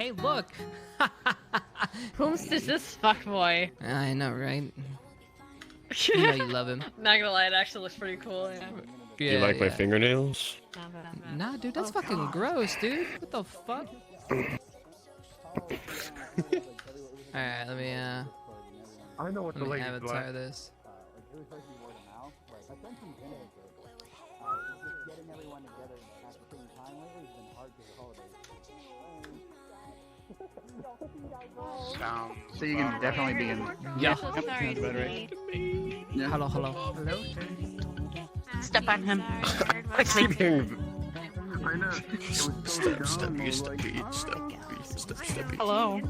Hey, look. Whom's this fuckboy? I know, right? You know you love him. Not gonna lie, it actually looks pretty cool. Yeah. Do you like my fingernails? Nah, dude, that's fucking gross, dude. What the fuck? Alright, let me, I know what the let me lady's avatar like. this. So you can definitely be in. Yeah. Yep, sounds about right. Yeah. Hello, hello. Step on him. I keep hearing. I know. Step. Hello.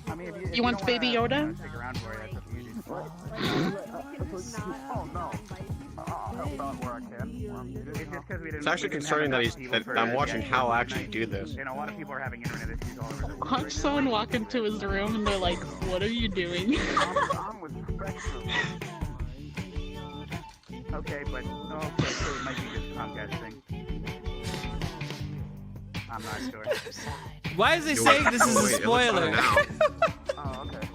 I mean, if You want Baby Yoda? Stick around for it, oh no. I'll help out where I can. It's actually concerning that I'm watching Hal actually do this. You know, a lot of people are having internet issues all over. Watch someone walk into his room and they're like, "What are you doing?" I'm with Spectrum. Okay, but okay, so it might be just Comcast thing. I'm not sure. Why is he saying this is a spoiler? Oh, okay.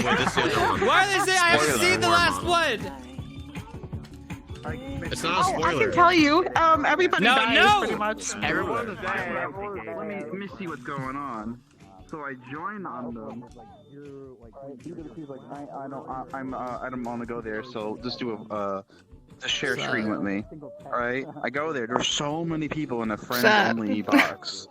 Why are they saying I haven't seen the last one? It's not a I spoiler. can tell you. Everybody No, dies no! pretty much. Everyone's Let me see what's going on. So I join on them. I don't want to go there, so just do a share screen with me. Alright? I go there. There's so many people in a friends-only box.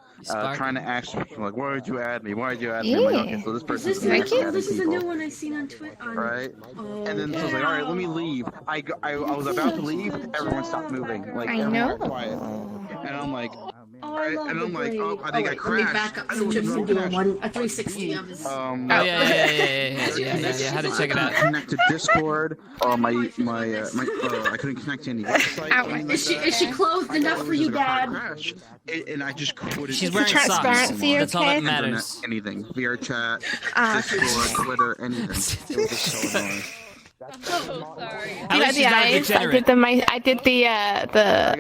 Trying to ask me, like, why did you add me? Why did you add me? I'm like, okay, so this person's This is a new one I've seen on Twitter. Right? And then so I was like, alright, let me leave. I was about to leave, everyone stopped moving. Like, everyone got quiet. And I'm like, I love and the I'm like, blade. oh, I think I Let me crashed. back up I so don't Chipz know can do crashed. a 360 of his. Oh yeah. How to check it out? Connect to Discord. I couldn't connect to any website. Is she clothed enough for you, Dad? And I just couldn't. She's wearing socks. Transparency, That's all that okay? matters. Anything. VRChat, Discord, Twitter, anything. It was just so annoying. Oh, sorry. At least she's not a I degenerate. did the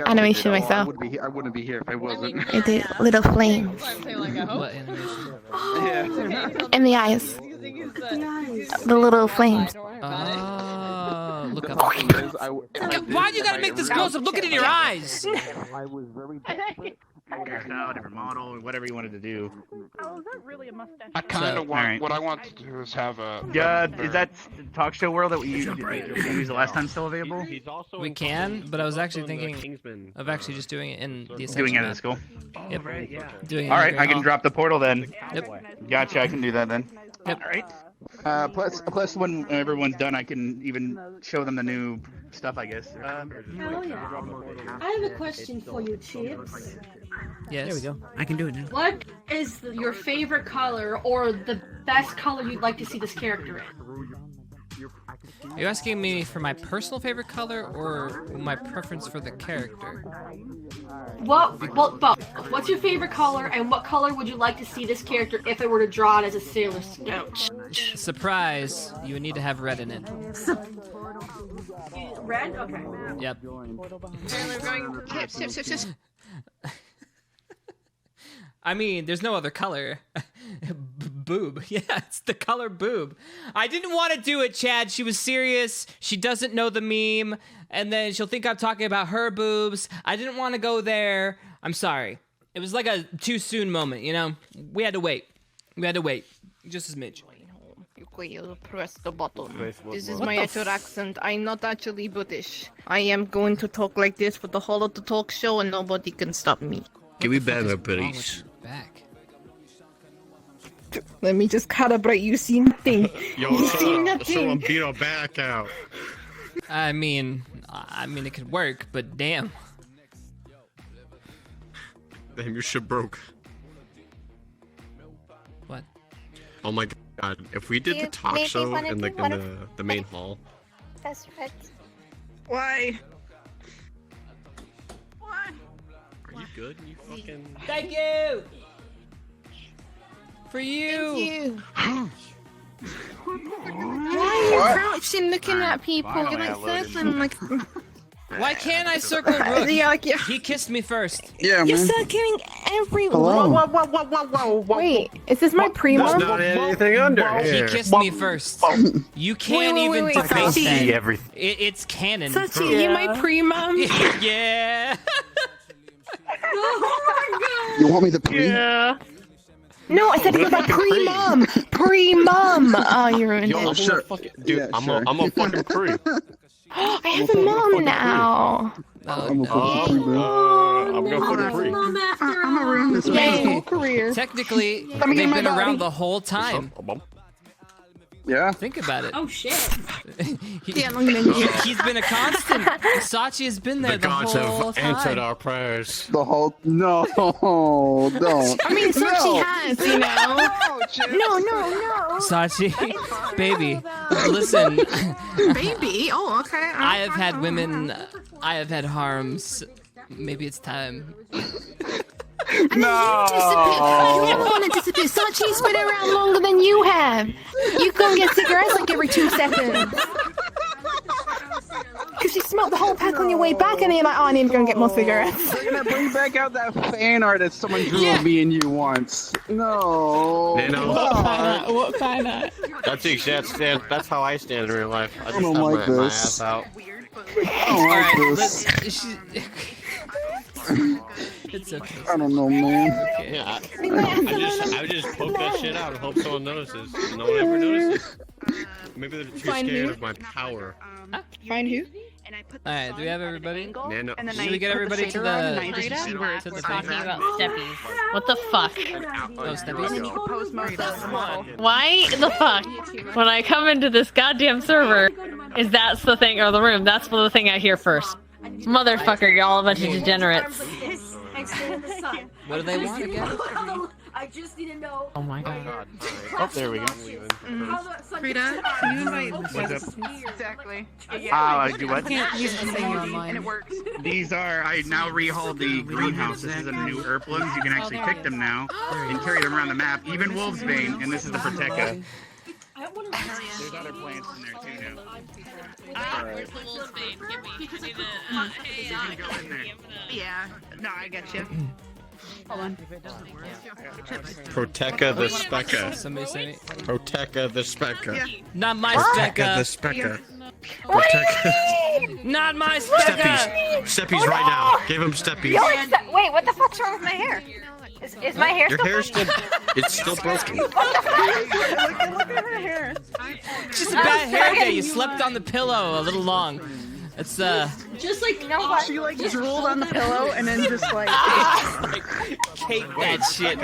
animation myself. I wouldn't be here if I wasn't. I did little flames I'm saying, like, I hope. What animation? in the eyes. Nice. The little flames. Oh, look up. Why do you gotta make this close? I'm looking in your eyes. I was very Hairstyle, different model, whatever you wanted to do. Oh, is that really a mustache? I kind of want. Alright. What I want to do is have a. Is that Talk Show World that we used the last time still available? We can, but I I was actually thinking of actually just doing it in the Ascension Doing it at map. the school? Yep. Doing it. Alright, I can drop the portal then. Yep. Gotcha, I can do that then. Yep. Alright. Plus when everyone's done, I can even show them the new stuff, I guess. Hell yeah. I have a question for you, Chipz. Yes. There we go. I can do it now. What is your favorite color or the best color you'd like to see this character in? Are you asking me for my personal favorite color or my preference for the character? Well, both. What's your favorite color, and what color would you like to see this character if it were to draw it as a Sailor Scout? Surprise! You would need to have red in it. Red? Okay. Yep. I mean, there's no other color. Boob. Yeah, it's the color boob. I didn't want to do it, Chad. She was serious. She doesn't know the meme. And then she'll think I'm talking about her boobs. I didn't want to go there. I'm sorry. It was like a too soon moment, you know? We had to wait. We had to wait. Just as Midge. You press the button. This is What my the actual accent. I'm not actually British. I am going to talk like this for the whole of the talk show and nobody can stop me. Give me better, Wrong please. with your back. Let me just calibrate. You see nothing. Yo, You see nothing. someone beat our back out. I mean, it could work, but damn. Damn, your shit broke. What? Oh my god, if we did the talk maybe show wanna in do like one in of- the main hall. That's right. Why? Are you good? You fucking. Thank you! For you! Why are you crouching looking at people? You're like circling. I'm like, Why can't I circle Rook? yeah, like, yeah. He kissed me first. Yeah, You're man. circling everyone. Whoa. Wait, is this my There's pre-mom? not anything under He here. kissed me first. You can't wait, even wait, debate Sachi. that. See everything. It's canon. Sachi, you my pre-mom? Yeah. You want me to pre? Yeah. No, I said you're my pre-mom. Pre-mom. Oh, you ruined Yo, it. sure. Dude, Yeah, I'm sure. a fucking pre. I have a mom now. I'm a Oh, fucking pre, bro. I'm gonna put a pre. I'm gonna ruin this man's whole career. technically, me they've get my been around body. the whole time. Yeah. Think about it. Oh shit. He's been a constant. Sachi has been there The the gods whole have answered time. our prayers. The whole don't. I mean, Sachi has, you know. No. Sachi, baby, listen. Baby. Oh, okay. I have had women. I have had harms. Maybe it's time. You never want to disappear. Sachi's been around longer than you have. You go get cigarettes like every 2 seconds. Because you smoked the whole pack on your way back, and then you're like, oh, I need to go and get more cigarettes. They're gonna bring back out that fan art that someone drew of me and you once. No. You know, What kind of? that's the exact stand. That's how I stand in real life. I just don't have like my this. ass out. All right, it's okay. I don't know, man. Yeah, I would just poke that shit out and hope someone notices. No one ever notices. Maybe they're too scared of my power. Find who? All right, do we have everybody? Nano. Should we get everybody to the Talking about steppies. What the fuck? Oh, Steppies. Why the fuck? When I come into this goddamn server, is that's the thing, or the room, that's the thing I hear first. Motherfucker, y'all a bunch of degenerates. What do they want again? I just need to know. Oh my god. Oh, there we go. Frida, can you invite What's up? Exactly. Do what? Use the thing online. And it works. These are, I now rehauled the greenhouse. This is a new Erplums. You can actually pick them now and carry them around the map. Even Wolfsbane, and this is the Proteka. There's other plants in there too now. Where's the wolf bane? Give me the, You can go in there. yeah. No, I got you. Hold on. Proteka the Specca. Somebody say me. Proteka the Specca. Not my Proteka the Specca. Specca. Proteka. Not my Specca. Steppies. Steppies right now. Give him steppies. Wait, what the fuck's wrong with my hair? Is my hair Your still hair's still, it's still broken. Look at her hair. It's just a bad hair day. You slept on the pillow a little long. It's Just like, You know what? She like drooled on the pillow and then just like. cake that shit.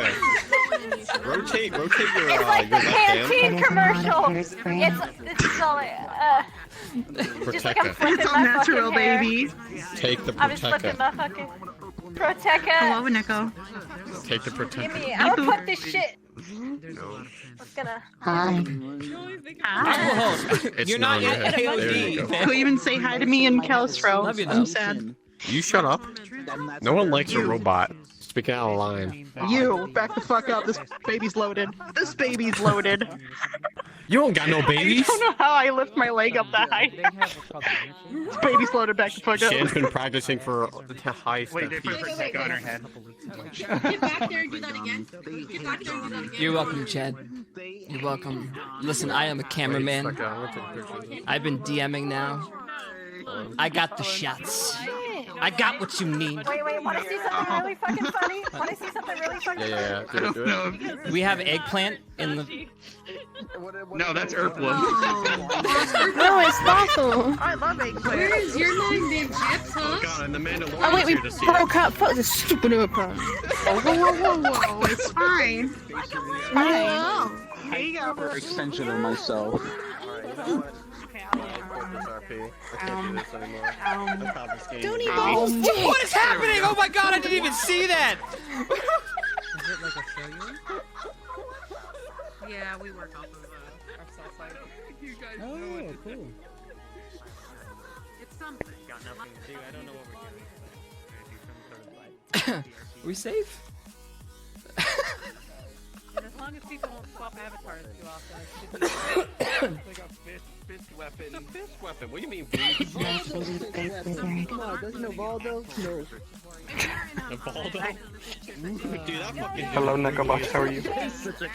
Rotate your It's like the left hand. canteen commercial. It's all just like I'm Proteka. flipping my Natural, fucking hair. baby. Take the I'm just flipping Proteka. my fucking Proteka. Hello, Nico. Take the Give Proteka. me. I'm gonna put this shit. It's gonna. It's You're not not in There you go. AOD. Who even say hi to me in Calistro? Love you, though. I'm sad. You shut up. No one likes a robot. Speaking out of line. You back the fuck up. This baby's loaded. This baby's loaded. You don't got no I babies. don't know how I lift my leg up that high. This baby's loaded. Back the fuck up. Shan's been practicing for the high Wait, they put step. Proteka on her head. get back there and do that again. Get back there and do that again. You're welcome, Chad. You're welcome. Listen, I am a cameraman. I've been DMing now. I got the shots. I got what you need. Wait, want to see something really fucking funny? Want to see something really fucking Yeah. funny? Do it. We have eggplant in the. No, that's Erplum. No, it's Fossil. I love eggplant. Where is your name named Chipz, huh? God, and the Mandalorian's Oh wait, we here to see broke up. Fuck this stupid Unicron. Whoa, it's fine. Here you go. Extension of myself. Don't even. What is happening? Oh my god, I didn't even see that! Yeah, we work off of our cell site. You guys Oh, cool. It's something. Got nothing to do. I don't know what we're doing. We safe? long as people won't swap avatars too often, it should be Like a fist weapon. It's a fist weapon. What do you mean? Come on, doesn't Evaldo? No. Evaldo? Dude, that fucking. Hello, Nekobox. How are you? This is a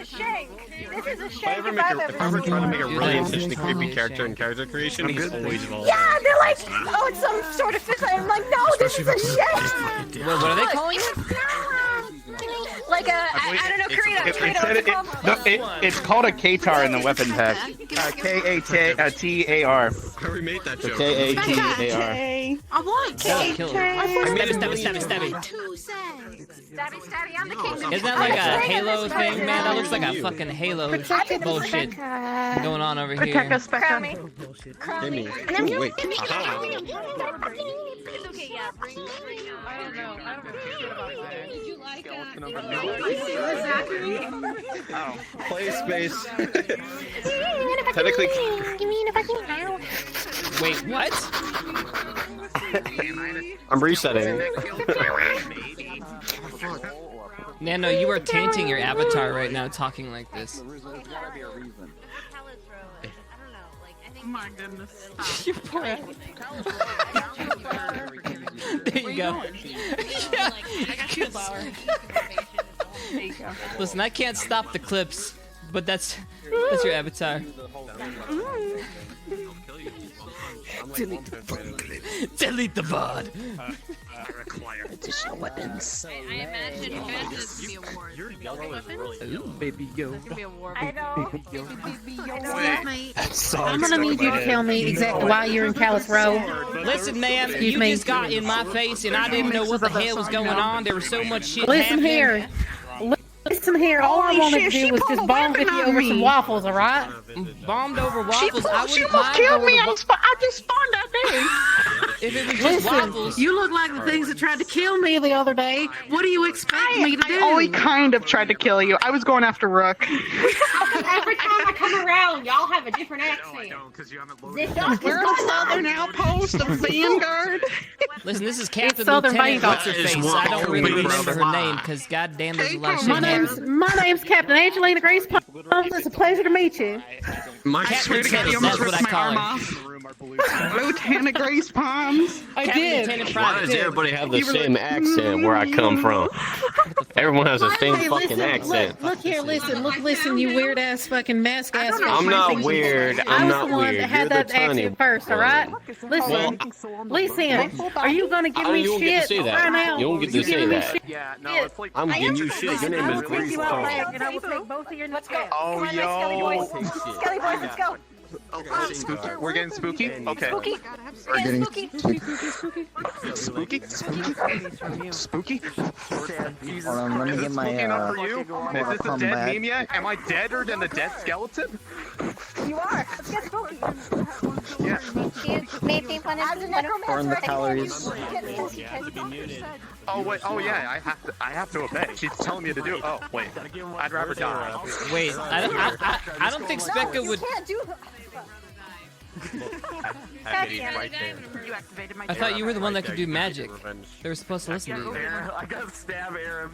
shank. This is a If shank. I ever try to make a really intentionally creepy character in character creation, he's always Evaldo. Yeah, they're like, oh, it's some sort of fish. I'm like, no, this is a shank. What are they calling it? Like a, I don't know, Karina. It's called a K-tar in the weapon pack. K-A-T-A-R. I already made that joke. K-A-T-A-R. I want Stabby. Stabby, I'm the king. Isn't that like a Halo thing, man? That looks like a fucking Halo bullshit going on over here. Protect us, Crummy. Gimme. And Ooh, wait. Aha. It's okay, yeah. Bring I don't know. I don't know shit about fire. Did you like Oh, play space. Technically. Wait, what? I'm resetting. Nano, you are tainting your avatar right now talking like this. Oh my goodness. You poor ass. There you go. Yeah. Listen, I can't stop the clips, but that's your avatar. Delete the fucking clip. Delete the VOD. Additional weapons. I imagine this would be a war. Your yellow is really Ooh, baby, yo. It's gonna be a war. I know. Excuse me. I'm gonna need you to tell me exactly why you're in Callus Row. Listen, ma'am, Excuse you me. just got in my face and I didn't know what the hell was going on. There was so much shit Listen happening. here. Listen here. All I wanted to do was just bomb with you over some waffles, alright? Bombed over waffles. I She wouldn't almost mind killed over me. the I just spawned that thing. if it was just waffles. Listen, you look like the things that tried to kill me the other day. What do you expect me to do? I only kind of tried to kill you. I was going after Rook. Every time I come around, y'all have a different accent. We're the Southern Outpost of Vanguard. Listen, this is Captain Southern Lieutenant Vanguard. What's her That is face. what I don't all really we remember her fly. name because goddamn, there's a lot of shit My happening. name's Captain Angelina Grace Palms. It's a pleasure to meet you. My Captain swear to God, Lieutenant, that's what I call her. Lieutenant Grace Palms. I Captain did. Lieutenant Why Private. does everybody have the same accent where I come from? Everyone has the same Hey, fucking accent. look here, listen, you weird ass fucking mask ass. I'm not weird. I I'm was not the one weird. that had You're that the tiny accent first, alright? Listen, are you gonna give me you don't get to shit say that. right now? You don't get to You say giving me that. shit? Yeah, no, it's like. I'm giving you shit. Your name is Grace Palm. And I will take both of your. Let's go. Oh, Come on, my Skelly boys. Skelly boys, let's go. Spooky. We're getting spooky. Okay. Spooky. We're getting Spooky. Spooky. Hold on, let me get my, Spooky enough for you? Is this a come dead back. meme yet? Am I deader than the dead skeleton? You are. Let's get spooky. Yeah. As a necromancer, Burn the I can calories. Oh wait. Oh yeah. I have to obey. She's telling me to do it. Oh wait. I'd rather die. Wait, I don't think Specca would. can't do Right there. I thought you were the one that could do magic. They were supposed to listen to you. I gotta stab Aaron.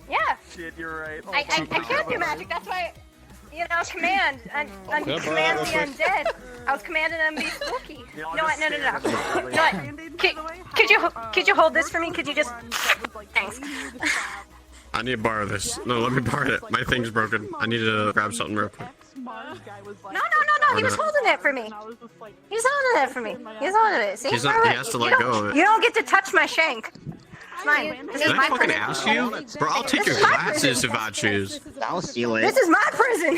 Yeah. Shit, you're right. I can't do magic. That's why, command and command the undead. I was commanding them to be spooky. No. Could you hold this for me? Could you just? Thanks. I need to borrow this. No, let me borrow it. My thing's broken. I need to grab something real quick. No. He was holding it for me. He was holding it for me. He was holding it. See? He has to let go of it. You don't get to touch my shank. It's mine. This Did is I my fucking prison. ask you? Bro, I'll take your glasses if I choose. I'll steal it. This is my prison.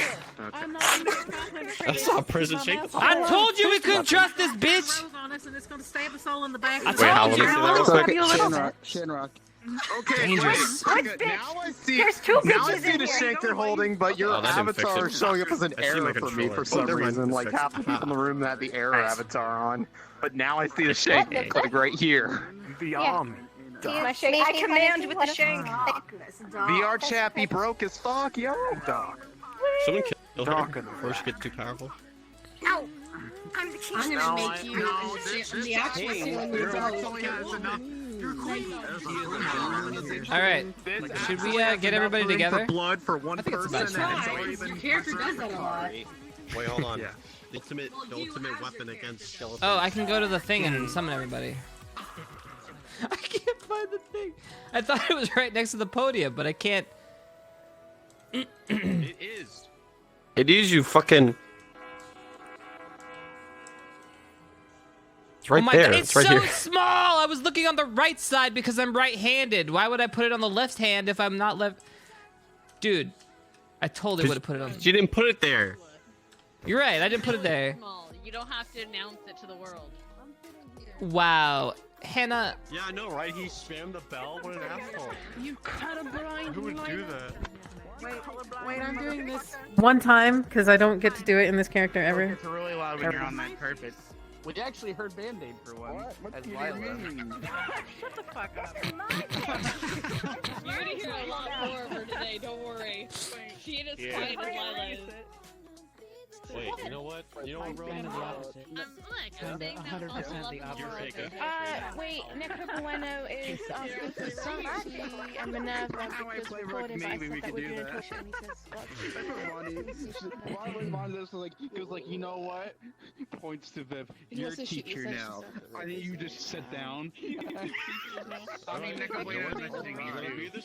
That's not prison shake. I told you we couldn't trust this bitch. And it's gonna stab us all in the back. I Wait, how told let me you. see that real quick. Shinrock, Shinrock. Okay. Dangerous. Which Now bitch? I see. There's two Now I bitches see in the here. shank they're holding, but your Oh, that didn't fix avatar it. is showing up as an I see my error for me controller. for some never mind. reason. Like Fix half the it. people in the room that had the error avatar on, but now I see the shank like right here. My shank. I command with the shank. VRChat be broke as fuck, yo. Someone kill her before she gets too powerful. Ow. I'm the king. I'm gonna make you the actual ceiling is out. All right. Should we get everybody together? Blood for one person. Your character does that a lot. Wait, hold on. The ultimate weapon against skeletons. Oh, I can go to the thing and summon everybody. I can't find the thing. I thought it was right next to the podium, but I can't. It is. It is, you fucking. It's right there. God, it's right so here. small. I was looking on the right side because I'm right-handed. Why would I put it on the left hand if I'm not left? Dude, I totally would have put it on. You didn't put it there. You're right. I didn't put it there. You don't have to announce it to the world. Wow, Hannah. Yeah, I know, right? He spammed the bell. What an asshole. You colorblind. Who would do that? Wait, I'm doing this. One time, because I don't get to do it in this character ever. It's really loud when you're on that carpet. We actually heard Band-Aid for one. As Lila. Shut the fuck up. You're gonna hear a lot more of her today, don't worry. She ain't as quiet as Lila is. Wait, you know what? You know what, Rowan? I'm saying that all the opposite. Wait, Necro Bueno is asking for Sachi and Minerva because recorded, but I said that we're doing a talk show and he says, what? Goes like, you know what? Points to Viv. You're a teacher now. I think you just sit down. I mean, Nick Bueno is messaging you too.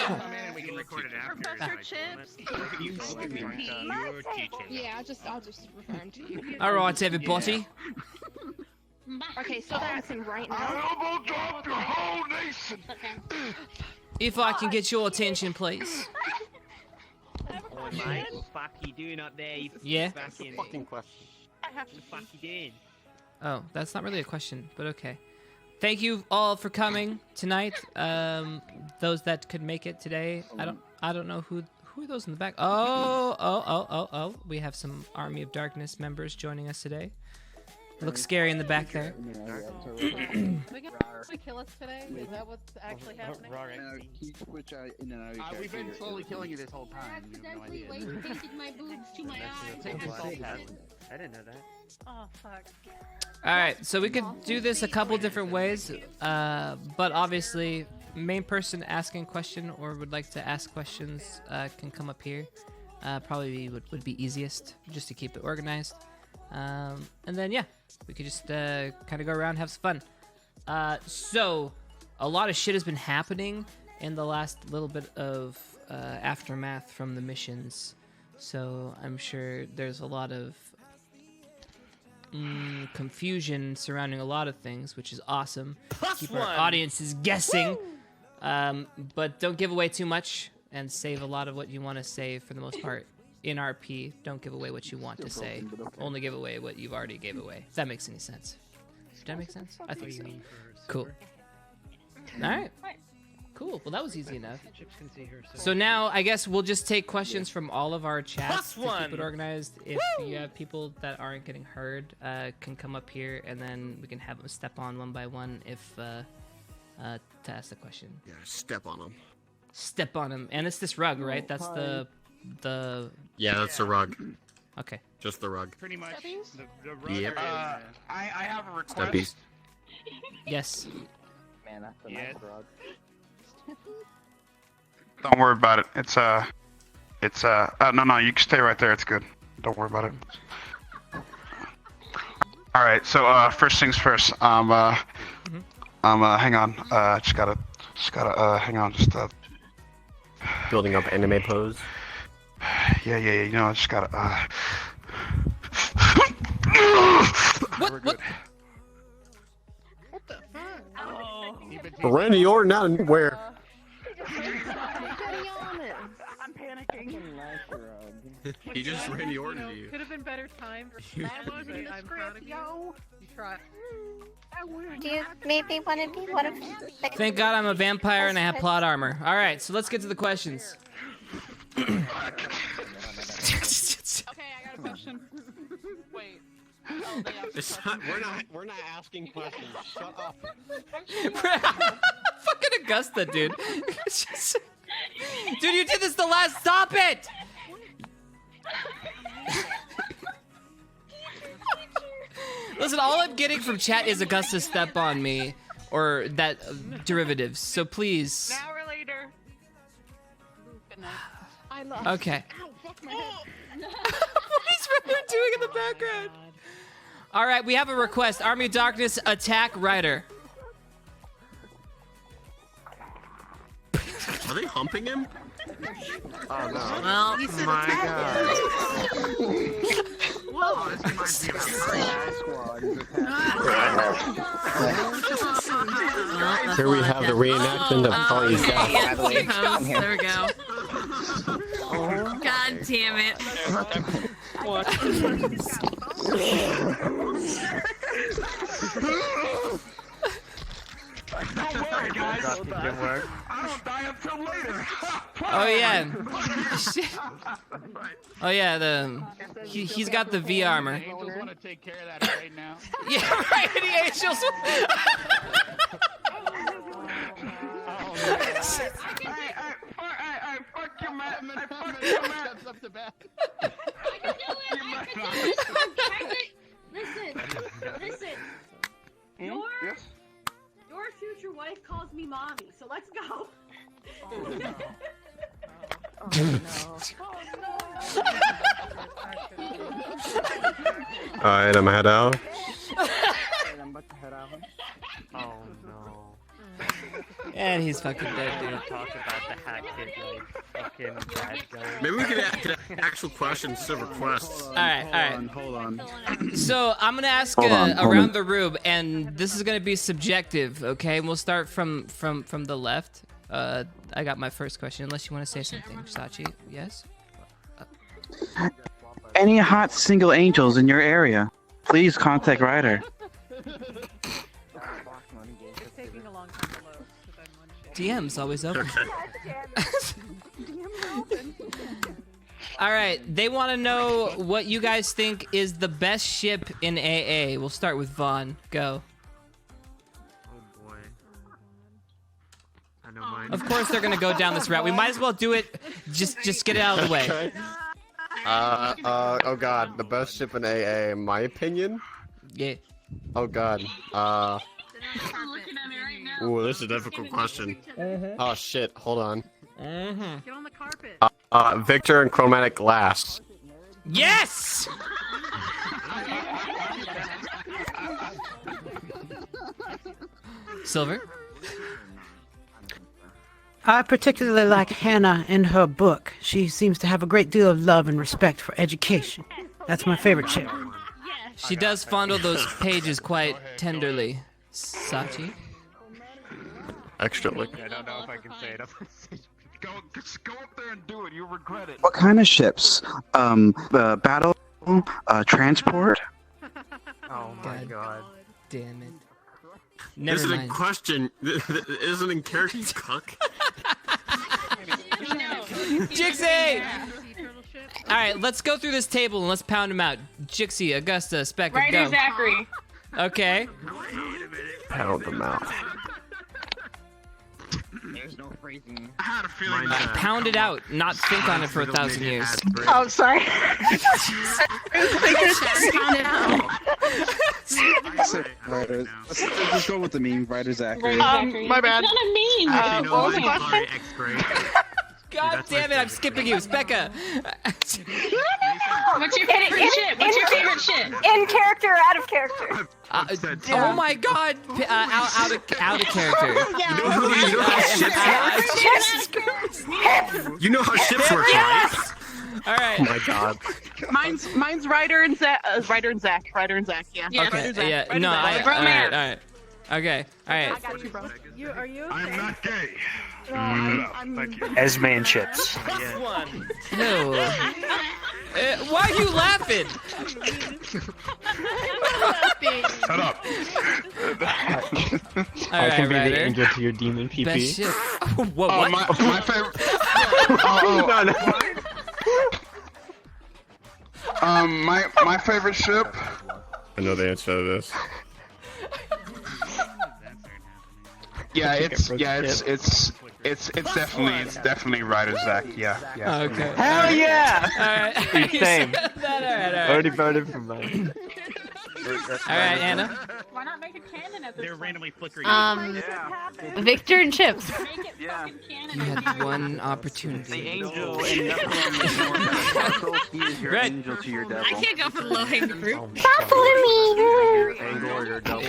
Come in and we can record it after. Professor Chipz. You your teacher. Yeah, I'll just refer him to you. All right, everybody. Okay, so that's in right now. I will drop your whole nation. If I can get your attention, please. Oh, mate, what the fuck you doing up there? You Yeah. Fucking question. What the fuck you doing? Oh, that's not really a question, but okay. Thank you all for coming tonight. Those that could make it today. I don't know who are those in the back. Oh. We have some Army of Darkness members joining us today. It looks scary in the back there. We gonna kill us today? Is that what's actually happening? We've been slowly killing you this whole time. You have no idea. My boobs to my eyes. I didn't know that. Oh, fuck. Alright, so we could do this a couple different ways, but obviously, main person asking question or would like to ask questions can come up here. Probably would be easiest, just to keep it organized. And then, yeah, we could just kind of go around and have some fun. So, a lot of shit has been happening in the last little bit of aftermath from the missions. So, I'm sure there's a lot of confusion surrounding a lot of things, which is awesome. Keep our audiences guessing. But don't give away too much and save a lot of what you want to save for the most part. In RP, don't give away what you want to say. Only give away what you've already gave away. If that makes any sense. Does that make sense? I think so. Cool. Alright. Cool. Well, that was easy enough. So now, I guess we'll just take questions from all of our chats to keep it organized. If you have people that aren't getting heard, can come up here, and then we can have them step on one by one if to ask the question. Yeah, step on them. Step on them. And it's this rug, right? That's the... Yeah, that's the rug. Okay. Just the rug. Pretty much. The rug. Yep. I have a request. Steppies. Yes. Man, that's a nice rug. Don't worry about it. No, you can stay right there. It's good. Don't worry about it. All right. So, first things first. Hang on. Just gotta, hang on. Building up anime pose. Yeah. You know, I just gotta. What? What the fuck? Oh. Randy Orton out and where? I'm panicking. He just Randy Orton to you. Could have been better time. That wasn't in the script, yo. You try. Do you maybe want to be one of them? Thank God I'm a vampire and I have plot armor. All right, so let's get to the questions. Okay, I got a question. Wait. Oh, It's not, we're not asking questions. Shut up. Fucking Augusta, dude. Dude, you did this the last. Stop it! Listen, all I'm getting from chat is Augusta step on me. or that derivatives. So please. Now or later. I love. Okay. What is Ryder doing in the background? All right, we have a request. Army of Darkness, attack Ryder. Are they humping him? Oh no. Well, my god. Whoa, this reminds me of Here we have the reenactment of Polly's death. There we go. God damn it. Don't worry, guys. I don't die until later. Oh yeah. Oh yeah, he's got the V armor. Angels want to take care of that right now. Yeah, right. The angels. I fuck your man. I fuck your man. Up the back. Listen. Your future wife calls me mommy, so let's go. Alright, I'm head out. Oh no. And he's fucking dead, dude. Talk about the hack kid like fucking bad guy. Maybe we could ask actual questions instead of requests. Alright. Hold on. So I'm gonna ask Hold on. around the room, and this is gonna be subjective, okay? And we'll start from the left. I got my first question, unless you want to say something, Sachi. Yes? Any hot single angels in your area? Please contact Ryder. DM's always open. All right, they want to know what you guys think is the best ship in AA. We'll start with Vaughn. Go. Oh boy. I know mine. Of course they're gonna go down this route. We might as well do it. Just get it out of the way. Okay. Oh god, the best ship in AA, in my opinion? Yeah. Oh god. Ooh, this is a difficult question. Oh shit, hold on. Get on the carpet. Victor and Chromatic Glass. Yes! Silver? I particularly like Hannah in her book. She seems to have a great deal of love and respect for education. That's my favorite ship. She does fondle those pages quite tenderly. Sachi? Extra lick. I don't know if I can say it. Go up there and do it. You'll regret it. What kind of ships? Battle, transport. Oh my god. Damn it. This Never is a mind. question. Isn't in character cuck? Jixie! Alright, let's go through this table and let's pound them out. Jixie, Augusta, Specca, Ryder go. Zachary. Okay. Pound them out. There's no phrasing. I had a feeling Pound it out, not think on it for 1,000 years. Oh, sorry. Ryder. Let's just go with the meme. Ryder Zachary. My bad. Not a meme. What was the question? God damn it, I'm skipping you, Specca. What's your favorite ship? What's your favorite ship? In character or out of character? Oh my god, out of character. You know how ships work, right? All right. Oh my god. Mine's Ryder and Zach. Ryder and Zach. Yeah. Okay. Yeah. No. All right. Okay. All right. I got you, bro. Are you okay? I'm not gay. Thank you. Esme and Chipz. No. Why are you laughing? Shut up. All right, I can be Ryder. the angel to your demon PP. Best ship. Whoa, what? My favorite. My favorite ship. I know the answer to this. Yeah, it's definitely Ryder Zach. Yeah. Okay. Hell yeah! All right. Same. All right. Already voted for mine. All right, Anna. Why not make it canon at this They're point? randomly flickering. Victor and Chipz. Yeah. You had one opportunity. The angel and Nephilim is more powerful. He is your angel to your devil. I can't go for the low hanging fruit. Follow me. Your angel or your devil.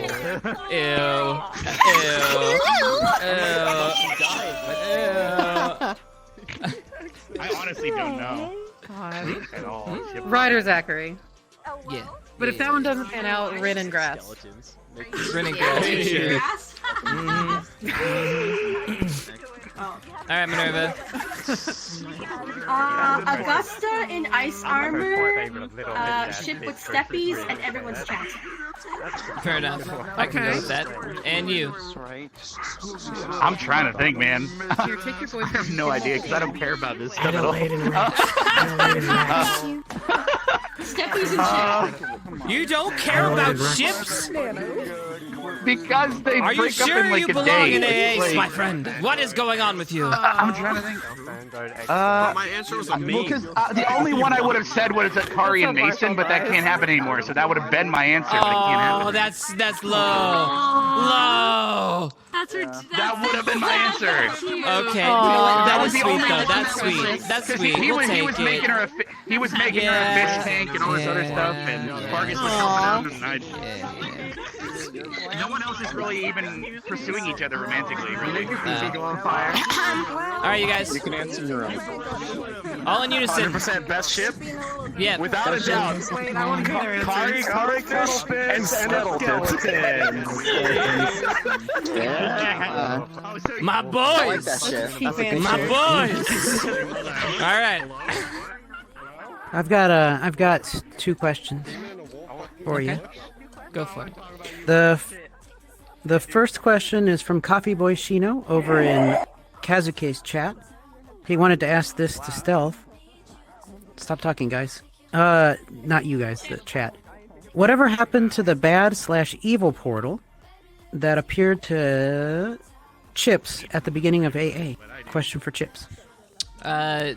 I honestly don't know. God. At all. Ryder Zachary. Yeah. But if that one doesn't pan out, Rin and Grass. Rin and Grass. Alright, Minerva. Augusta in ice armor, ship with steppies, and everyone's chat. Fair enough. I can go with that. And you. I'm trying to think, man. Here, take your boyfriend. I have no idea because I don't care about this stuff at all. Steppies and chat. You don't care about ships? Because they Are you break up sure in like you a belong day. in It's AA, like- my friend? What is going on with you? I'm trying to think. My answer was a me. Because the only one I would have said was Akari and Mason, but that can't happen anymore. So that would have been my answer, but it can't happen. Oh, that's low. Low. That would have been my answer. Okay. That That was is the sweet only though. That's sweet. That's sweet. He We'll was take making it. her he was making her a fish tank and all this other stuff, and Vargas was helping out, and no one else is really even pursuing each other romantically, really. Go on fire. All right, you guys. You can answer your own. All in unison. 100% best ship? Yeah. Without a doubt. Kari, Fish, and Skeleton. Yeah. My boys. My boys. All right. I've got two questions for you. Go for it. The first question is from Coffee Boy Shino over in Kazuke's chat. He wanted to ask this to Stealth. Stop talking, guys. Not you guys, the chat. Whatever happened to the bad/evil portal that appeared to Chipz at the beginning of AA? Question for Chipz.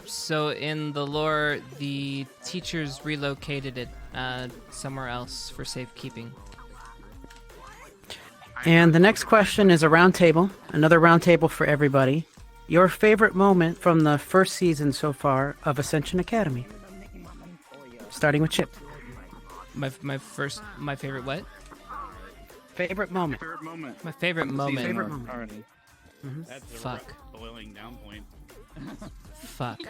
So in the lore, the teachers relocated it somewhere else for safekeeping. And the next question is a round table. Another round table for everybody. Your favorite moment from the first season so far of Ascension Academy? Starting with Chip. My favorite what? Favorite moment. My favorite moment. Favorite moment. Fuck. Boiling down point. Fuck.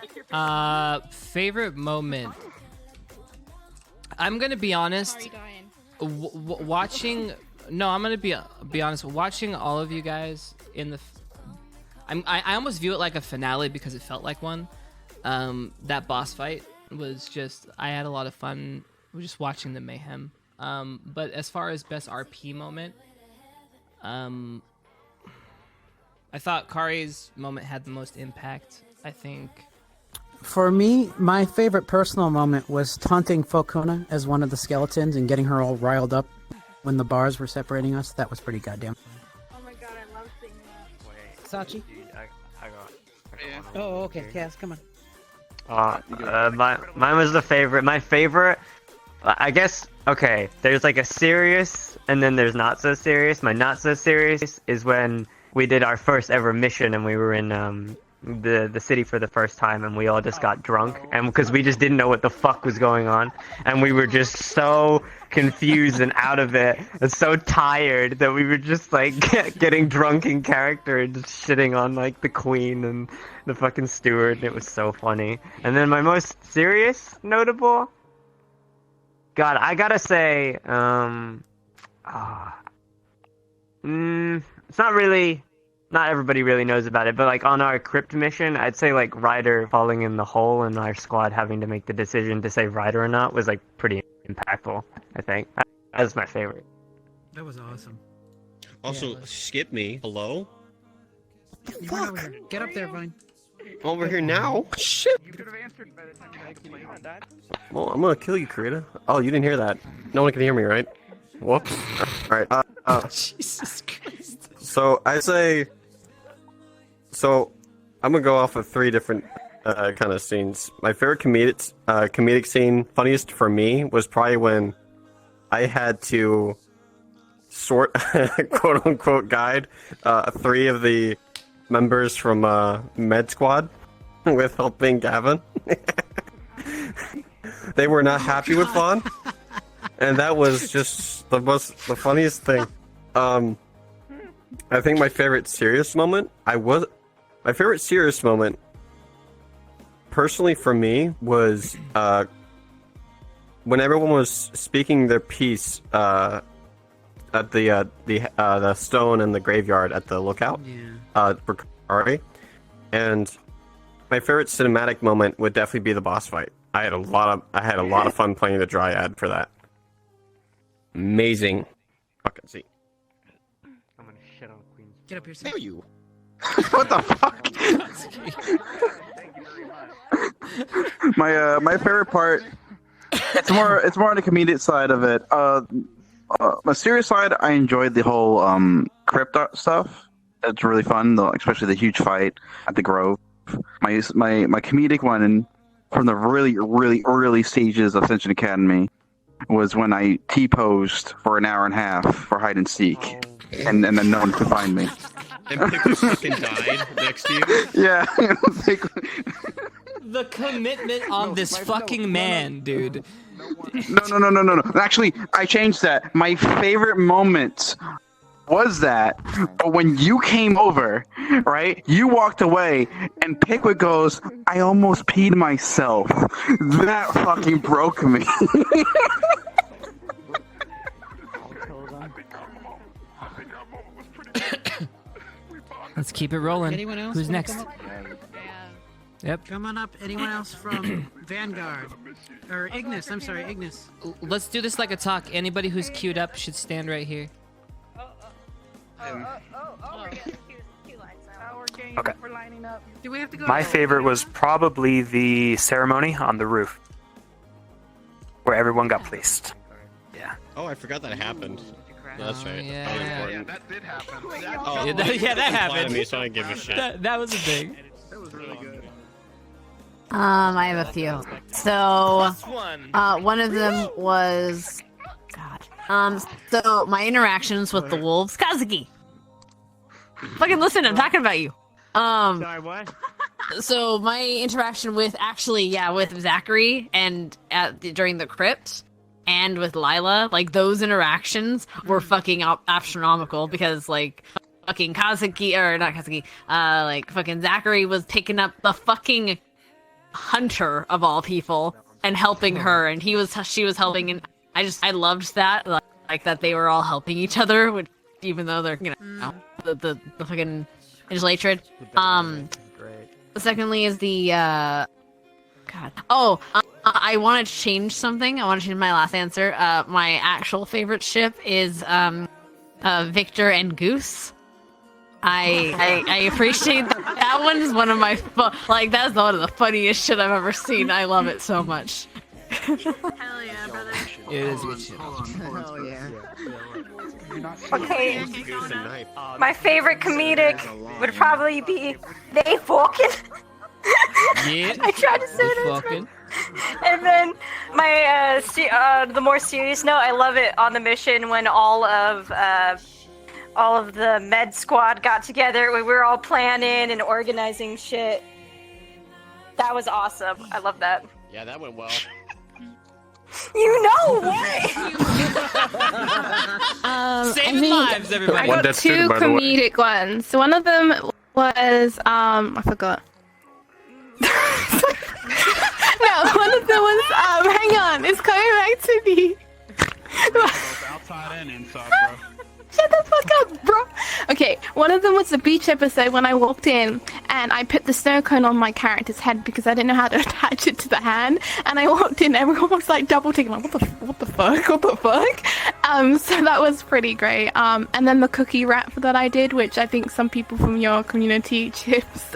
Favorite moment. I'm gonna be honest. Watching. No, I'm gonna be honest. Watching all of you guys in the. I almost view it like a finale because it felt like one. That boss fight was just. I had a lot of fun just watching the mayhem. But as far as best RP moment, I thought Kari's moment had the most impact. I think. For me, my favorite personal moment was taunting Fokuna as one of the skeletons and getting her all riled up when the bars were separating us. That was pretty goddamn. Oh my god, I love seeing that. Sachi? I got Oh, okay. Yes, come on. Mine was the favorite. My favorite, I guess. Okay, there's like a serious, and then there's not so serious. My not so serious is when we did our first ever mission, and we were in the city for the first time, and we all just got drunk, and because we just didn't know what the fuck was going on, and we were just so confused and out of it, and so tired that we were just like getting drunk in character and just shitting on like the queen and the fucking steward, and it was so funny. And then my most serious notable, God, I gotta say, it's not really. Not everybody really knows about it, but like on our crypt mission, I'd say like Ryder falling in the hole and our squad having to make the decision to save Ryder or not was like pretty impactful, I think. That was my favorite. That was awesome. Also, skip me. Hello? Fuck. Get up there, Vine. Over here now? Shit! Well, I'm gonna kill you, Karita. Oh, you didn't hear that. No one can hear me, right? Whoops. Alright, Jesus Christ. So, I say... So, I'm gonna go off of three different kind of scenes. My favorite comedic scene, funniest for me, was probably when I had to sort quote unquote guide 3 of the members from Med Squad with helping Gavin. They were not happy with Vaughn, and that was just the funniest thing. I think my favorite serious moment personally for me was when everyone was speaking their piece at the stone and the graveyard at the lookout for Kari. And my favorite cinematic moment would definitely be the boss fight. I had a lot of fun playing the Dryad for that. Amazing. Fucking see. I'm gonna shit on Queen's. Get up here, Sam. You. What the fuck? My favorite part. It's more on the comedic side of it. My serious side, I enjoyed the whole crypt stuff. It's really fun, especially the huge fight at the Grove. My comedic one from the really early stages of Ascension Academy was when I T-posed for an hour and a half for hide and seek, and then no one could find me. And Pickles fucking died next to you. Yeah. The commitment on this fucking man, dude. No. Actually, I changed that. My favorite moment was that, but when you came over, right, you walked away, and Pickwick goes, I almost peed myself. That fucking broke me. Let's keep it rolling. Anyone else? Who's next? Yep. Come on up. Anyone else from Vanguard? Or Ignis, I'm sorry, Ignis. Let's do this like a talk. Anybody who's queued up should stand right here. Okay. Do we have to go My favorite was probably the ceremony on the roof, where everyone got placed. Yeah. Oh, I forgot that happened. No, that's right. Yeah. That did happen. Oh, that happened. Me, so I didn't give a shit. That was a thing. That was really good. I have a few. So, one of them was, so my interactions with the wolves, Kazuki. Fucking listen, I'm talking about you. Sorry, what? So my interaction with with Zachary and during the crypt and with Lila, like those interactions were fucking astronomical because like fucking Kazuki or not Kazuki, like fucking Zachary was picking up the fucking hunter of all people and helping her, and she was helping, and I loved that like that they were all helping each other, which even though they're the fucking Latrid. Secondly is the I want to change something. I want to change my last answer. My actual favorite ship is Victor and Goose. I appreciate that one is one of my that's one of the funniest shit I've ever seen. I love it so much. Hell yeah, brother. It is a good shit. Hell yeah. Okay. My favorite comedic would probably be they fucking. Yeah. I tried to say it. Fucking. And then my the more serious note, I love it on the mission when all of the med squad got together. We were all planning and organizing shit. That was awesome. I love that. Yeah, that went well. You know what? Saving lives, everybody. I got two comedic ones. One of them was I forgot. No, one of them was hang on, it's coming back to me. Outside and inside, bro. Shut the fuck up, bro. Okay, one of them was the beach episode when I walked in and I put the snow cone on my character's head because I didn't know how to attach it to the hand. And I walked in, everyone was like double taking, like, what the fuck? So that was pretty great. And then the cookie rap that I did, which I think some people from your community, Chipz,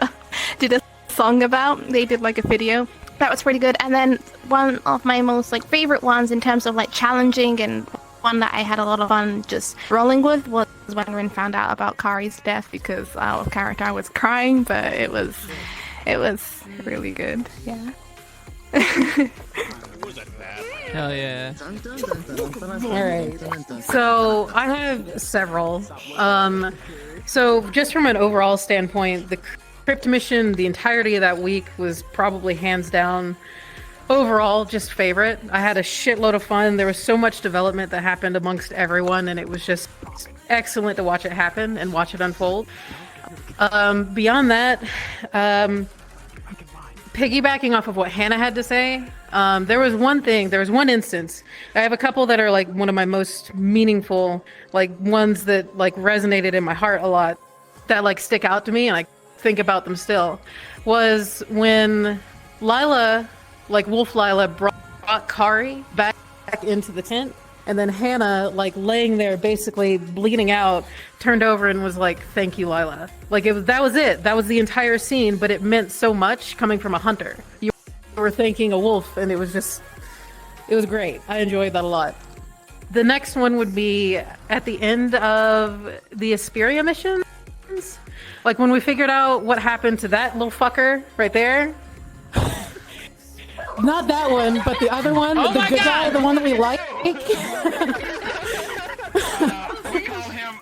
did a song about. They did like a video. That was pretty good. And then one of my most like favorite ones in terms of like challenging and one that I had a lot of fun just rolling with was when Rin found out about Kari's death because out of character I was crying, but it was really good. Yeah. Hell yeah. Alright. So I have several. So just from an overall standpoint, the crypt mission, the entirety of that week was probably hands down overall just favorite. I had a shitload of fun. There was so much development that happened amongst everyone, and it was just excellent to watch it happen and watch it unfold. Beyond that, piggybacking off of what Hannah had to say, there was one instance. I have a couple that are like one of my most meaningful, like ones that like resonated in my heart a lot, that like stick out to me and I think about them still, was when Lila, like Wolf Lila, brought Kari back into the tent, and then Hannah, like laying there basically bleeding out, turned over and was like, "Thank you, Lila." Like that was it. That was the entire scene, but it meant so much coming from a hunter. You were thanking a wolf, and it was great. I enjoyed that a lot. The next one would be at the end of the Asperia missions. Like when we figured out what happened to that little fucker right there. Not that one, but the other one, the good guy, the one that we like.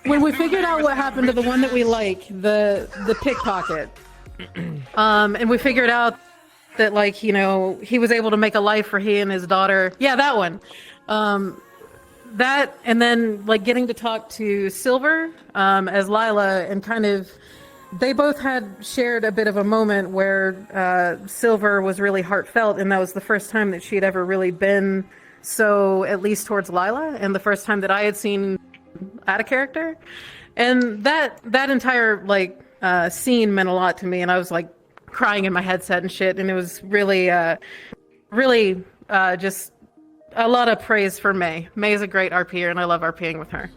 When we figured out what happened to the one that we like, the pickpocket, and we figured out that, like, you know, he was able to make a life for he and his daughter. Yeah, that one. That, and then like getting to talk to Silver as Lila, and kind of, they both had shared a bit of a moment where Silver was really heartfelt, and that was the first time that she had ever really been so, at least towards Lila, and the first time that I had seen out of character. And that entire like scene meant a lot to me, and I was like crying in my headset and shit, and it was really just a lot of praise for May. May is a great RPer, and I love RPing with her.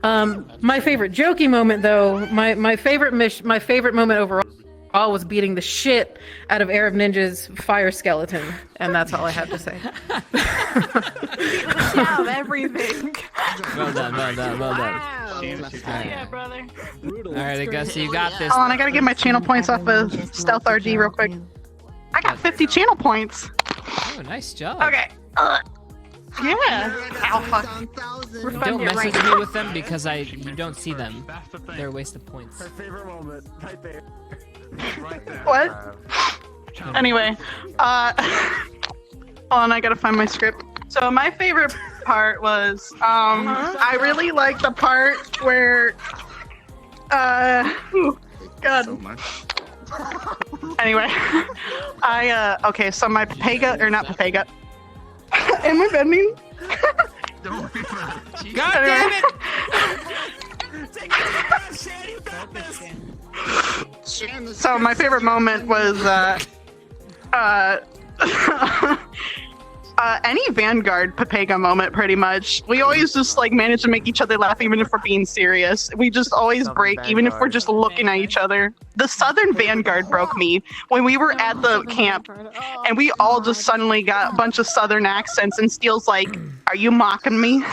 My favorite jokey moment, though, my favorite moment overall was beating the shit out of Arab Ninja's fire skeleton, and that's all I have to say. Have everything. Well done. Yeah, brother. All right, I guess you got this. Oh, and I gotta get my channel points off of StealthRG real quick. I got 50 channel points. Oh, nice job. Okay. Yeah. Alpha. Don't message me with them because you don't see them. They're a waste of points. Her favorite moment, right there. What? Anyway, hold on, I gotta find my script. So my favorite part was, I really like the part where, God. So much. Anyway, okay, so my Papega, or not Papega. Am I bending? God damn it! So my favorite moment was any Vanguard Papega moment, pretty much. We always just like manage to make each other laugh, even if we're being serious. We just always break, even if we're just looking at each other. The Southern Vanguard broke me when we were at the camp, and we all just suddenly got a bunch of Southern accents, and Steel's like, "Are you mocking me?"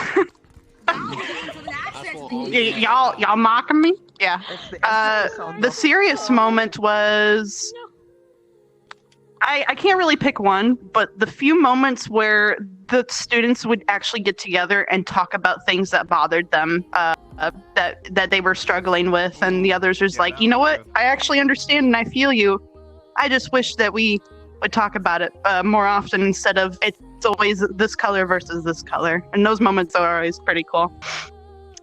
Y'all mocking me? Yeah. The serious moment was, I can't really pick one, but the few moments where the students would actually get together and talk about things that bothered them, that they were struggling with, and the others was like, you know what? I actually understand and I feel you. I just wish that we would talk about it more often instead of it's always this color versus this color. And those moments are always pretty cool.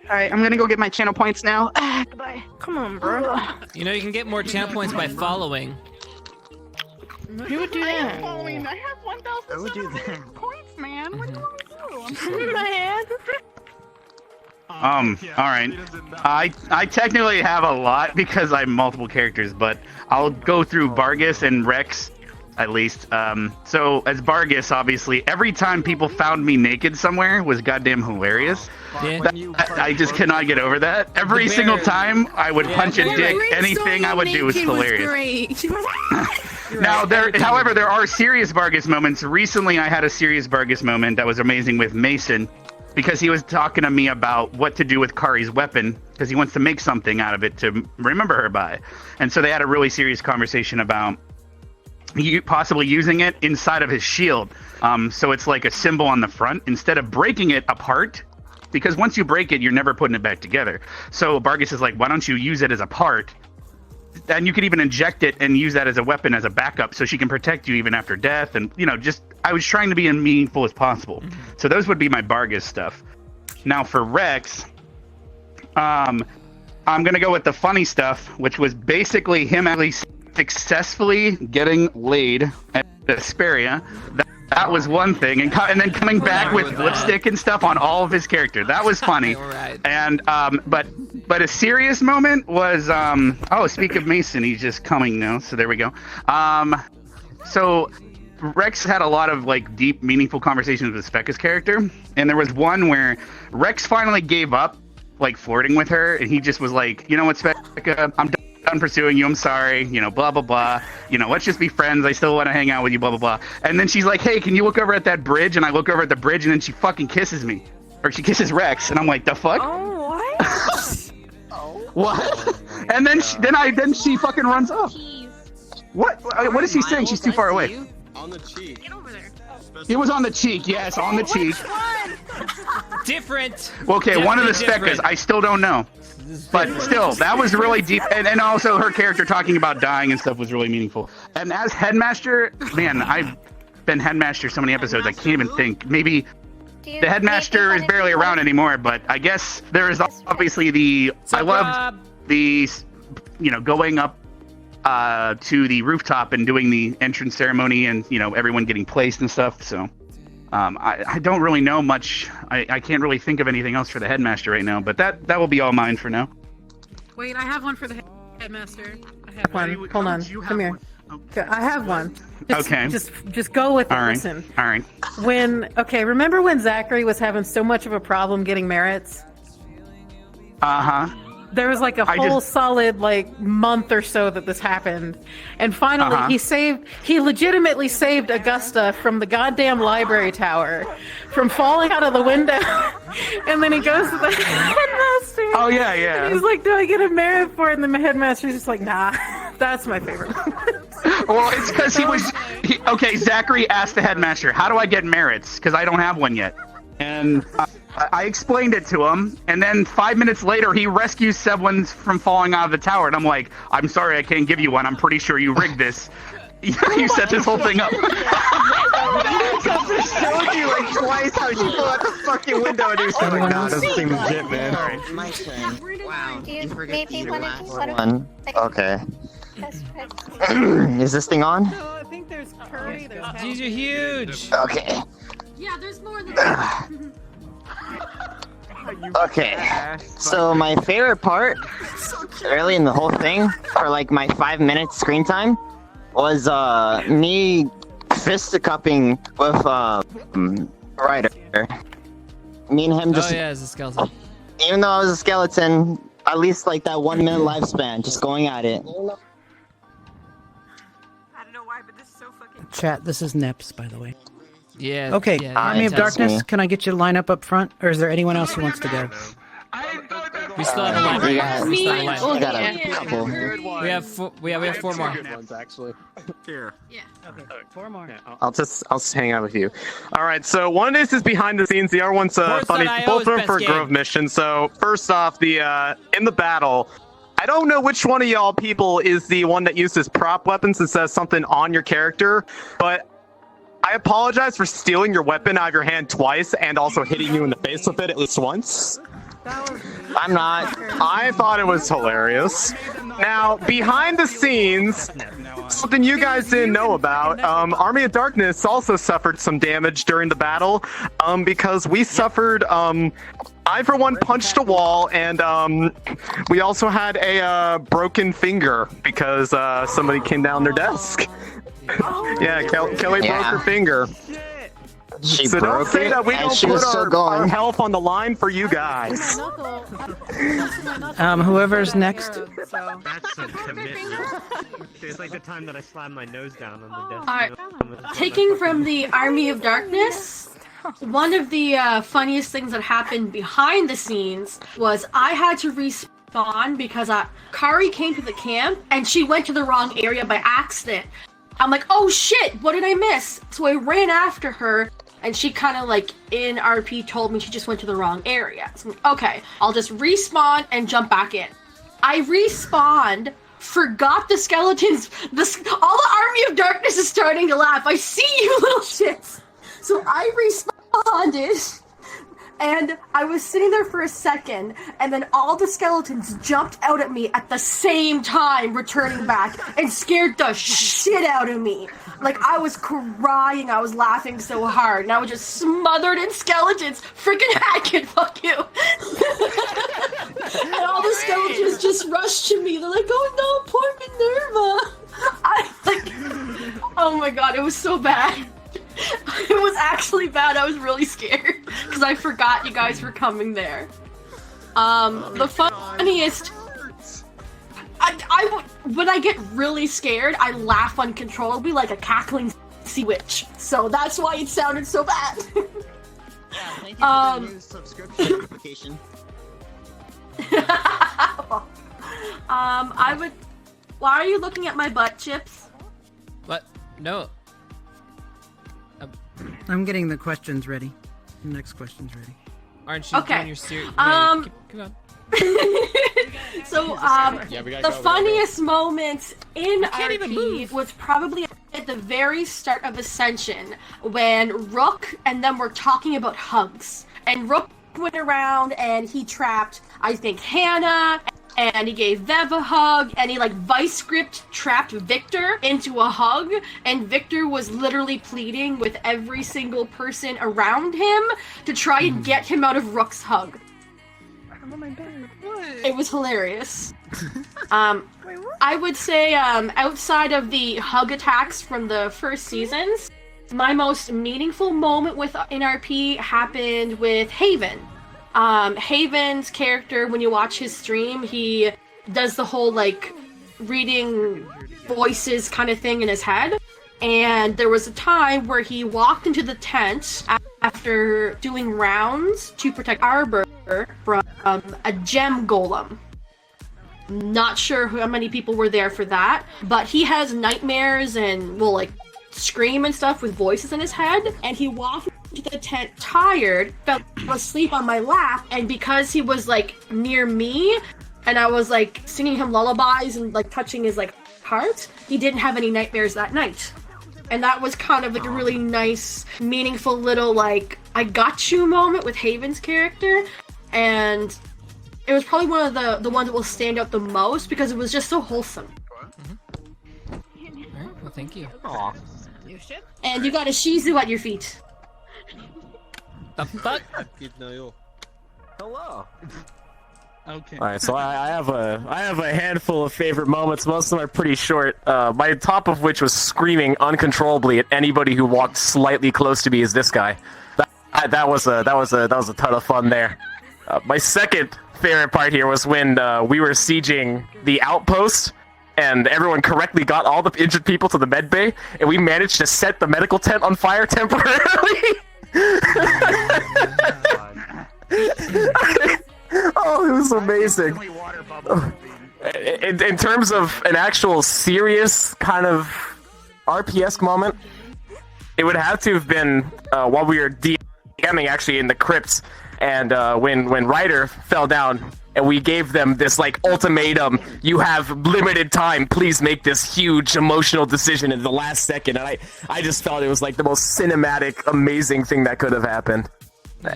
All right, I'm gonna go get my channel points now. Goodbye. Come on, bro. You know, you can get more channel points by following. Who would do that? I have 1,700 points, man. What do you want me to do? All right. I technically have a lot because I have multiple characters, but I'll go through Vargas and Rex at least. So as Vargas, obviously, every time people found me naked somewhere was goddamn hilarious. Yeah. I just cannot get over that. Every single time I would punch a dick, anything I would do was hilarious. Now, however, there are serious Vargas moments. Recently, I had a serious Vargas moment that was amazing with Mason, because he was talking to me about what to do with Kari's weapon, because he wants to make something out of it to remember her by. And so they had a really serious conversation about possibly using it inside of his shield. So it's like a symbol on the front instead of breaking it apart, because once you break it, you're never putting it back together. So Bargus is like, why don't you use it as a part? And you could even inject it and use that as a weapon, as a backup, so she can protect you even after death. And, just, I was trying to be as meaningful as possible. So those would be my Bargus stuff. Now for Rex, I'm going to go with the funny stuff, which was basically him actually successfully getting laid at Asperia. That was one thing, and then coming back with lipstick and stuff on all of his character. That was funny. And but a serious moment was speak of Mason, he's just coming now, so there we go. So Rex had a lot of like deep, meaningful conversations with Specca's character, and there was one where Rex finally gave up like flirting with her, and he just was like, you know what, Specca, I'm done pursuing you, I'm sorry, blah blah blah, let's just be friends, I still want to hang out with you, blah blah blah. And then she's like, hey, can you look over at that bridge? And I look over at the bridge, and then she fucking kisses me, or she kisses Rex, and I'm like, the fuck? What? And then she fucking runs off. What is she saying? She's too far away. On the cheek. Get over there. It was on the cheek, yes, on the cheek. Different. Okay, one of the Speccas, I still don't know. But still, that was really deep. And also her character talking about dying and stuff was really meaningful. And as Headmaster, man, I've been Headmaster so many episodes, I can't even think. Maybe the Headmaster is barely around anymore, but I guess there is obviously I loved the, going up to the rooftop and doing the entrance ceremony and, everyone getting placed and stuff. So I don't really know much. I can't really think of anything else for the Headmaster right now, but that will be all mine for now. Wait, I have one for the Headmaster. I have one. Hold on. Come here. Okay, I have one. Okay. Just go with it. All right. Listen. All right. Remember when Zachary was having so much of a problem getting merits? Uh-huh. There was like a whole solid month or so that this happened, and finally he legitimately saved Augusta from the goddamn library tower, from falling out of the window, and then he goes to the Headmaster. Oh yeah, yeah. And he's like, "Do I get a merit for it?" And the Headmaster's just like, "Nah." That's my favorite. Well, it's because Zachary asked the Headmaster, "How do I get merits? Because I don't have one yet." And I explained it to him, and then 5 minutes later, he rescues someone from falling out of the tower, and I'm like, I'm sorry, I can't give you one. I'm pretty sure you rigged this. You set this whole thing up. I showed you like twice how you fell out the fucking window, and you're like, nah, doesn't seem legit, man. Alright, my turn. Wow, you forget to eat your last One. Okay. Is this thing on? No, I think there's curry. These are huge. Okay. Yeah, there's more than that. Okay, so my favorite part, early in the whole thing, for like my 5 minutes screen time, was me fisticuffing with Ryder. Me and him just. Oh yeah, as a skeleton. Even though I was a skeleton, at least like that 1 minute lifespan, just going at it. I don't know why, but this is so fucking. Chat, this is Neps, by the way. Yeah. Okay, yeah, Army of Darkness, can I get you to line up front? Or is there anyone else who wants to go? We still have a line. We got a couple. We have four more. Actually. Here. Yeah. Okay, 4 more. I'll just hang out with you. All right. So one is behind the scenes. The other one's funny. Both of them for Grove mission. So first off, the in the battle, I don't know which one of y'all people is the one that uses prop weapons and says something on your character, but I apologize for stealing your weapon out of your hand twice and also hitting you in the face with it at least once. I'm not. I thought it was hilarious. Now, behind the scenes, something you guys didn't know about, Army of Darkness also suffered some damage during the battle, because we suffered, I for one punched a wall, and we also had a broken finger because somebody came down their desk. Yeah, Kelly broke her finger. She so broke don't say it, that we and don't she put was still our going. health on the line for you guys. Whoever's next. That's a commitment. It's like the time that I slammed my nose down on the desk. Alright, taking from the Army of Darkness, one of the funniest things that happened behind the scenes was I had to respawn because Kari came to the camp and she went to the wrong area by accident. I'm like, oh shit, what did I miss? So I ran after her, and she kind of like in RP told me she just went to the wrong area. So I'm like, okay, I'll just respawn and jump back in. I respawned, forgot the skeletons. All the Army of Darkness is starting to laugh. I see you little shits. So I respawned. And I was sitting there for a second, and then all the skeletons jumped out at me at the same time, returning back, and scared the shit out of me. Like, I was crying, I was laughing so hard, and I was just smothered in skeletons. Freaking Hackett, fuck you. And all the skeletons just rushed to me. They're like, oh no, poor Minerva. Oh my god, it was so bad. It was actually bad. I was really scared because I forgot you guys were coming there. The funniest. When I get really scared, I laugh uncontrollably like a cackling sea witch. So that's why it sounded so bad. Thank you for the new subscription notification. I would. Why are you looking at my butt, Chipz? What? No. I'm getting the questions ready. The next question's ready. Aren't you Okay. doing your series? Keep on. So, the funniest moments in RP was probably at the very start of Ascension when Rook and them were talking about hugs. And Rook went around and he trapped, I think, Hannah, and he gave Vev a hug, and he vice script trapped Victor into a hug, and Victor was literally pleading with every single person around him to try and get him out of Rook's hug. It was hilarious. I would say outside of the hug attacks from the first seasons, my most meaningful moment with NRP happened with Haven. Haven's character, when you watch his stream, he does the whole reading voices kind of thing in his head. And there was a time where he walked into the tent after doing rounds to protect Arbor from a gem golem. Not sure how many people were there for that, but he has nightmares and will scream and stuff with voices in his head, and he walked into the tent tired, fell asleep on my lap, and because he was near me and I was singing him lullabies and touching his heart, he didn't have any nightmares that night. And that was kind of a really nice, meaningful little I got you moment with Haven's character, and it was probably one of the ones that will stand out the most because it was just so wholesome. Alright, well thank you. Aw. And you got a Shih Tzu at your feet. The fuck? Hello. Okay. All right, so I have a handful of favorite moments. Most of them are pretty short. My top of which was screaming uncontrollably at anybody who walked slightly close to me. Is this guy? That was a ton of fun there. My second favorite part here was when we were sieging the outpost, and everyone correctly got all the injured people to the med bay, and we managed to set the medical tent on fire temporarily. Oh, it was amazing. In terms of an actual serious kind of RPS moment, it would have to have been while we were DMing actually in the crypts, and when Ryder fell down, and we gave them this ultimatum: you have limited time, please make this huge emotional decision in the last second. And I just felt it was the most cinematic, amazing thing that could have happened.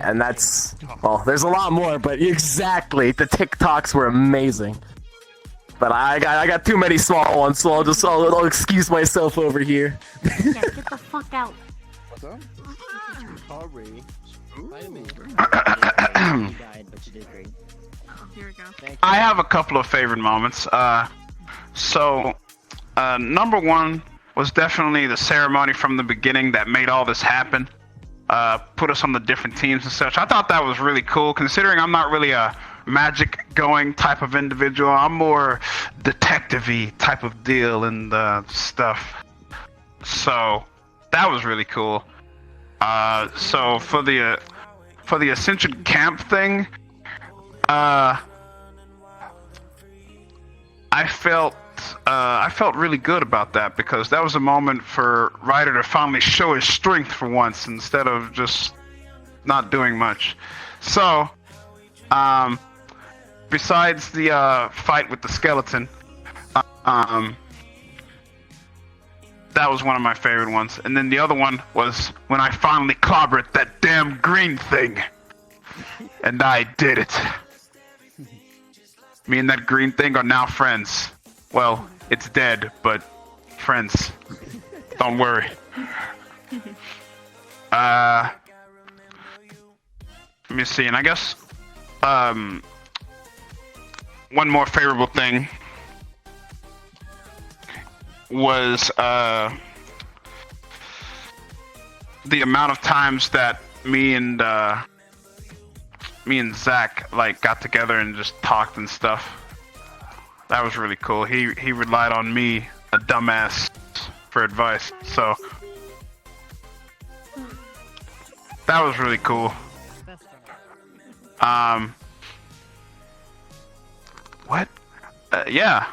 And that's, well, there's a lot more, but exactly, the TikToks were amazing. But I got too many small ones, so I'll excuse myself over here. Yeah, get the fuck out. I have a couple of favorite moments. Number one was definitely the ceremony from the beginning that made all this happen. Put us on the different teams and such. I thought that was really cool, considering I'm not really a magic going type of individual. I'm more detective-y type of deal and stuff. So that was really cool. So for the Ascension camp thing, I felt I felt really good about that because that was a moment for Ryder to finally show his strength for once instead of just not doing much. So, besides the fight with the skeleton, that was one of my favorite ones. And then the other one was when I finally clobbered that damn green thing. And I did it. Me and that green thing are now friends. Well, it's dead, but friends. Don't worry. Let me see, and I guess one more favorable thing was the amount of times that me and Zach like got together and just talked and stuff. That was really cool. He relied on me, a dumbass, for advice. So that was really cool. What? Yeah.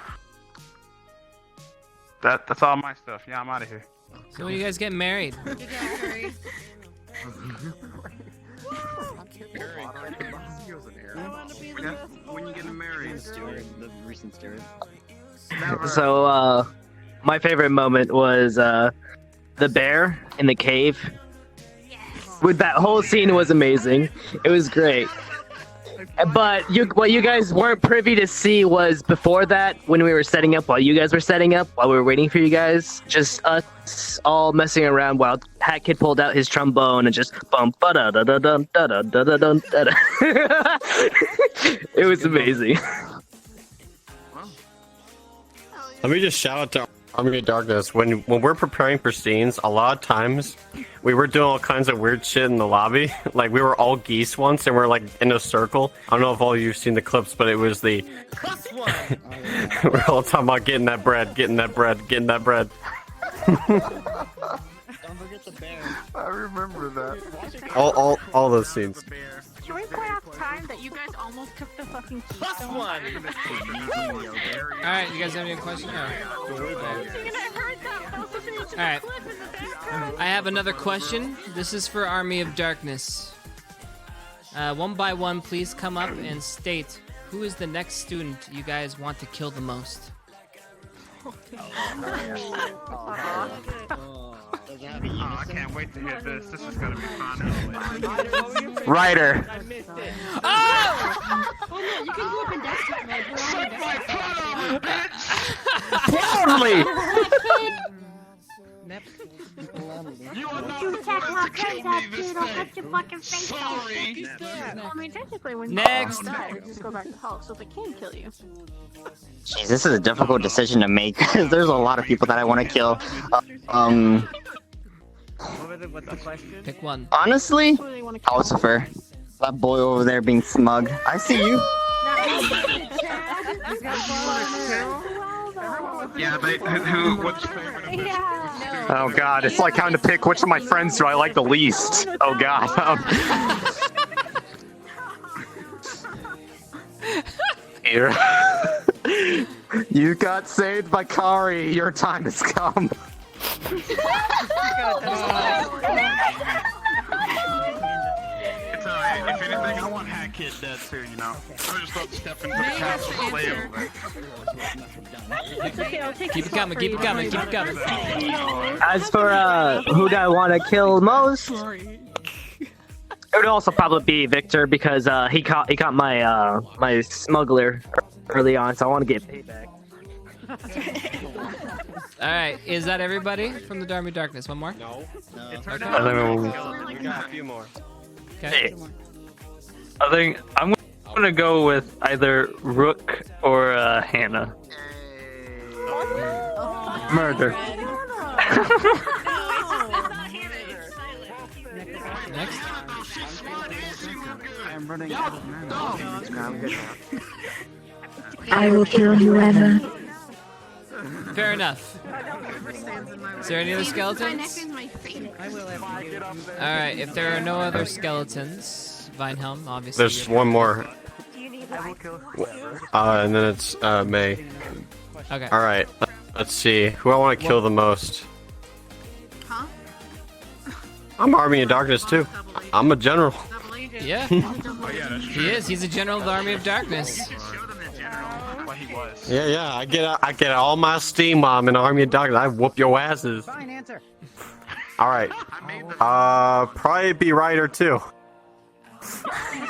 That's all my stuff. Yeah, I'm out of here. So when you guys get married? When you getting married? The recent steward. So, my favorite moment was the bear in the cave. With that whole scene was amazing. It was great. But what you guys weren't privy to see was before that, when we were setting up, while you guys were setting up, while we were waiting for you guys, just us all messing around while Hat Kid pulled out his trombone and just bum ba da da da da da da da da da da. It was amazing. Let me just shout out to Army of Darkness. When we're preparing for scenes, a lot of times we were doing all kinds of weird shit in the lobby. Like we were all geese once, and we're like in a circle. I don't know if all of you've seen the clips, but it was the we're all talking about getting that bread, getting that bread, getting that bread. Don't forget the bear. I remember that. All those scenes. Can we point out the time that you guys almost took the fucking keystone? Alright, you guys have any questions? Alright. I have another question. This is for Army of Darkness. One by one, please come up and state who is the next student you guys want to kill the most. I can't wait to hear this. This is gonna be fun. Ryder. Oh! Oh no, you can go up in desktop mode. Proudly! You attack my friends out, dude. I'll cut your fucking face off. I mean, technically, when Next. you die, you just go back to health, so they can kill you. Jeez, this is a difficult decision to make because there's a lot of people that I want to kill. What's the question? Pick one. Honestly, Lucifer. That boy over there being smug. I see you. Yeah, what's your favorite? Oh god, it's like having to pick which of my friends do I like the least. Oh god. Here. You got saved by Kari. Your time has come. It's alright. If anything, I want Hat Kid dead too, you know? I just about to step into the castle and slay him. It's okay, I'll take Keep it coming, keep it coming, keep it coming. As for who do I want to kill most? It would also probably be Victor because he caught my my smuggler early on, so I want to get payback. Alright, is that everybody from the Army of Darkness? One more? No. Okay. We got a few more. Okay. I think I'm gonna go with either Rook or Hannah. Murder. Next. I'm running out of mana. I will kill whoever. Fair enough. Is there any other skeletons? Alright, if there are no other skeletons, Vinehelm, obviously. There's one more. And then it's May. Okay. All right. Let's see. Who I want to kill the most? Huh? I'm Army of Darkness too. I'm a general. Yeah. He is. He's a general of the Army of Darkness. Yeah. I get all my steam while I'm in Army of Darkness. I whoop your asses. Fine answer. All right. Probably be Ryder too.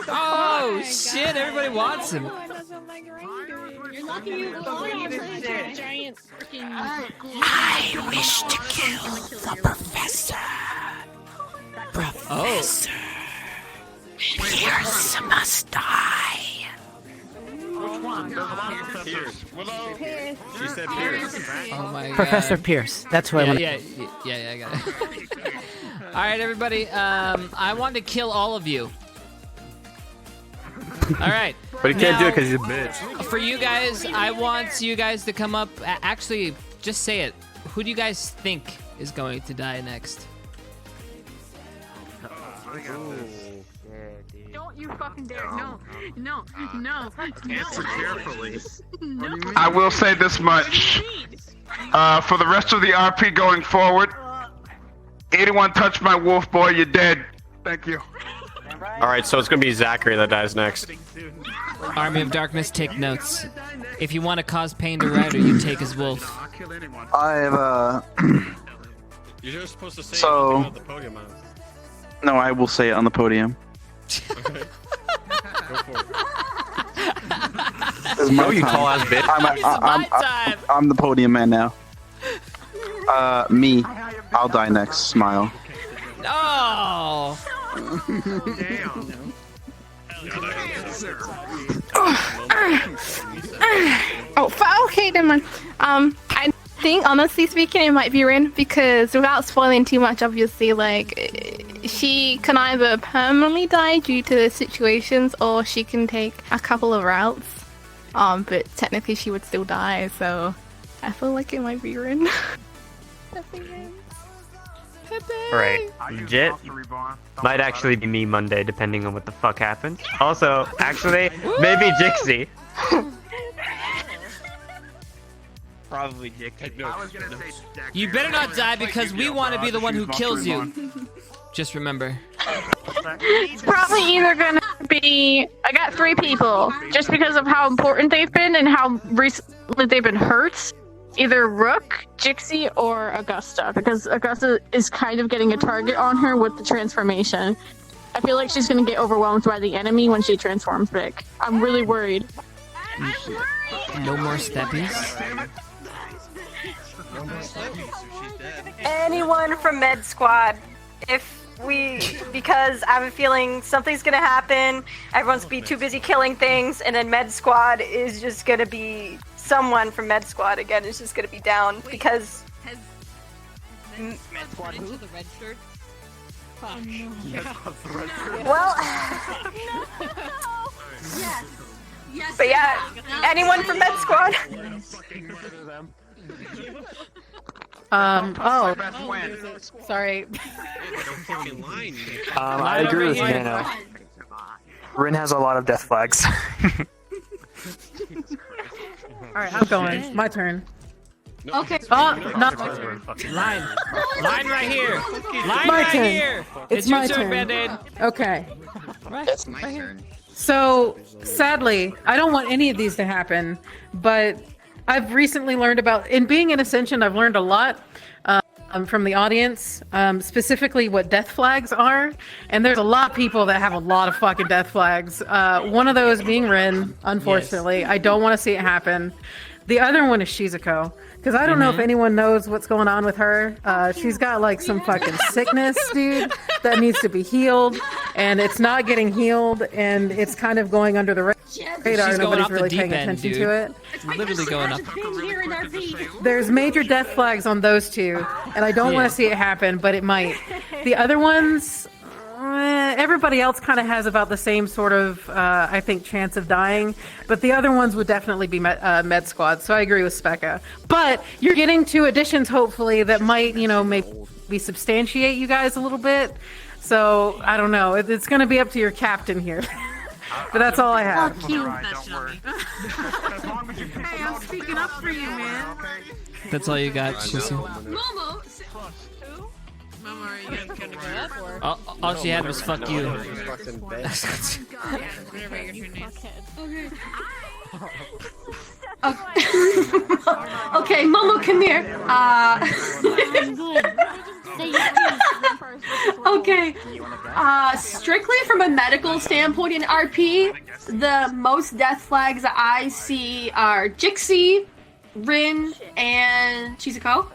Oh shit! Everybody wants him. I wish to kill the professor. Professor. Pierce must die. Which one? There's a lot of professors. Willow. She said Pierce. Oh my god. Professor Pierce. That's who I want. Yeah, I got it. All right, everybody. I want to kill all of you. All right. But he can't do it because he's a bitch. For you guys, I want you guys to come up. Actually, just say it. Who do you guys think is going to die next? Don't you fucking dare. No. Answer carefully. I will say this much. For the rest of the RP going forward, anyone touch my wolf boy, you're dead. Thank you. All right, so it's gonna be Zachary that dies next. Army of Darkness, take notes. If you want to cause pain to Ryder, you take his wolf. I've You're just supposed to say So- it on the podium. No, I will say it on the podium. Okay. Go for it. This is my No, you time. tall ass bitch. I'm the podium man now. Me. I'll die next. Smile. No. Okay, then man. I think honestly speaking, it might be Rin because without spoiling too much, obviously, like she can either permanently die due to situations, or she can take a couple of routes. But technically, she would still die. So I feel like it might be Rin. Right. Legit. Might actually be me Monday, depending on what the fuck happens. Also, actually, maybe Jixie. Probably Dick. You better not die because we want to be the one who kills you. Just remember. It's probably either gonna be. I got 3 people just because of how important they've been and how recently they've been hurt. Either Rook, Jixie, or Augusta, because Augusta is kind of getting a target on her with the transformation. I feel like she's gonna get overwhelmed by the enemy when she transforms big. I'm really worried. No more steppies. Anyone from Med Squad, because I have a feeling something's gonna happen, everyone's be too busy killing things, and then Med Squad is just gonna be someone from Med Squad again is just gonna be down because. Med Squad who? The red shirt. Fuck. Well. Yes. But yeah, anyone from Med Squad. Oh. Sorry. I agree with Nano. Rin has a lot of death flags. Alright, I'm going. My turn. Okay. Oh, not Line right here. Line my right turn. here. It's your my turn, turn. Band-Aid. Okay. That's my turn. So, sadly, I don't want any of these to happen, but I've recently learned about, in being in Ascension, I've learned a lot from the audience, specifically what death flags are, and there's a lot of people that have a lot of fucking death flags. One of those being Rin, unfortunately. Yes. I don't want to see it happen. The other one is Shizuko, because I don't know if anyone knows what's going on with her. She's got like some fucking sickness, dude, that needs to be healed, and it's not getting healed, and it's kind of going under the radar. Nobody's really paying attention to it. It's literally going up. There's major death flags on those two, and I don't want to see it happen, but it might. The other ones, everybody else kind of has about the same sort of, I think, chance of dying, but the other ones would definitely be Med Squad, so I agree with Specca. But you're getting 2 additions, hopefully, that might, maybe substantiate you guys a little bit, so I don't know. It's going to be up to your captain here. But that's all I have. Fuck you. Hey, I'm speaking up for you, man. That's all you got, Shizu. Momo. Who? Momo, are you gonna go up or? All she had was fuck you. Whatever your turn is. Okay, Momo, come here. Okay. Strictly from a medical standpoint in RP, the most death flags that I see are Jixie, Rin, and Chizuko.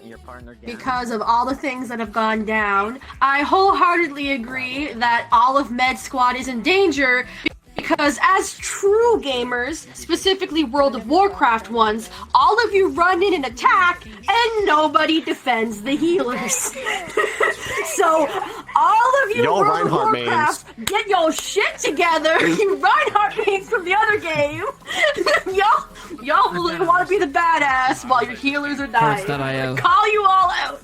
Because of all the things that have gone down. I wholeheartedly agree that all of Med Squad is in danger. Because as true gamers, specifically World of Warcraft ones, all of you run in and attack, and nobody defends the healers. So, all of you Y'all World of Reinhardt Warcraft, get your shit together, you Reinhardt mains from the other game. y'all want to be the badass while your healers are dying. Parts.io. Call you all out.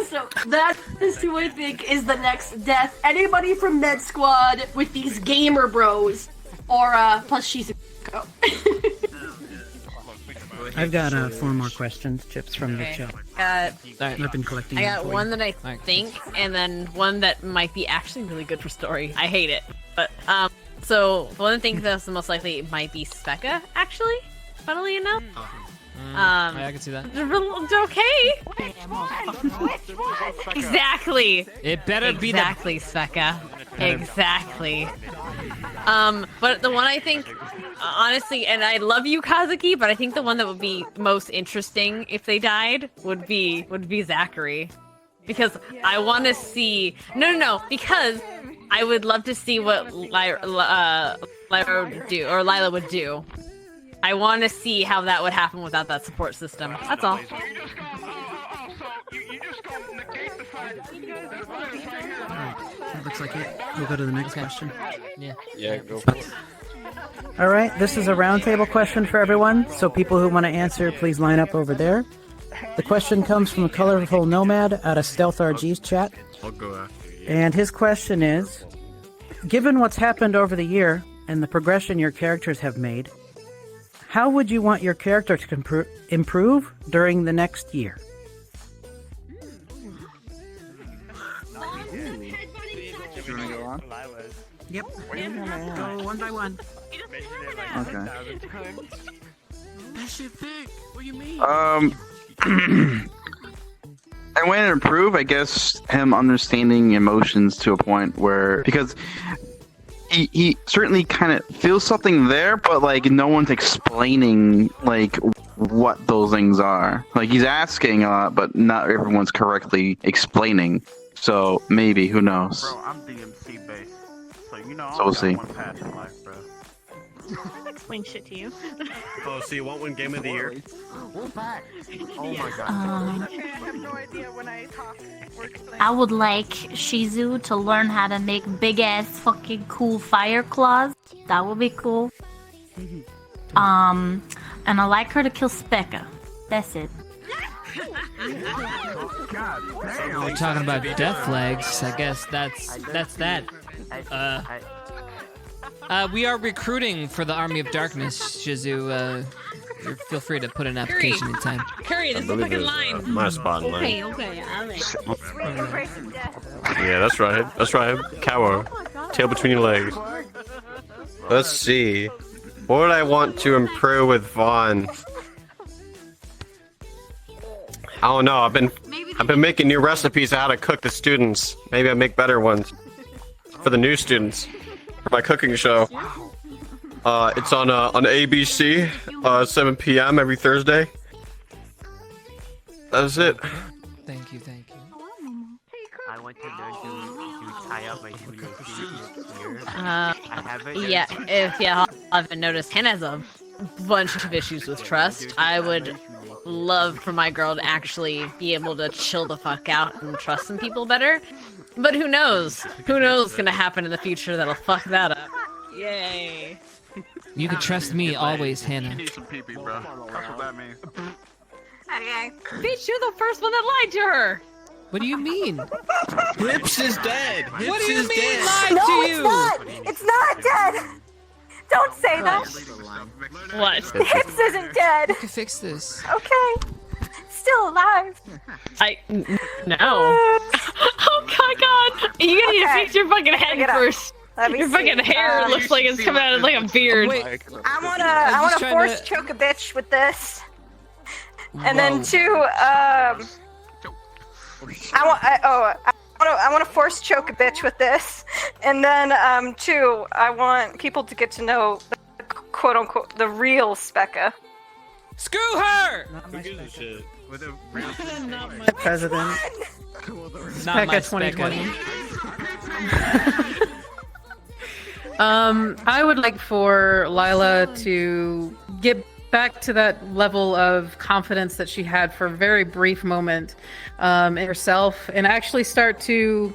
So that is who I think is the next death. Anybody from Med Squad with these gamer bros, or plus Shizuko. I've got 4 more questions, Chipz, from the chat. I've been collecting. I them got for one you. that I think, and then one that might be actually really good for story. I hate it, but so the one I think that's the most likely might be Specca, actually. Funnily enough. I can see that. Okay. Which one? Exactly. It better be exactly Specca. Exactly. But the one I think, honestly, and I love you, Kazuki, but I think the one that would be most interesting if they died would be Zachary, because I want to see. No, because I would love to see what Lyra would do, or Lila would do. I want to see how that would happen without that support system. That's all. That looks like it. We'll go to the next question. Yeah, go for it. All right, this is a roundtable question for everyone, so people who want to answer, please line up over there. The question comes from a colorful nomad out of StealthRG's chat. I'll go after you. And his question is, given what's happened over the year and the progression your characters have made, how would you want your character to improve during the next year? You want to go on? Yep. Go one by one. Okay. That shit thick. What do you mean? And when to improve, I guess him understanding emotions to a point where, because he certainly kind of feels something there, but like no one's explaining like what those things are. Like he's asking a lot, but not everyone's correctly explaining. So maybe, who knows? Bro, I'm DMC based, so you know So we'll see. one path in life, bro. I'll explain shit to you. Oh, so you want one game of the year? Oh my god. I have no idea when I talk. I would like Shizu to learn how to make big ass fucking cool fire claws. That would be cool. And I like her to kill Specca. That's it. We're talking about death flags. I guess that's that. We are recruiting for the Army of Darkness, Shizu. Feel free to put an application in time. Curry, this is the fucking line. My spot in line. Okay. Yeah, that's right. That's right. Cower. Tail between your legs. Let's see. What would I want to improve with Vaughn? I don't know. I've been making new recipes of how to cook the students. Maybe I make better ones for the new students for my cooking show. It's on ABC, 7 p.m. every Thursday. That's it. Thank you. I want to learn to tie up my shoelaces here. Yeah, if y'all haven't noticed, Hannah has a bunch of issues with trust. I would love for my girl to actually be able to chill the fuck out and trust some people better. But who knows? Who knows what's gonna happen in the future that'll fuck that up. Yay. You can trust me always, Hannah. You need some pee-pee, bro. That's what that means. Okay. Bitch, you're the first one that lied to her. What do you mean? Chipz is dead. What do you mean lied No, to it's you? not. It's not dead. Don't say that. What? Chipz isn't dead. We can fix this. Okay. Still alive. No. Oh my god. You need to fix your fucking head first. Your fucking hair looks like it's coming out of like a beard. I wanna force choke a bitch with this. And then two, I want to force choke a bitch with this, and then two, I want people to get to know the quote unquote the real Specca. Screw her! Who gives a shit? With a President. Not my Specca 2020. Specca. I would like for Lila to get back to that level of confidence that she had for a very brief moment in herself, and actually start to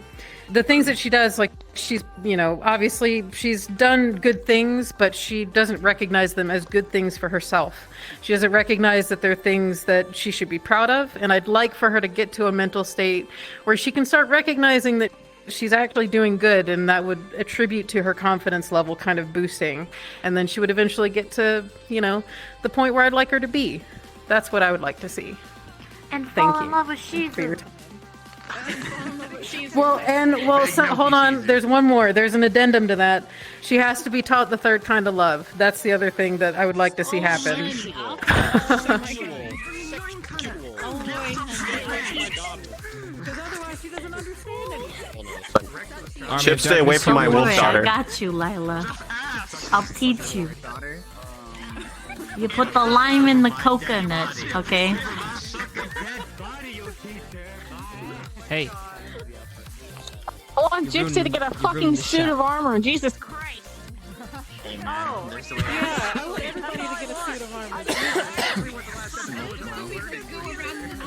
the things that she does. Like she's, obviously she's done good things, but she doesn't recognize them as good things for herself. She doesn't recognize that they're things that she should be proud of, and I'd like for her to get to a mental state where she can start recognizing that she's actually doing good, and that would attribute to her confidence level kind of boosting, and then she would eventually get to the point where I'd like her to be. That's what I would like to see. And Thank fall you in love with for your Shizu. time. So, hold on, there's one more. There's an addendum to that. She has to be taught the third kind of love. That's the other thing that I would like to see happen. Chipz, stay away from my wolf daughter. I got you, Lila. I'll teach you. You put the lime in the coconut, okay? Hey. I want Gypsy to get a fucking suit of armor. Jesus Christ. Oh, yeah, I want everybody to get a suit of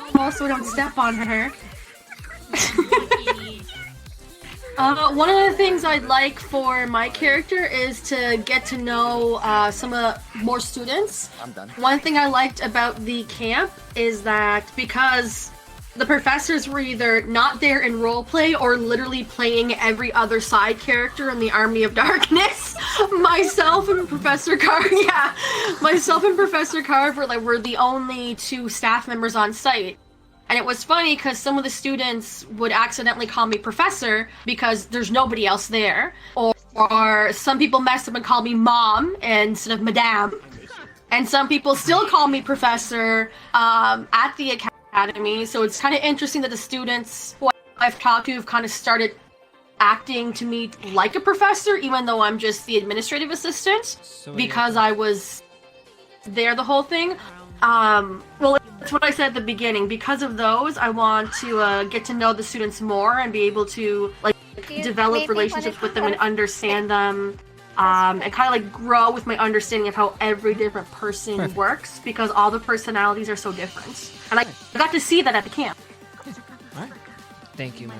armor. Also, don't step on her. One of the things I'd like for my character is to get to know some more students. I'm done. One thing I liked about the camp is that because the professors were either not there in roleplay or literally playing every other side character in the Army of Darkness, myself and Professor Carr were the only two staff members on site. And it was funny because some of the students would accidentally call me Professor because there's nobody else there. Or some people messed up and called me Mom instead of Madame. And some people still call me Professor at the academy. So it's kind of interesting that the students who I've talked to have kind of started acting to me like a professor, even though I'm just the administrative assistant, because I was there the whole thing. Well, that's what I said at the beginning. Because of those, I want to get to know the students more and be able to develop relationships with them and understand them, and kind of grow with my understanding of how every different person works, because all the personalities are so different. And I got to see that at the camp. Thank you,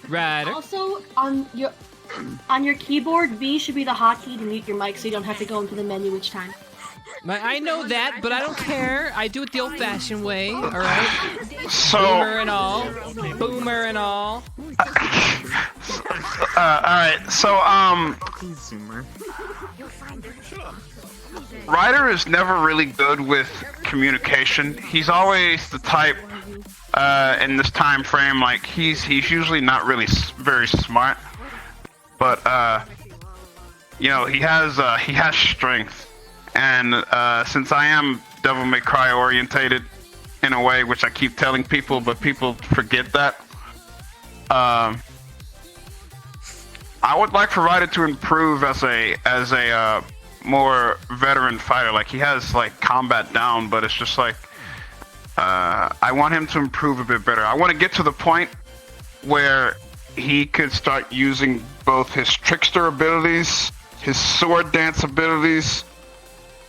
Ryder. Also, on your keyboard, V should be the hotkey to mute your mic, so you don't have to go into the menu each time. I know that, but I don't care. I do it the old-fashioned way, all right? So... Boomer and all. Boomer and all. Alright, so, Ryder is never really good with communication. He's always the type, in this time frame, he's usually not really very smart. But, he has strength. And since I am Devil May Cry orientated in a way, which I keep telling people, but people forget that, I would like for Ryder to improve as a more veteran fighter. He has combat down, but it's just I want him to improve a bit better. I want to get to the point where he could start using both his trickster abilities, his sword dance abilities,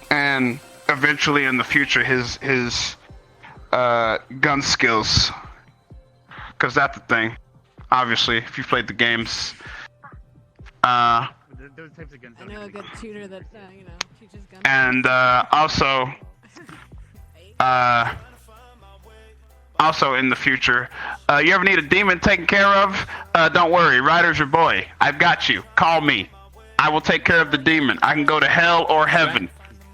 and eventually in the future his gun skills, because that's the thing. Obviously, if you played the games, Those types of guns. I know a good tutor that teaches guns. and also also in the future. You ever need a demon taken care of? Don't worry, Ryder's your boy. I've got you. Call me. I will take care of the demon. I can go to hell or heaven.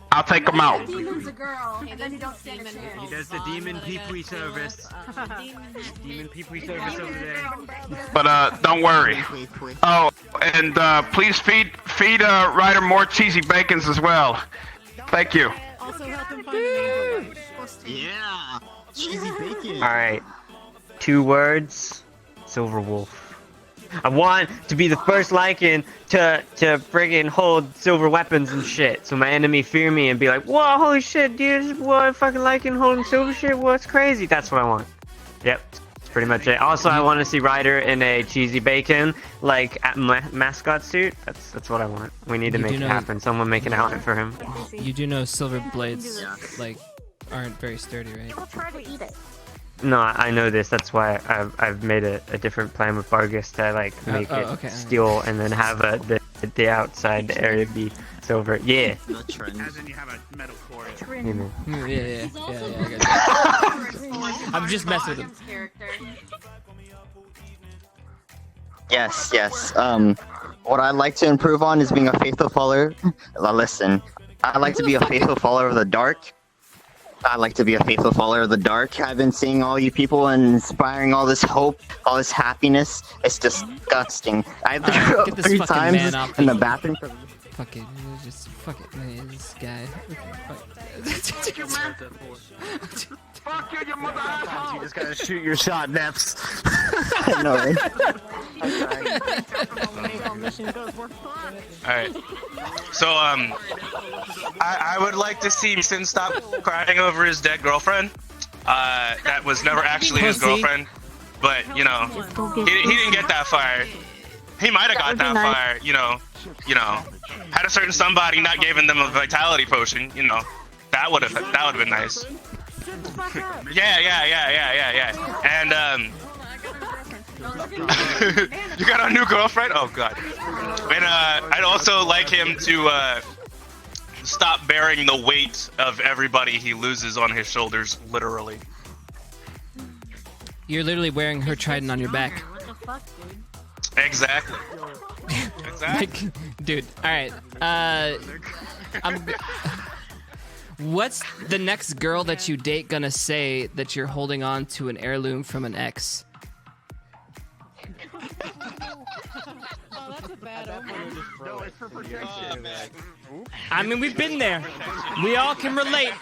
I'll take them out. Demon's a girl, and then you don't stand a chance. He does the demon pee-pee service. Demon pee-pee service over there. But don't worry. Oh, and please feed Ryder more cheesy bacons as well. Thank you. Also help him find a name. Yeah. Cheesy bacon. Alright. 2 words. Silver Wolf. I want to be the first Lycan to friggin' hold silver weapons and shit. So my enemy fear me and be like, whoa, holy shit, dude, what, fucking Lycan holding silver shit? What's crazy? That's what I want. Yep. That's pretty much it. Also, I want to see Ryder in a cheesy bacon, like, mascot suit. That's what I want. We need to make it happen. Someone make an outfit for him. You do know silver blades, like, aren't very sturdy, right? People try to eat it. No, I know this. That's why I've made a different plan with Vargas to like make it steel and then have the outside area be silver. Yeah. As in you have a metal core. Yeah, I got you. I'm just messing with him. Yes. What I'd like to improve on is being a faithful follower. Listen, I'd like to be a faithful follower of the dark. I'd like to be a faithful follower of the dark. I've been seeing all you people and inspiring all this hope, all this happiness. It's disgusting. I had to throw up 3 times in the bathroom. Fuck it, just fuck it, man. This guy. Fuck you, your mother asshole! You just gotta shoot your shot, Neps. I know, right? Alright. So, I would like to see Sin stop crying over his dead girlfriend. That was never actually his girlfriend. But, you know, he didn't get that far. He might have got that far, you know. Had a certain somebody not giving them a vitality potion, you know. That would have been nice. Yeah. And you got a new girlfriend? Oh god. And I'd also like him to stop bearing the weight of everybody he loses on his shoulders, literally. You're literally wearing her trident on your back. Exactly. Like, dude, alright. What's the next girl that you date gonna say that you're holding on to an heirloom from an ex? I mean, we've been there. We all can relate.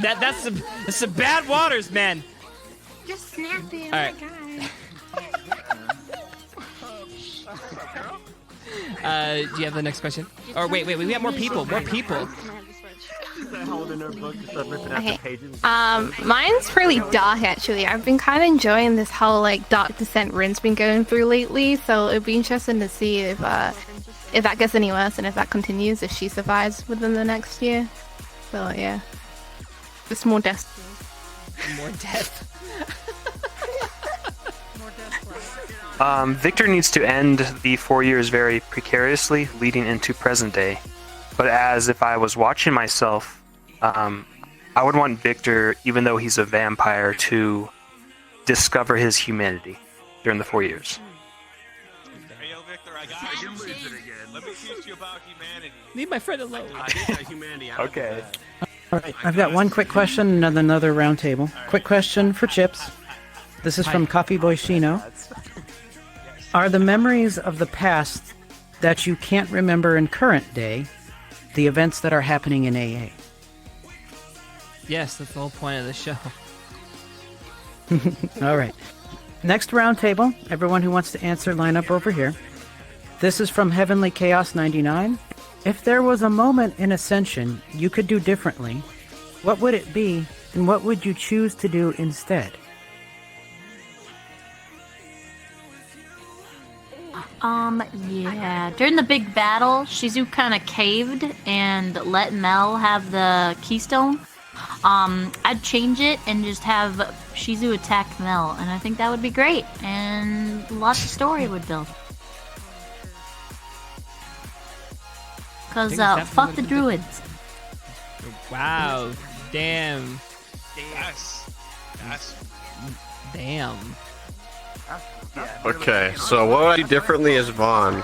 That's some bad waters, man. You're snappy. All right. Do you have the next question? Or wait, we have more people. Okay. Mine's really dark actually. I've been kind of enjoying this whole like dark descent Rin's been going through lately, so it'd be interesting to see if that gets any worse and if that continues, if she survives within the next year. So yeah, just more death. More death. Victor needs to end the 4 years very precariously, leading into present day. But as if I was watching myself, I would want Victor, even though he's a vampire, to discover his humanity during the 4 years. Hey, yo, Victor, I got you. Let me teach you about humanity. Leave my friend alone. Okay. All right, I've got one quick question and another round table. Quick question for Chipz. This is from Coffee Boy Shino. Are the memories of the past that you can't remember in current day the events that are happening in AA? Yes, that's the whole point of the show. All right. Next round table. Everyone who wants to answer, line up over here. This is from Heavenly Chaos 99. If there was a moment in Ascension you could do differently, what would it be, and what would you choose to do instead? Yeah. During the big battle, Shizu kind of caved and let Mel have the keystone. I'd change it and just have Shizu attack Mel, and I think that would be great, and lots of story would build. Cause fuck the druids. Wow, damn. Yes. Damn. Okay, so what would I do differently as Vaughn?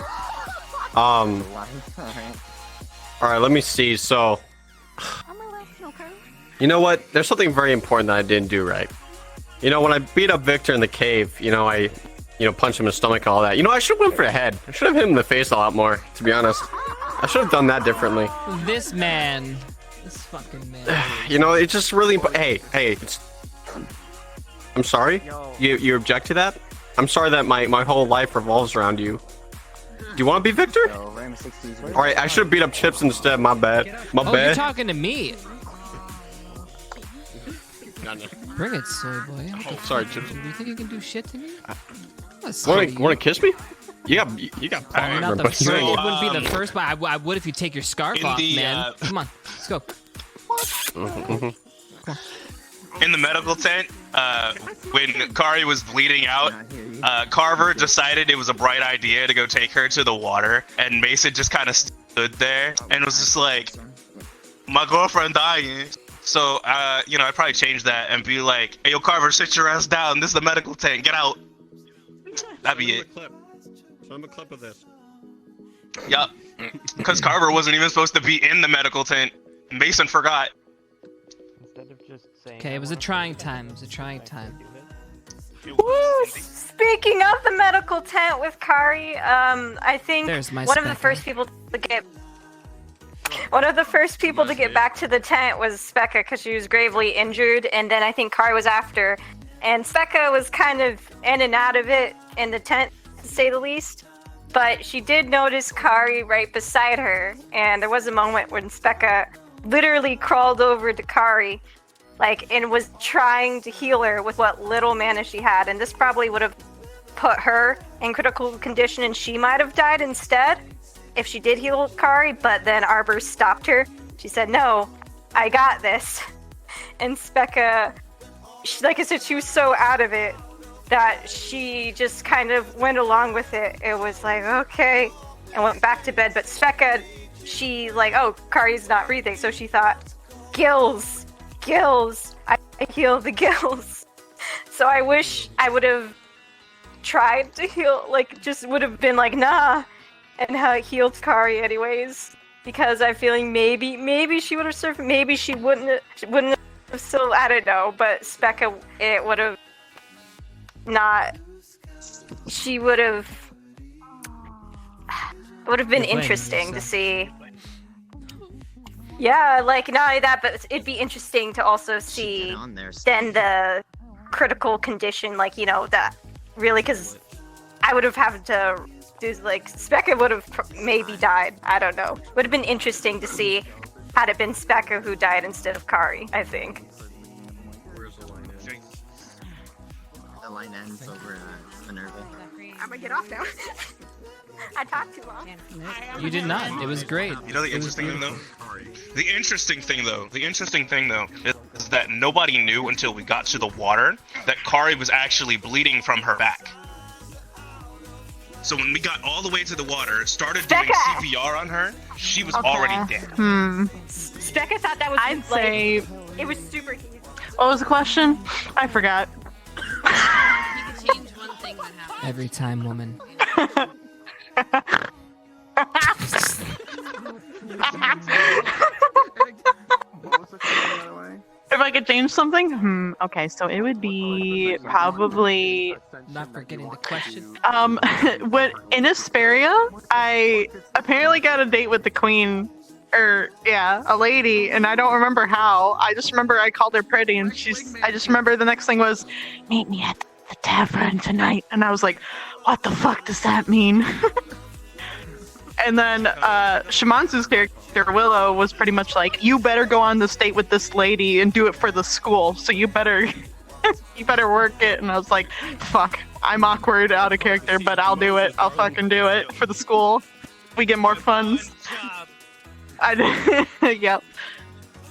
Alright, let me see. So, you know what? There's something very important that I didn't do right. You know, when I beat up Victor in the cave, I punched him in the stomach and all that. I should have went for the head. I should have hit him in the face a lot more, to be honest. I should have done that differently. This man. This fucking man. It's just really... Hey, I'm sorry? You object to that? I'm sorry that my whole life revolves around you. Do you want to be Victor? Alright, I should have beat up Chipz instead. My bad. My bad. You're talking to me. Bring it, soy boy. Sorry, Chipz. Do you think you can do shit to me? Want to kiss me? You got power. Not the first, it wouldn't be the first, but I would if you take your scarf off, man. Come on, let's go. In the medical tent, when Kari was bleeding out, Carver decided it was a bright idea to go take her to the water, and Mason just kind of stood there and was just like, my girlfriend dying. So, I'd probably change that and be like, hey, yo, Carver, sit your ass down. This is the medical tent. Get out. That'd be it. Show him a clip of this. Yup. Because Carver wasn't even supposed to be in the medical tent. Mason forgot. Okay, it was a trying time. Woo! Speaking of the medical tent with Kari, I think one of the first people to get back to the tent was Specca because she was gravely injured, and then I think Kari was after. And Specca was kind of in and out of it in the tent, to say the least. But she did notice Kari right beside her, and there was a moment when Specca literally crawled over to Kari, and was trying to heal her with what little mana she had, and this probably would have put her in critical condition, and she might have died instead if she did heal Kari, but then Arbor stopped her. She said, no, I got this. And Specca, like I said, she was so out of it that she just kind of went along with it. It was like, okay, and went back to bed. But Specca, she Kari's not breathing, so she thought, gills, I heal the gills. So I wish I would have tried to heal, just would have been like, nah, and how it healed Kari anyways. Because I'm feeling maybe she would have survived, maybe she wouldn't have still, I don't know, but Specca, it would have not, she would have, it would have been interesting to see. Yeah, not only that, but it'd be interesting to also see then the critical condition, that really, because I would have had to do, Specca would have maybe died. I don't know. Would have been interesting to see had it been Specca who died instead of Kari, I think. The line ends over Minerva. I'm gonna get off now. I talked too long. You did not. It was great. You know the interesting thing though? The interesting thing though is that nobody knew until we got to the water that Kari was actually bleeding from her back. So when we got all the way to the water, started doing CPR on her, she was already dead. Specca thought that was it was super easy. What was the question? I forgot. Every time, woman. If I could change something? Okay, so it would be probably... Not forgetting the question. When in Asperia, I apparently got a date with the queen. A lady, and I don't remember how. I just remember I called her pretty, and I just remember the next thing was, meet me at the tavern tonight. And I was like, what the fuck does that mean? And then Shimansu's character, Willow, was pretty much like, you better go on this date with this lady and do it for the school, so you better work it. And I was like, fuck, I'm awkward out of character, but I'll do it. I'll fucking do it for the school. We get more funds. Yep.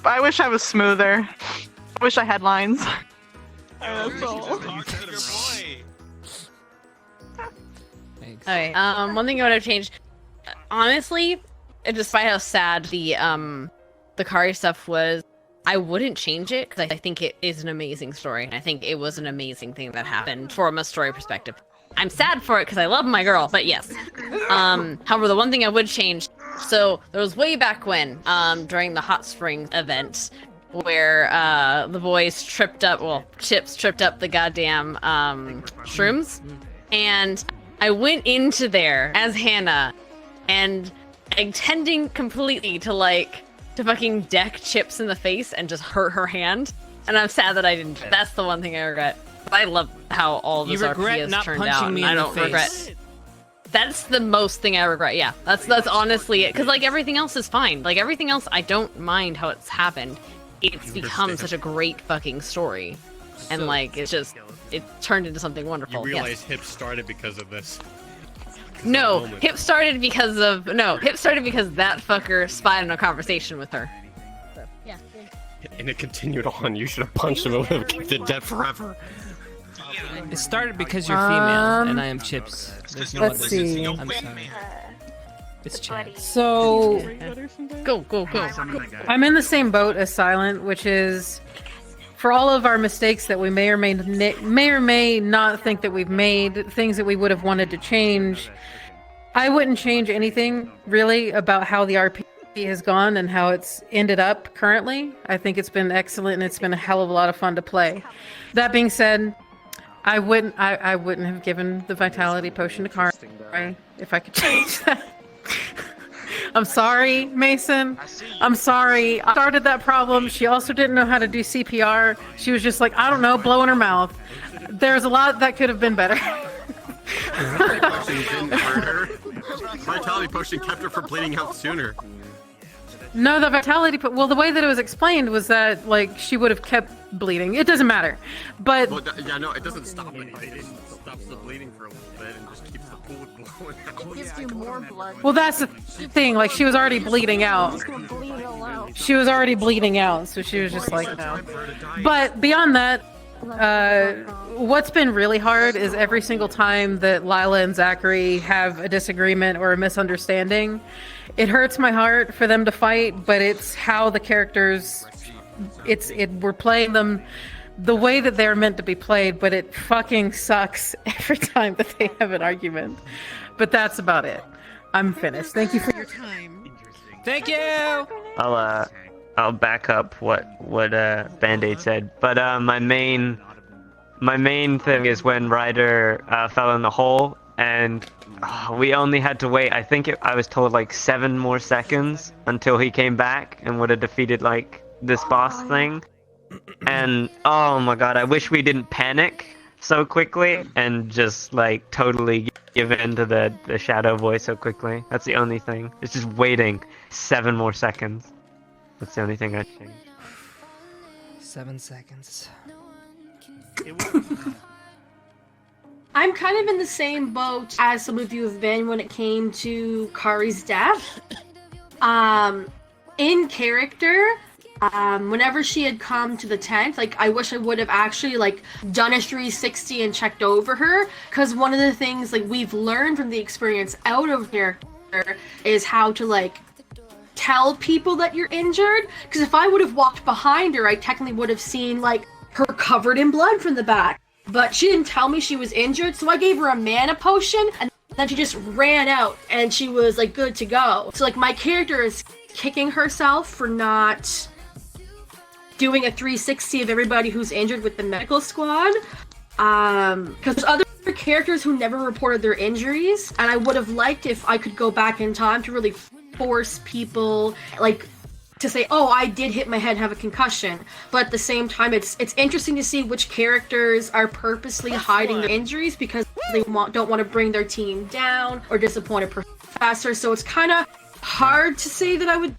I wish I was smoother. I wish I had lines. That's all. Alright, one thing I would have changed, honestly, despite how sad the Kari stuff was, I wouldn't change it because I think it is an amazing story. I think it was an amazing thing that happened from a story perspective. I'm sad for it because I love my girl, but yes. However, the one thing I would change, so there was way back when, during the hot spring event, where the boys Chipz tripped up the goddamn shrooms, and I went into there as Hannah, and intending completely to fucking deck Chipz in the face and just hurt her hand, and I'm sad that I didn't. That's the one thing I regret. But I love how all this RP has turned out, and I don't regret. That's the most thing I regret. Yeah, that's honestly it. Because everything else is fine. Everything else, I don't mind how it's happened. It's become such a great fucking story, and it turned into something wonderful. You realize Hip started because of this. No, Hip started because that fucker spied on a conversation with her. Yeah. And it continued on. You should have punched him. It would have kept it dead forever. It started because you're female, and I am Chipz. There's no Let's other see. reason. I'm sorry. It's Chad. So, go. I'm in the same boat as Silent, which is for all of our mistakes that we may or may not think that we've made, things that we would have wanted to change. I wouldn't change anything really about how the RP has gone and how it's ended up currently. I think it's been excellent and it's been a hell of a lot of fun to play. That being said, I wouldn't have given the vitality potion to Kari if I could change that. I'm sorry, Mason. I'm sorry. I started that problem. She also didn't know how to do CPR. She was just I don't know, blowing her mouth. There's a lot that could have been better. Vitality potion kept her from bleeding out sooner. No, the vitality. Well, the way that it was explained was that she would have kept bleeding. It doesn't matter, but it doesn't stop anything. It stops the bleeding for a little bit and just keeps the fluid blowing out. It gives you more blood. well, that's the thing. She was already bleeding out. She was already bleeding out, so she was just no. But beyond that, what's been really hard is every single time that Lila and Zachary have a disagreement or a misunderstanding, it hurts my heart for them to fight, but it's how the characters, we're playing them the way that they're meant to be played, but it fucking sucks every time that they have an argument. But that's about it. I'm finished. Thank you for your time. Thank you! I'll back up what Band-Aid said, but my main thing is when Ryder fell in the hole, and we only had to wait. I was told 7 more seconds until he came back and would have defeated this boss thing. And oh my god, I wish we didn't panic so quickly and just totally give in to the shadow voice so quickly. That's the only thing. It's just waiting 7 more seconds. That's the only thing I'd change. 7 seconds. I'm kind of in the same boat as some of you have been when it came to Kari's death. In character, whenever she had come to the tent, I wish I would have actually done a 360 and checked over her, because one of the things we've learned from the experience out of here is how to tell people that you're injured. Because if I would have walked behind her, I technically would have seen her covered in blood from the back. But she didn't tell me she was injured, so I gave her a mana potion, and then she just ran out, and she was good to go. So my character is kicking herself for not doing a 360 of everybody who's injured with the medical squad. Because there's other characters who never reported their injuries, and I would have liked if I could go back in time to really force people to say, oh, I did hit my head and have a concussion. But at the same time, it's interesting to see which characters are purposely hiding their injuries because they don't want to bring their team down or disappoint a professor. So it's kind of hard to say that I would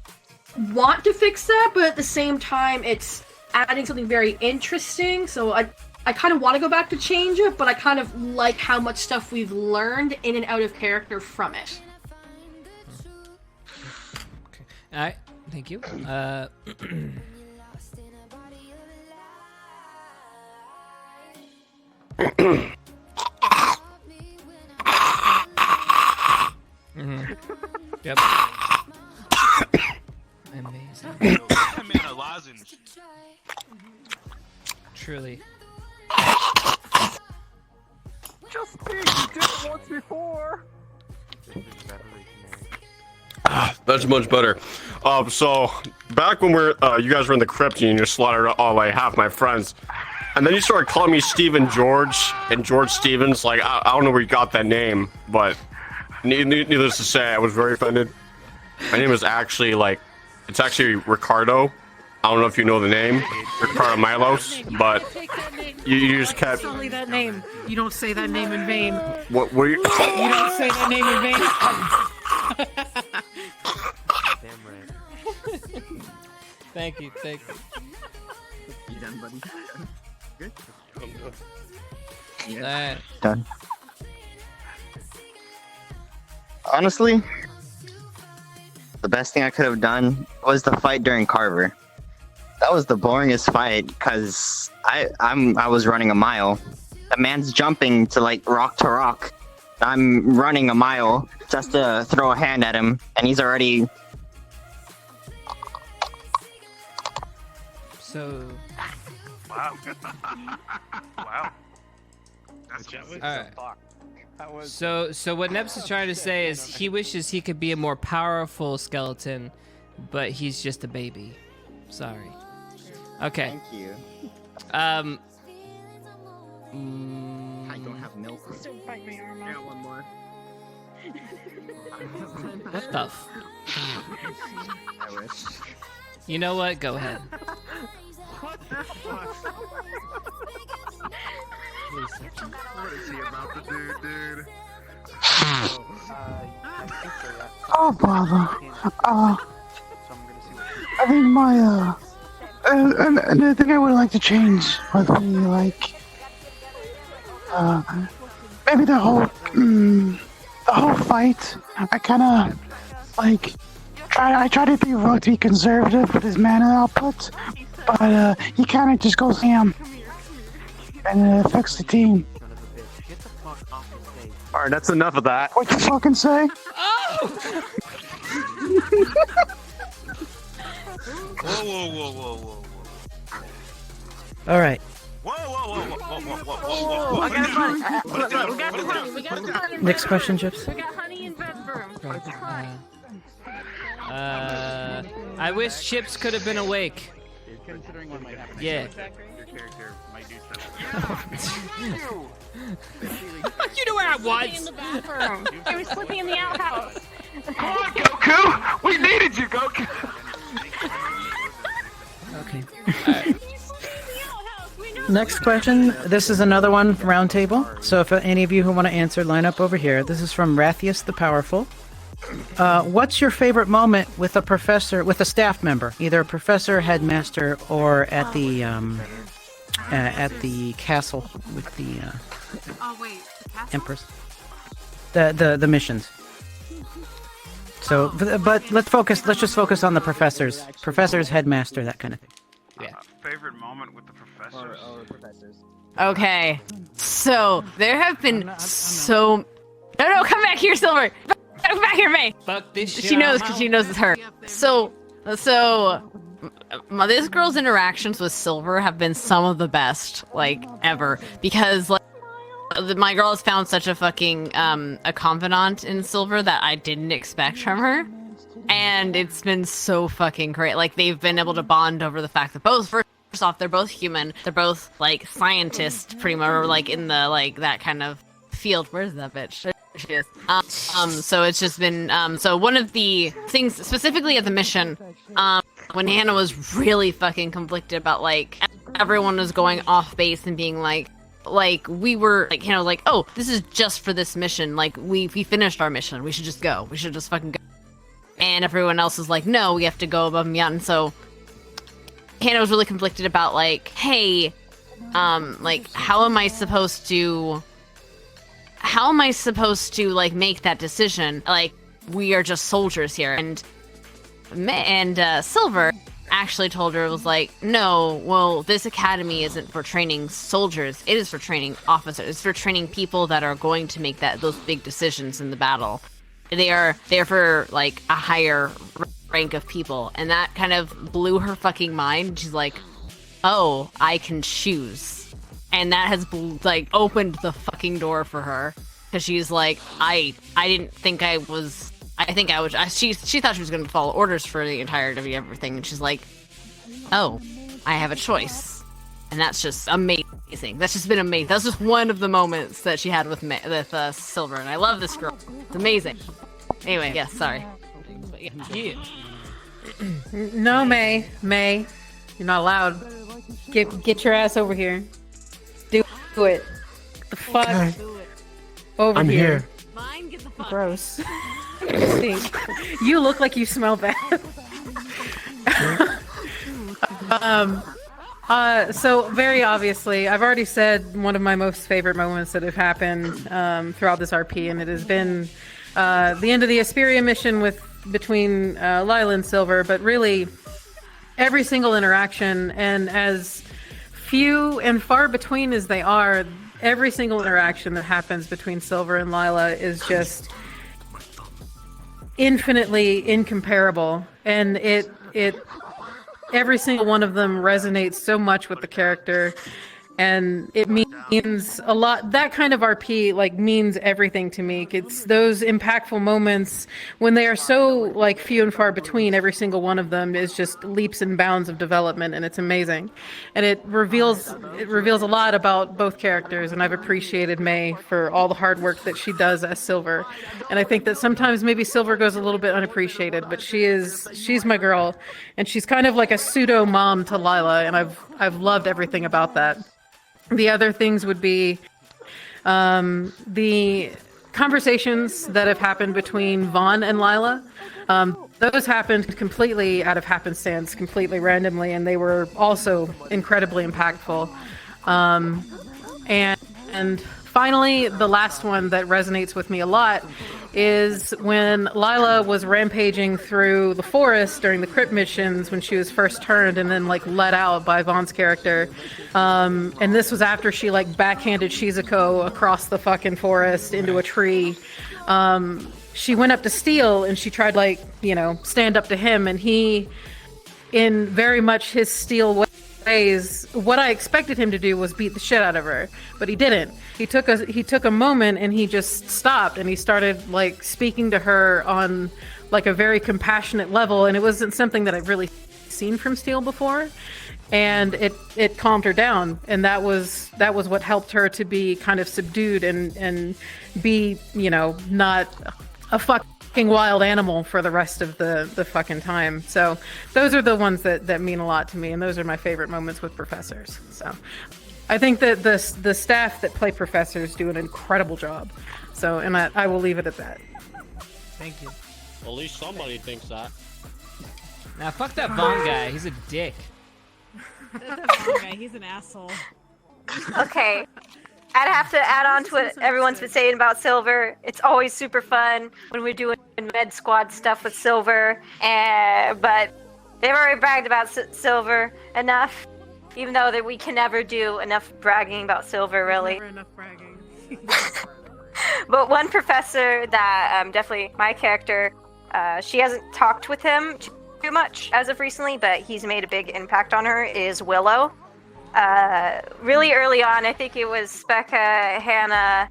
want to fix that, but at the same time, it's adding something very interesting. So I kind of want to go back to change it, but I kind of like how much stuff we've learned in and out of character from it. All right. Thank you. Yep. Amazing. I made a lozenge. Truly. Just think, you did it once before. That's much better. So back when you guys were in the crypt and you just slaughtered all like half my friends, and then you started calling me Stephen George and George Stevens. Like I don't know where you got that name, but needless to say, I was very offended. My name is actually it's actually Ricardo. I don't know if you know the name, Ricardo Milos, but you just kept. Only that name. You don't say that name in vain. What were you? You don't say that name in vain. Thank you. You done, buddy? Good? Yeah. Done. Honestly, the best thing I could have done was the fight during Carver. That was the boringest fight because I was running a mile. The man's jumping to rock to rock. I'm running a mile just to throw a hand at him, and he's already. So. Wow. Wow. Alright. So what Neps is trying to say is he wishes he could be a more powerful skeleton, but he's just a baby. Sorry. Okay. Thank you. I don't have milk. Don't bite my arm off. One more. What the f? I wish. You know what? Go ahead. What the fuck? What is he about to do, dude? Oh, bother. I think my, and I think I would like to change would be maybe the whole fight. I kind of, I try to be conservative with his mana output, but he kind of just goes ham, and it affects the team. Alright, that's enough of that. What you fucking say? Whoa. All right. Next question, Chipz. I wish Chipz could have been awake. Yeah. You know where I was. I was sleeping in the outhouse. Come on, Goku! We needed you, Goku! Okay. Next question. This is another one from Roundtable. So if any of you who want to answer, line up over here. This is from Rathius the Powerful. What's your favorite moment with a professor, with a staff member, either a professor, headmaster, or at the castle with the empress, the missions? So, but let's just focus on the professors, headmaster, that kind of thing. Yeah. Favorite moment with the professors? Okay, so there have been so. No, come back here, Silver. Come back here, May. Fuck this shit. She knows because she knows it's her. So this girl's interactions with Silver have been some of the best ever because my girl has found such a fucking a confidant in Silver that I didn't expect from her, and it's been so fucking great. They've been able to bond over the fact that both first off they're both human, they're both scientists pretty much, or in the that kind of field. Where's that bitch? There she is. So it's just been so one of the things specifically at the mission when Hannah was really fucking conflicted about everyone was going off base and being we were oh, this is just for this mission, we finished our mission, we should just go, we should just fucking go, and everyone else is no, we have to go above and beyond. And so Hannah was really conflicted about hey, how am I supposed to make that decision? We are just soldiers here. And Silver actually told her, no, well, this academy isn't for training soldiers, it is for training officers, it's for training people that are going to make those big decisions in the battle. They are there for a higher rank of people, and that kind of blew her fucking mind. She's oh, I can choose. And that has like opened the fucking door for her. Because she's like, I didn't think I was, she thought she was going to follow orders for the entirety of everything. And she's like, oh, I have a choice. And that's just amazing. That's just been amazing. That's just one of the moments that she had with Silver. And I love this girl. It's amazing. Anyway, yes, sorry. Yeah. No, May, you're not allowed. Get your ass over here. Do it. The fuck over I'm here. Gross. Stink. You look like you smell bad. So very obviously, I've already said one of my most favorite moments that have happened throughout this RP, and it has been the end of the Asperia mission between Lila and Silver, but really every single interaction, and as few and far between as they are, every single interaction that happens between Silver and Lila is just infinitely incomparable, and it every single one of them resonates so much with the character, and it means a lot. That kind of RP like means everything to me. It's those impactful moments when they are so like few and far between. Every single one of them is just leaps and bounds of development, and it's amazing. And it reveals a lot about both characters, and I've appreciated May for all the hard work that she does as Silver. And I think that sometimes maybe Silver goes a little bit unappreciated, but she's my girl, and she's kind of like a pseudo mom to Lila, and I've loved everything about that. The other things would be the conversations that have happened between Vaughn and Lila. Those happened completely out of happenstance, completely randomly, and they were also incredibly impactful. And finally, the last one that resonates with me a lot is when Lila was rampaging through the forest during the crypt missions when she was first turned and then like let out by Vaughn's character. And this was after she like backhanded Shizuko across the fucking forest into a tree. She went up to Steel and she tried like, stand up to him, and he, in very much his Steel ways, what I expected him to do was beat the shit out of her, but he didn't. He took a moment and he just stopped and he started like speaking to her on like a very compassionate level, and it wasn't something that I've really seen from Steel before, and it calmed her down, and that was what helped her to be kind of subdued and be not a fucking wild animal for the rest of the fucking time. So those are the ones that mean a lot to me, and those are my favorite moments with professors. So I think that the staff that play professors do an incredible job. So, and I will leave it at that. Thank you. Well, at least somebody thinks that. Now fuck that Vaughn guy. He's a dick. That Vaughn guy. He's an asshole. Okay. I'd have to add on to what everyone's been saying about Silver. It's always super fun when we're doing med squad stuff with Silver, but they've already bragged about Silver enough, even though that we can never do enough bragging about Silver, really. Never enough bragging. But one professor that definitely my character, she hasn't talked with him too much as of recently, but he's made a big impact on her, is Willow. Really early on, I think it was Becca, Hannah,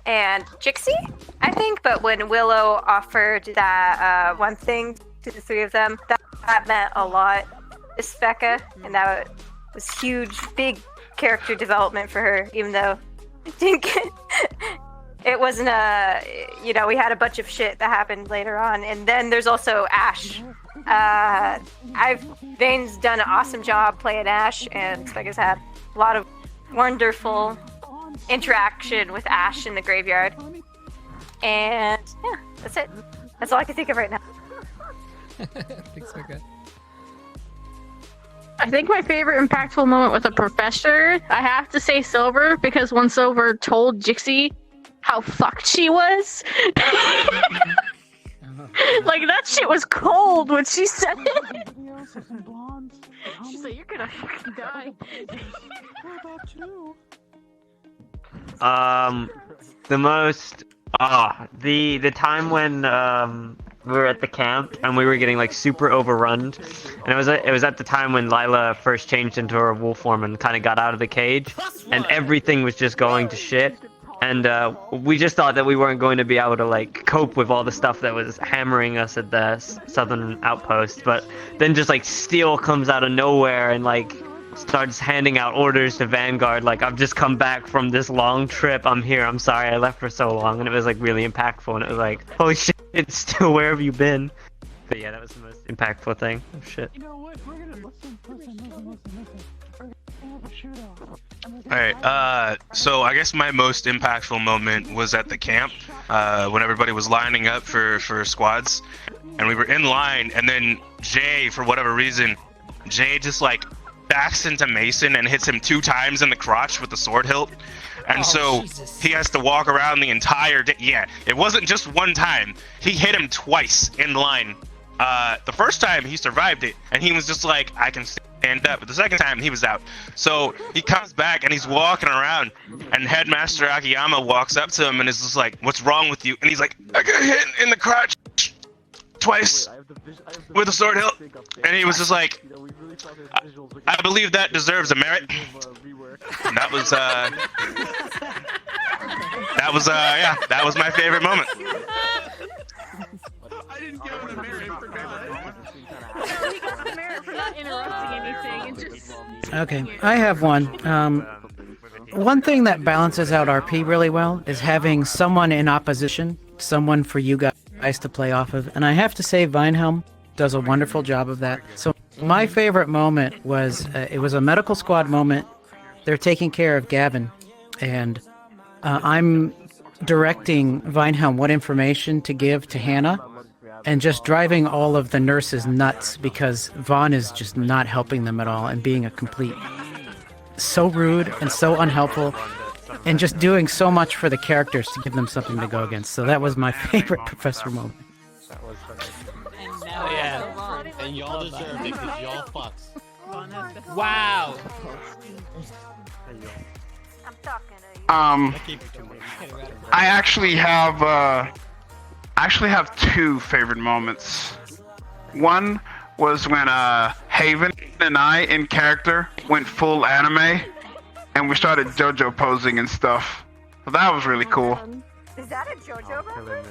and Jixie, I think. But when Willow offered that one thing to the three of them, that meant a lot to Becca, and that was huge, big character development for her, even though it didn't get... It wasn't we had a bunch of shit that happened later on. And then there's also Ash. Vane's done an awesome job playing Ash, and Becca's had a lot of wonderful interaction with Ash in the graveyard. And yeah, that's it. That's all I can think of right now. Thanks, Becca. I think my favorite impactful moment with a professor, I have to say Silver, because when Silver told Jixie how fucked she was, like that shit was cold when she said it. She's like, "You're gonna fucking die." The time when we were at the camp and we were getting like super overrun, and it was at the time when Lila first changed into her wolf form and kind of got out of the cage, and everything was just going to shit. And we just thought that we weren't going to be able to like cope with all the stuff that was hammering us at the southern outpost. But then just like Steel comes out of nowhere and like starts handing out orders to Vanguard, like, I've just come back from this long trip, I'm here, I'm sorry I left for so long. And it was like really impactful, and it was like, holy shit, Still, where have you been? But yeah, that was the most impactful thing. Oh shit. You know what? We're gonna listen. Alright, so I guess my most impactful moment was at the camp, when everybody was lining up for squads, and we were in line, and then Jay, for whatever reason, Jay just like backs into Mason and hits him 2 times in the crotch with the sword hilt, and he has to walk around the entire day. Yeah, it wasn't just one time, he hit him twice in line. The first time he survived it, and he was just like, I can stand up. But the second time he was out. So he comes back and he's walking around, and Headmaster Akiyama walks up to him and is just like, what's wrong with you? And he's like, I got hit in the crotch twice with a sword hilt. And he was just like, I believe that deserves a merit. And that was my favorite moment. I didn't give him a merit for that. He got a merit for not interrupting anything and just... Okay, I have one. One thing that balances out RP really well is having someone in opposition, someone for you guys to play off of. And I have to say, Vinehelm does a wonderful job of that. So my favorite moment was, it was a medical squad moment. They're taking care of Gavin, and I'm directing Vinehelm what information to give to Hannah, and just driving all of the nurses nuts because Vaughn is just not helping them at all and being a complete, so rude and so unhelpful, and just doing so much for the characters to give them something to go against. So that was my favorite Professor moment. Oh yeah, and y'all deserved it because y'all fucks. Wow. I actually have 2 favorite moments. One was when Haven and I in character went full anime, and we started JoJo posing and stuff. So that was really cool. Is that a JoJo reference?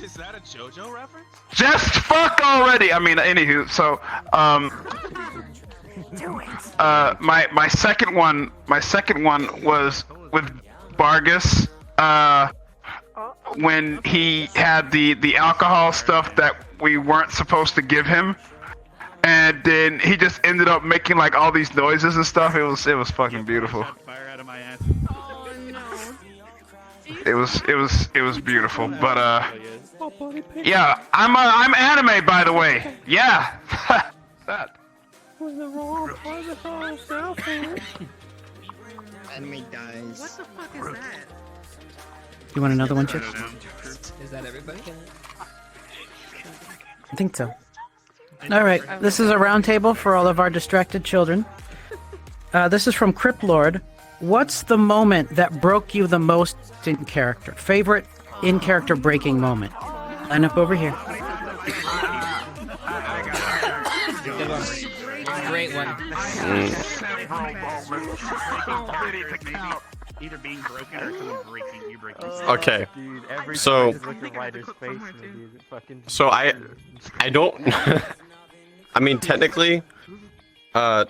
Is that a JoJo reference? Just fuck already. I mean, anywho, so my second one was with Vargas, when he had the alcohol stuff that we weren't supposed to give him, and then he just ended up making like all these noises and stuff. It was fucking beautiful. It was beautiful, but yeah, I'm anime, by the way. Yeah. That. Anime dies. What the fuck is that? You want another one, Chipz? Is that everybody? I think so. Alright, this is a round table for all of our distracted children. This is from Crypt Lord. What's the moment that broke you the most in character? Favorite in-character breaking moment? Line up over here. Great one. Either being broken or someone breaking you breaking. Okay, so I don't. I mean, technically, if I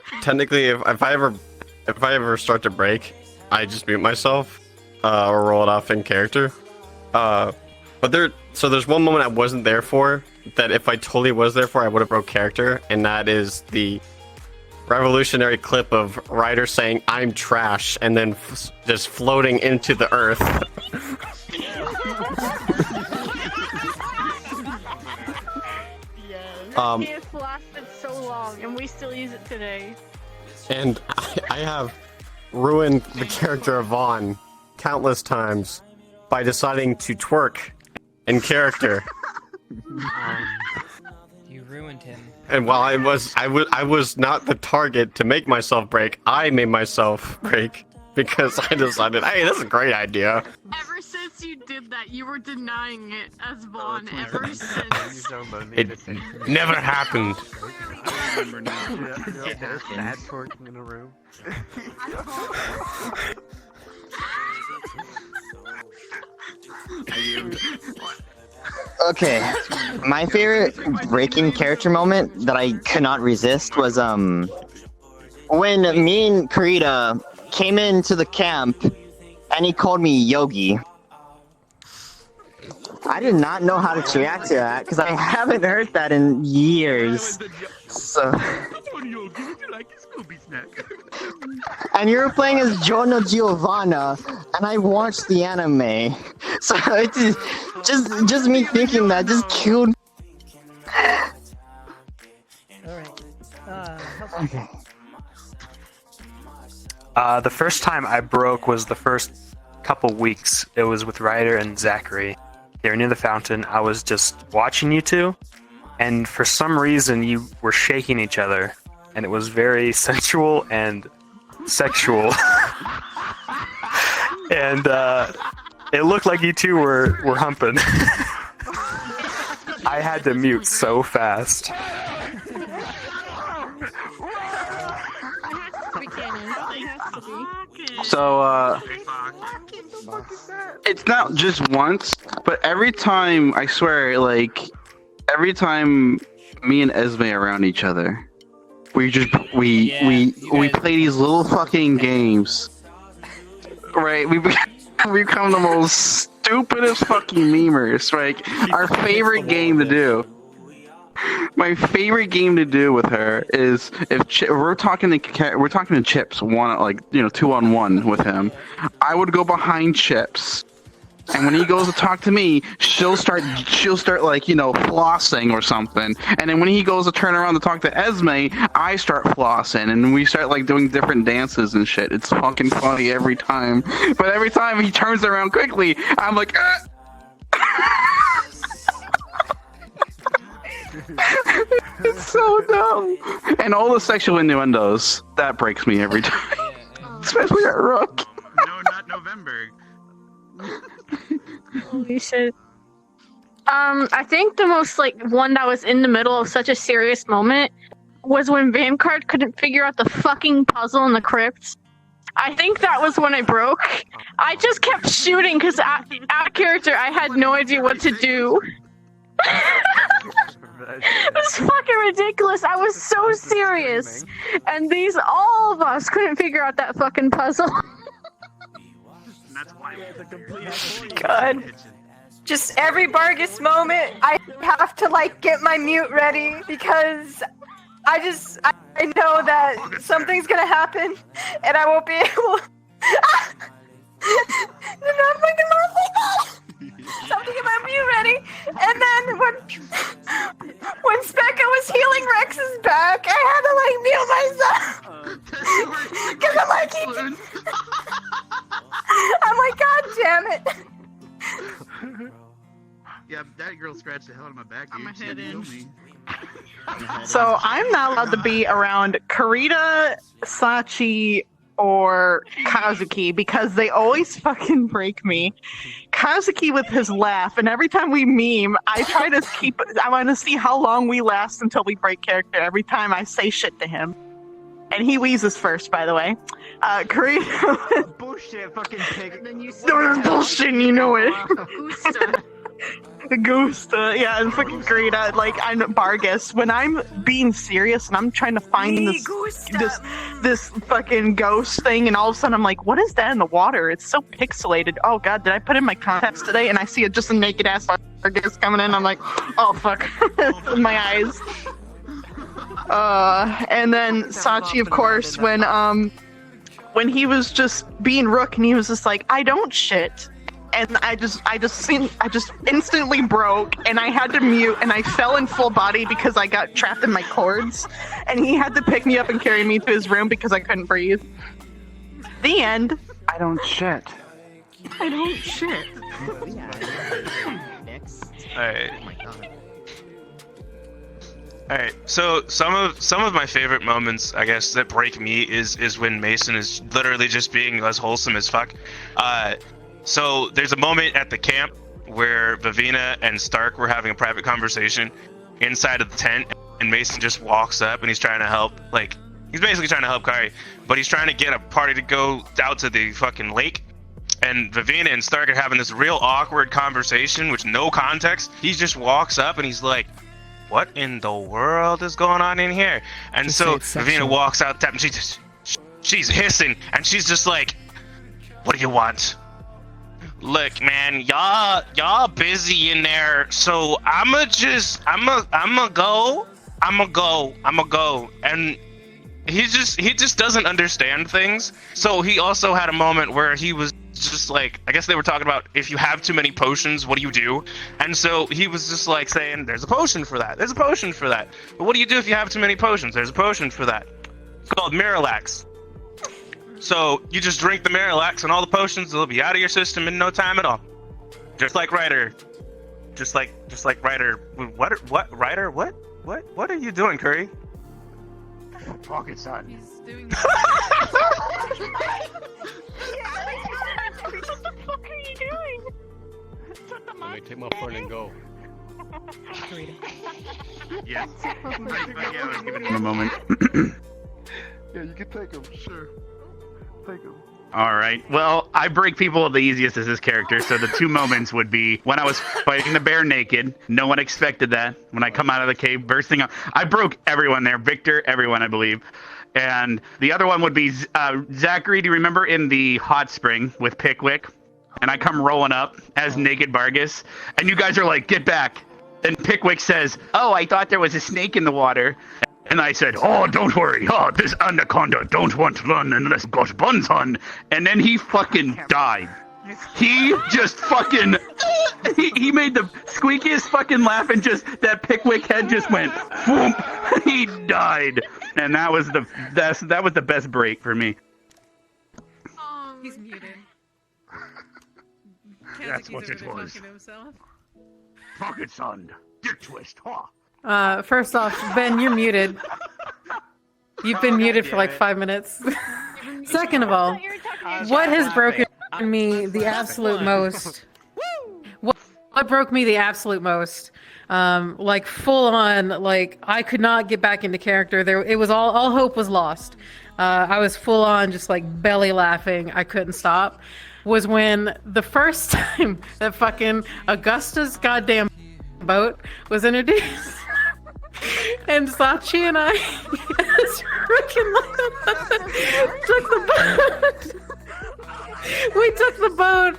ever start to break, I just mute myself or roll it off in character. But there's one moment I wasn't there for that if I totally was there for, I would have broke character, and that is the revolutionary clip of Ryder saying "I'm trash" and then just floating into the earth. It's lasted so long, and we still use it today. And I have ruined the character of Vaughn countless times by deciding to twerk in character. You ruined him. And while I was not the target to make myself break, I made myself break because I decided, hey, this is a great idea. Ever since you did that, you were denying it as Vaughn ever since. It never happened. Bad twerking in a room. Okay, my favorite breaking character moment that I could not resist was when me and Karita came into the camp and he called me Yogi. I did not know how to react to that because I haven't heard that in years. So. And you were playing as Giorno Giovanna, and I watched the anime. So it's just me thinking that just killed. Okay. The first time I broke was the first couple weeks. It was with Ryder and Zachary. They were near the fountain. I was just watching you two, and for some reason you were shaking each other, and it was very sensual and sexual. And it looked like you two were humping. I had to mute so fast. So, it's not just once, but every time, I swear, like, every time me and Esme are around each other, we play these little fucking games. Right? We become the most stupidest fucking memers, right? Our favorite game to do. My favorite game to do with her is if we're talking to Chipz 2-on-1 with him. I would go behind Chipz, and when he goes to talk to me, she'll start like flossing or something. And then when he goes to turn around to talk to Esme, I start flossing, and we start like doing different dances and shit. It's fucking funny every time. But every time he turns around quickly, I'm like. It's so dumb. And all the sexual innuendos, that breaks me every time. Especially at Rook. No, not November. Holy shit. I think the most one that was in the middle of such a serious moment was when Vanguard couldn't figure out the fucking puzzle in the crypt. I think that was when I broke. I just kept shooting because out of character I had no idea what to do. It was fucking ridiculous. I was so serious, and all of us couldn't figure out that fucking puzzle. God. Just every Vargas moment, I have to get my mute ready because I know that something's gonna happen, and I won't be able. Something about mute ready, and then when Specca was healing Rex's back, I had to mute myself because I'm like, God damn it! Yeah, that girl scratched the hell out of my back. Dude. She had to kill me. So I'm not allowed to be around Karita, Sachi, or Kazuki because they always fucking break me. Kazuki with his laugh, and every time we meme, I want to see how long we last until we break character every time I say shit to him. And he wheezes first, by the way. Karita. Bullshit, fucking pig. No, bullshit, you know it. Gusta, yeah, and fucking Karita, I'm Vargas. When I'm being serious and I'm trying to find this fucking ghost thing, and all of a sudden I'm like, what is that in the water? It's so pixelated. Oh god, did I put in my contacts today? And I see just a naked ass Vargas coming in. I'm like, oh fuck, in my eyes. And then Sachi, of course, when he was just being Rook and he was just like, I don't shit. And I just instantly broke, and I had to mute, and I fell in full body because I got trapped in my cords, and he had to pick me up and carry me to his room because I couldn't breathe. The end. I don't shit. I don't shit. Alright, so some of my favorite moments, I guess, that break me is when Mason is literally just being as wholesome as fuck. So there's a moment at the camp where Vivina and Stark were having a private conversation inside of the tent, and Mason just walks up and he's trying to help, like, he's basically trying to help Kari, but he's trying to get a party to go out to the fucking lake. And Vivina and Stark are having this real awkward conversation with no context. He just walks up and he's like, what in the world is going on in here? And so Vivina walks out, and she's hissing, and she's just like, what do you want? Look, man, y'all busy in there, so I'ma go. And he just doesn't understand things. So he also had a moment where he was just like, I guess they were talking about if you have too many potions, what do you do? And so he was just like saying, there's a potion for that. There's a potion for that. But what do you do if you have too many potions? There's a potion for that. It's called Miralax. So you just drink the Miralax and all the potions will be out of your system in no time at all. Just like Ryder. Just like Ryder. What Ryder? What are you doing, Curry? Fuck it, son. He's doing What the fuck are you doing? Let me take my phone and go. Yes. Yeah, I was giving him a moment. Yeah, you can take him, sure. Take him. All right. Well, I break people the easiest as this character, so the two moments would be when I was fighting the bear naked. No one expected that. When I come out of the cave, bursting up. I broke everyone there. Victor, everyone, I believe. And the other one would be Zachary. Do you remember in the hot spring with Pickwick? And I come rolling up as naked Vargas, and you guys are like, get back. And Pickwick says, oh, I thought there was a snake in the water. And I said, oh, don't worry. Oh, this anaconda don't want to run unless got buns on. And then he fucking died. He just fucking, he made the squeakiest fucking laugh, and just that Pickwick head just went, boom. He died. And that was the best break for me. He's muted. That's what it was. Fuck it, son. Dick twist, huh? First off, Ben, you're muted. You've been muted for like 5 minutes. Second of all, what has broken me the absolute most? What broke me the absolute most? Like full on, like I could not get back into character. It was all hope was lost. I was full on just like belly laughing. I couldn't stop. Was when the first time that fucking Augusta's goddamn boat was introduced. And Sachi and I took the boat. We took the boat,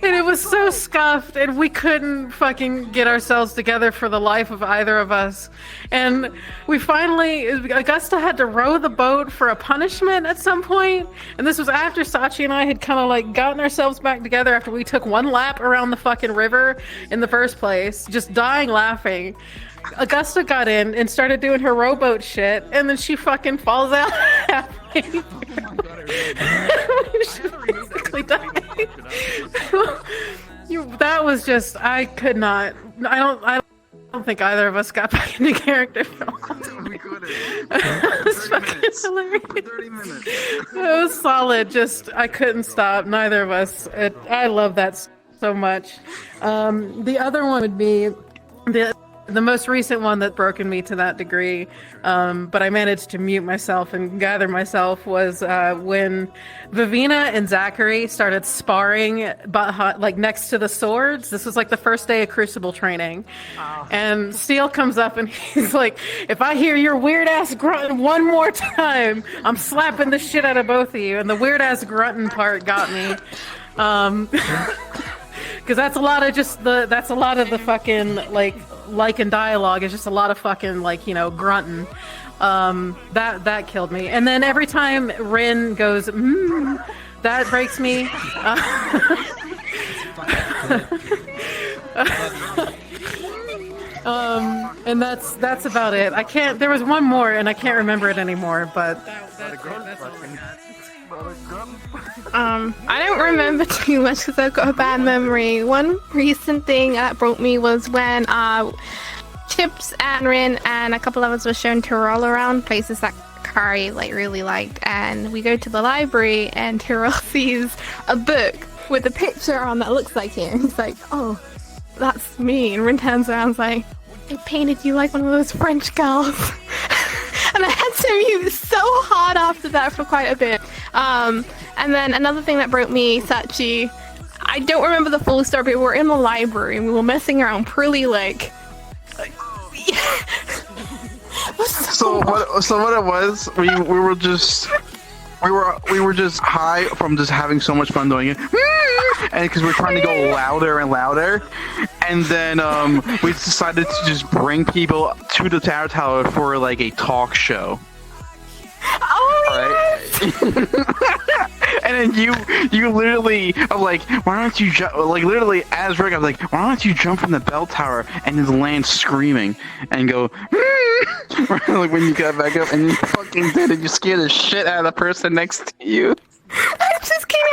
and it was so scuffed, and we couldn't fucking get ourselves together for the life of either of us. And we finally, Augusta had to row the boat for a punishment at some point, and this was after Sachi and I had kind of like gotten ourselves back together after we took one lap around the fucking river in the first place, just dying laughing. Augusta got in and started doing her rowboat shit, and then she fucking falls out halfway through. She basically died. That was just, I could not. I don't think either of us got back into character for a long time. It was fucking hilarious. It was solid. Just, I couldn't stop. Neither of us. I love that so much. The other one would be the most recent one that broken me to that degree, but I managed to mute myself and gather myself, was when Vivina and Zachary started sparring like next to the swords. This was like the first day of Crucible training. Oh. And Steel comes up and he's like, if I hear your weird ass grunting one more time, I'm slapping the shit out of both of you. And the weird ass grunting part got me. Because that's a lot of the fucking like in dialogue. It's just a lot of fucking like, you know, grunting. That killed me. And then every time Rin goes, that breaks me. And that's about it. I can't. There was one more, and I can't remember it anymore. But that's all I got. I don't remember too much because I've got a bad memory. One recent thing that broke me was when Chipz and Rin and a couple of us were shown to roll around places that Kari really liked, and we go to the library and Tyrell sees a book with a picture on that looks like him. He's like, oh, that's me. And Rin turns around and is like, they painted you like one of those French girls. And I had to mute so hard after that for quite a bit. And then another thing that broke me, Sachi, I don't remember the full story, but we were in the library and we were messing around pretty like So what it was, we were just high from just having so much fun doing it, and because we're trying to go louder and louder, and then we decided to just bring people to the tower for like a talk show. Oh, And then you literally are like, why don't you jump? Like literally, as Rick, I was like, why don't you jump from the bell tower and just land screaming and go, like when you got back up, and you fucking did it. You scared the shit out of the person next to you. I just kidding.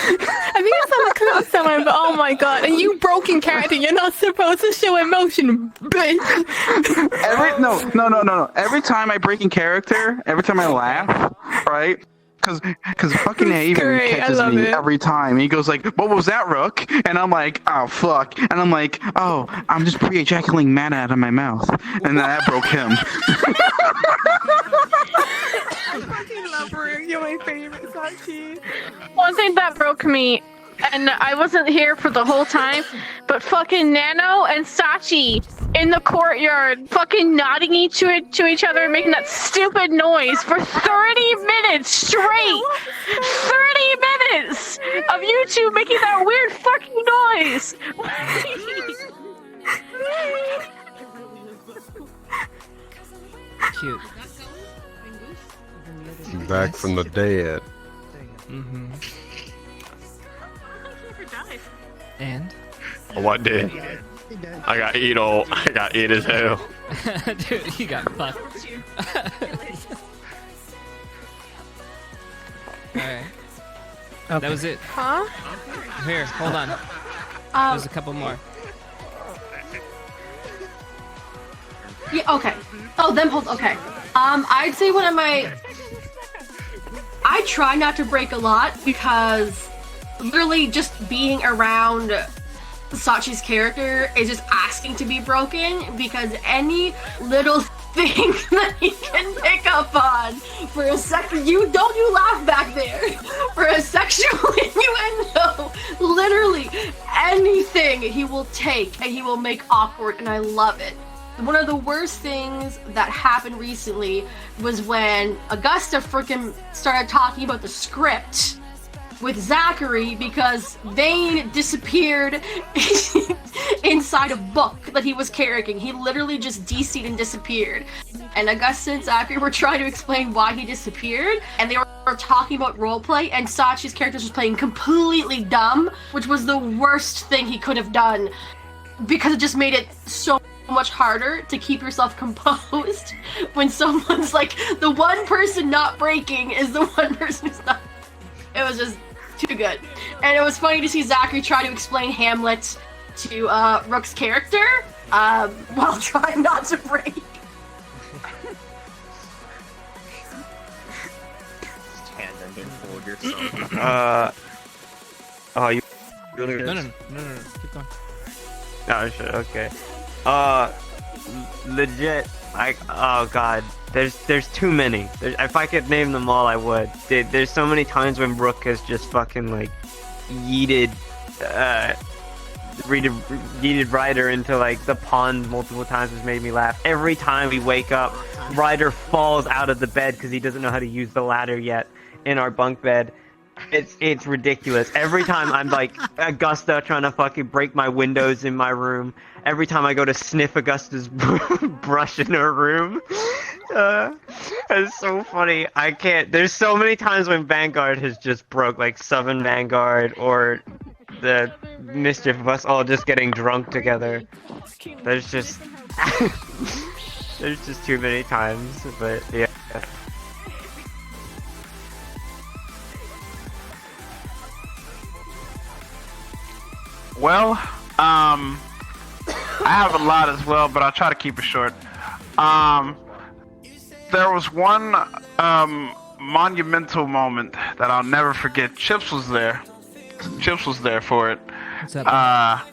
I think it's on the clip somewhere, but oh my god! And you broke in character. You're not supposed to show emotion, bitch. No. Every time I break in character, every time I laugh, right? Because fucking Haven catches me every time. He goes like, "What was that, Rook?" And I'm like, "Oh fuck!" And I'm like, "Oh, I'm just pre-ejaculating mana out of my mouth," and that broke him. I fucking love Rook. You're my favorite, Sachi. One thing that broke me, and I wasn't here for the whole time, but fucking Nano and Sachi in the courtyard fucking nodding to each other and making that stupid noise for 30 minutes straight. 30 minutes of you two making that weird fucking noise. Cute. Back from the dead. Mm-hmm. And? What did? I got eat as hell. Dude, you got fucked. Alright. Okay. That was it. Huh? Here, hold on. There's a couple more. Yeah, okay. Oh, them hold. Okay. I'd say one of my. I try not to break a lot because literally just being around Sachi's character is just asking to be broken, because any little thing that he can pick up on for a second, you laugh back there, for a sexual innuendo, literally anything he will take and he will make awkward, and I love it. One of the worst things that happened recently was when Augusta freaking started talking about the script with Zachary because Vane disappeared inside a book that he was carrying. He literally just DC'd and disappeared. And Augusta and Zachary were trying to explain why he disappeared, and they were talking about roleplay, and Sachi's character was playing completely dumb, which was the worst thing he could have done, because it just made it so much harder to keep yourself composed when someone's like, the one person not breaking is the one person who's not. It was just too good. And it was funny to see Zachary try to explain Hamlet to Rook's character while trying not to break. Oh, you. No, keep going. Oh shit. Okay. Legit. Oh god. There's too many. If I could name them all, I would. There's so many times when Brooke has just fucking like yeeted Ryder into like the pond multiple times, has made me laugh. Every time we wake up, Ryder falls out of the bed because he doesn't know how to use the ladder yet in our bunk bed. It's ridiculous. Every time I'm like Augusta trying to fucking break my windows in my room. Every time I go to sniff Augusta's brush in her room. It's so funny. I can't. There's so many times when Vanguard has just broke, like Southern Vanguard or the mischief of us all just getting drunk together. There's just too many times, but yeah. Well, I have a lot as well, but I'll try to keep it short. There was one monumental moment that I'll never forget. Chipz was there. Chipz was there for it. What's up?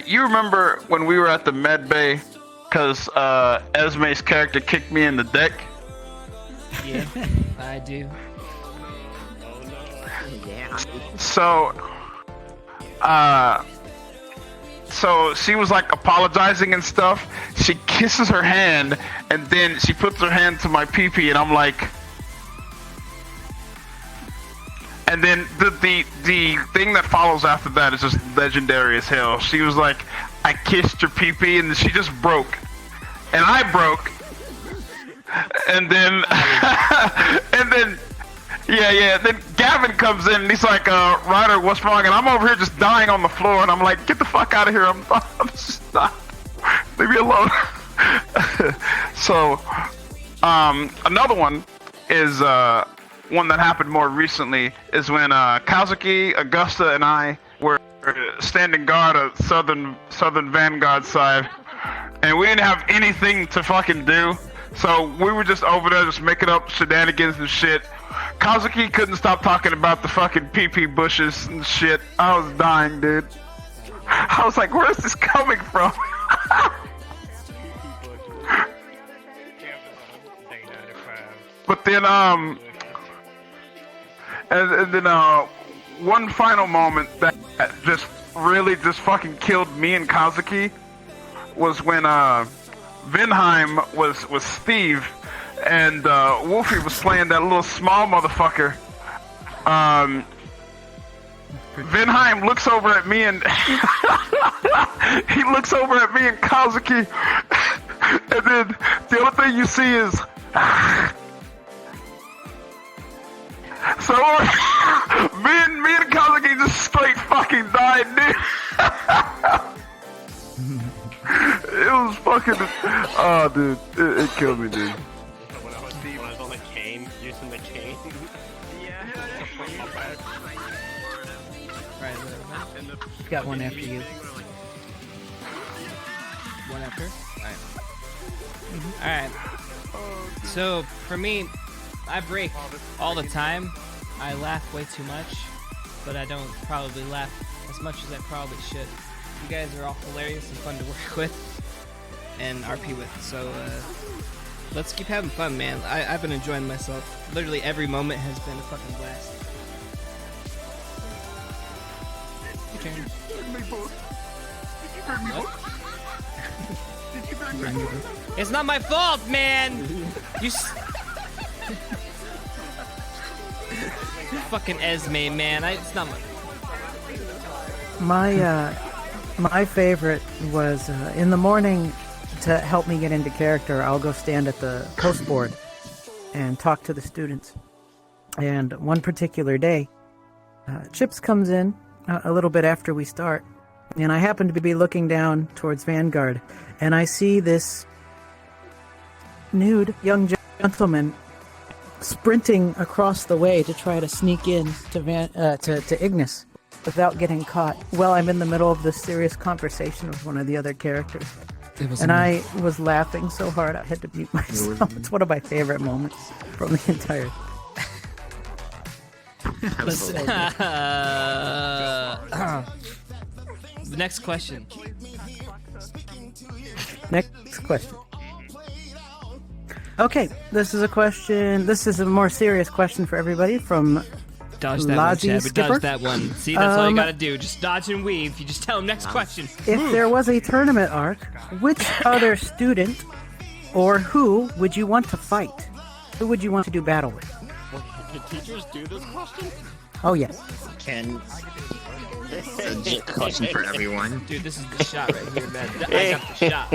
You remember when we were at the med bay, because Esme's character kicked me in the deck? Yeah, I do. So she was like apologizing and stuff. She kisses her hand, and then she puts her hand to my pee-pee, and I'm like... And then the thing that follows after that is just legendary as hell. She was like, I kissed your pee-pee, and she just broke. And I broke. And then... Then Gavin comes in, and he's like, Ryder, what's wrong? And I'm over here just dying on the floor, and I'm like, get the fuck out of here. I'm just not... Leave me alone. So, another one is... one that happened more recently is when Kazuki, Augusta, and I were standing guard at Southern Vanguard side, and we didn't have anything to fucking do, so we were just over there just making up shenanigans and shit. Kazuki couldn't stop talking about the fucking pee-pee bushes and shit. I was dying, dude. I was like, where's this coming from? But then, and then one final moment that just really just fucking killed me and Kazuki was when Vinheim was Steve, and Wolfie was playing that little small motherfucker. Vinheim looks over at me and he looks over at me and Kazuki, and then the only thing you see is so me and Kazuki just straight fucking died, dude. It was fucking oh dude, it killed me, dude. When I was on the cane, using the cane. Right, Got one after you. One after? Alright. Alright. So, for me, I break all the time. I laugh way too much, but I don't probably laugh as much as I probably should. You guys are all hilarious and fun to work with and RP with, so let's keep having fun, man. I've been enjoying myself. Literally every moment has been a fucking blast. What? It's not my fault, man! You fucking Esme, man. It's not my... My favorite was in the morning to help me get into character. I'll go stand at the post board and talk to the students. And one particular day, Chipz comes in a little bit after we start, and I happen to be looking down towards Vanguard, and I see this nude young gentleman sprinting across the way to try to sneak in to Ignis without getting caught. Well, I'm in the middle of this serious conversation with one of the other characters, and I was laughing so hard I had to mute myself. It's one of my favorite moments from the entire. Next question. Next question. Okay, this is a question. This is a more serious question for everybody from Dodge that one, Chad. We dodged that one. See, that's all you gotta do. Just dodge and weave. You just tell him next question. If there was a tournament arc, which other student or who would you want to fight? Who would you want to do battle with? Can teachers do this question? Oh, yes. Can... This is a question for everyone. Dude, this is the shot right here, man. I got the shot.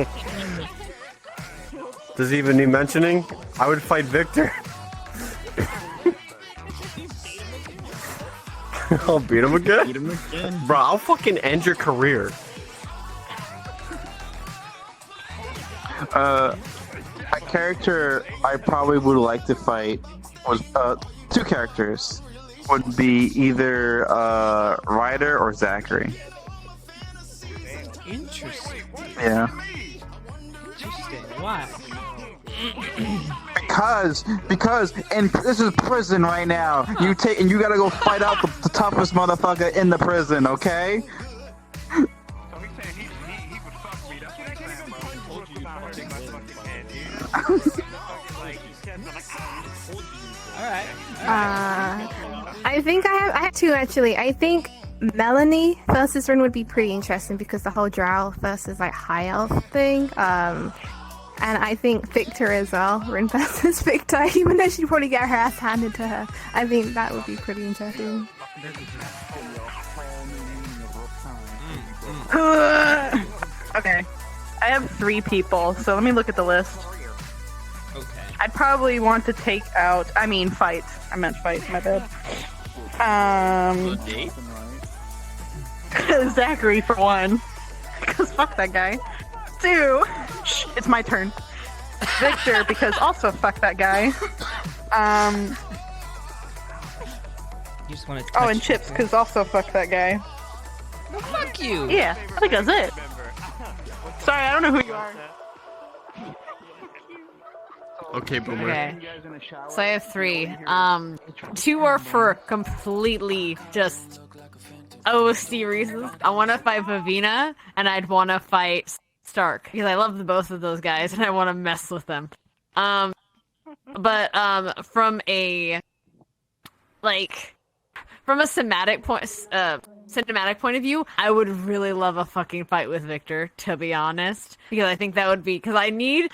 Does he even need mentioning? I would fight Victor. I'll beat him again? Beat him again? Bro, I'll fucking end your career. A character I probably would like to fight was two characters. Would be either Ryder or Zachary. Interesting. Yeah. Interesting. Why? Because, and this is prison right now. You gotta go fight out the toughest motherfucker in the prison, okay? I think I have two actually. I think Melanie versus Rin would be pretty interesting because the whole Drow versus like high elf thing. And I think Victor as well, Rin versus Victor, even though she'd probably get her ass handed to her. I think that would be pretty interesting. Okay. I have 3 people, so let me look at the list. Okay. I'd probably want to take out, fight. I meant fight, my bad. Zachary for 1. Because fuck that guy. 2, it's my turn. Victor, because also fuck that guy. You just want to. Oh, and Chipz, because also fuck that guy. Well, fuck you. Yeah, I think that's it. Sorry, I don't know who you are. Okay, Boomer. Okay. So I have 3. 2 are for completely just OC reasons. I want to fight Vivina, and I'd want to fight Stark because I love both of those guys, and I want to mess with them. But from a cinematic point of view, I would really love a fucking fight with Victor, to be honest, because I think that would be because I need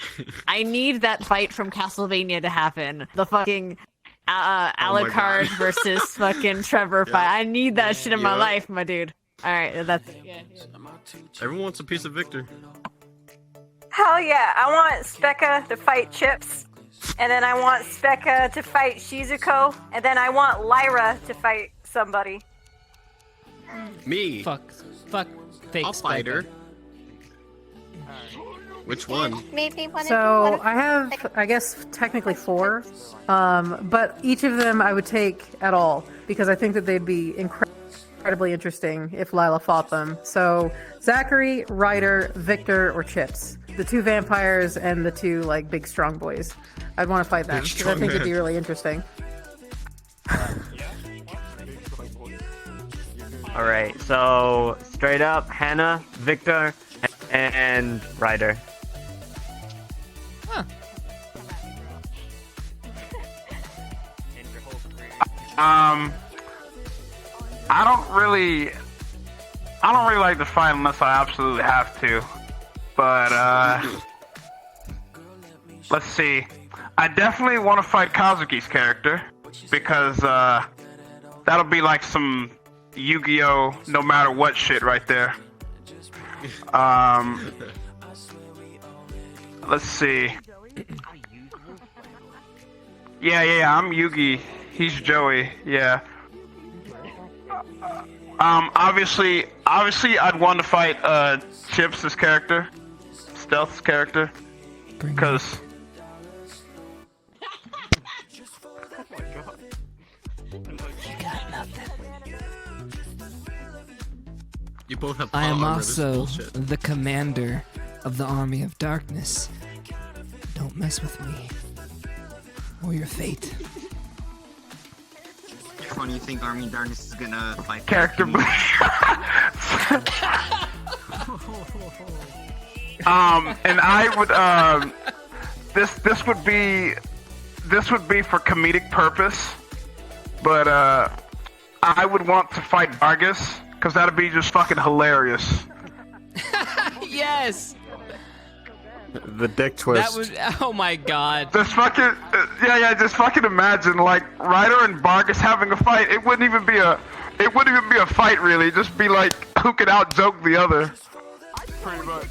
that fight from Castlevania to happen. The fucking Alucard versus fucking Trevor fight. I need that shit in my life, my dude. All right, that's it. Everyone wants a piece of Victor. Hell yeah! I want Specca to fight Chipz, and then I want Specca to fight Shizuko, and then I want Lyra to fight somebody. Me. Fuck, fake I'll fight her. Which one? So I have, I guess, technically 4, but each of them I would take at all because I think that they'd be incredibly interesting if Lila fought them. So Zachary, Ryder, Victor, or Chipz. The 2 vampires and the 2 big strong boys. I'd want to fight them because I think it'd be really interesting. All right, so straight up, Hannah, Victor, and Ryder. Huh. I don't really like to fight unless I absolutely have to. But let's see. I definitely want to fight Kazuki's character because that'll be like some Yu-Gi-Oh! No matter what shit right there. Let's see. Yeah, I'm Yugi. He's Joey. Yeah. Obviously, I'd want to fight Chipz' character, Stealth's character, because. You both have I am armor, this is also bullshit. the commander of the army of darkness. Don't mess with me, or your fate. Which one do you think Army of Darkness is gonna fight? Character. And I would this would be for comedic purpose, but I would want to fight Vargas because that'd be just fucking hilarious. Yes. The dick twist. That was. Oh my god. Just fucking just fucking imagine Ryder and Vargas having a fight. It wouldn't even be a fight really. It'd just be like who could out joke the other. Pretty much.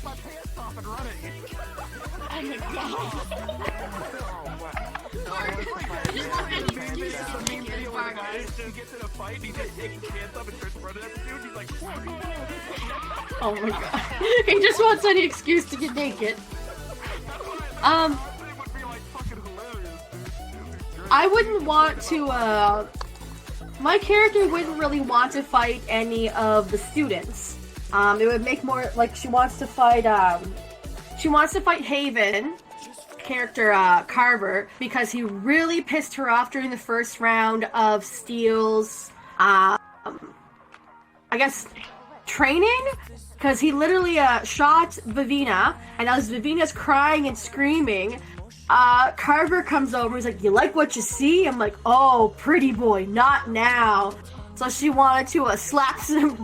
Oh my god. He just wants any excuse to get naked. I wouldn't want to, my character wouldn't really want to fight any of the students. It would make more, she wants to fight Haven, character Carver because he really pissed her off during the first round of Steel's, I guess, training. Because he literally shot Vivina, and as Vivina's crying and screaming, Carver comes over. He's like, "You like what you see?" I'm like, "Oh, pretty boy, not now." So she wanted to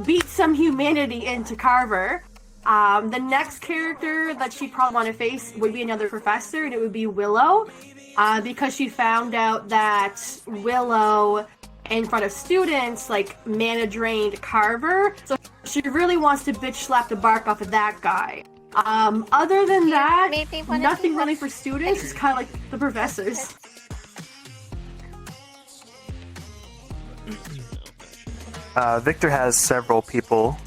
beat some humanity into Carver. The next character that she'd probably want to face would be another professor, and it would be Willow, because she found out that Willow, in front of students, like, mana drained Carver. So she really wants to bitch slap the bark off of that guy. Other than that, nothing really for students. It's kind of like the professors. Victor has several people.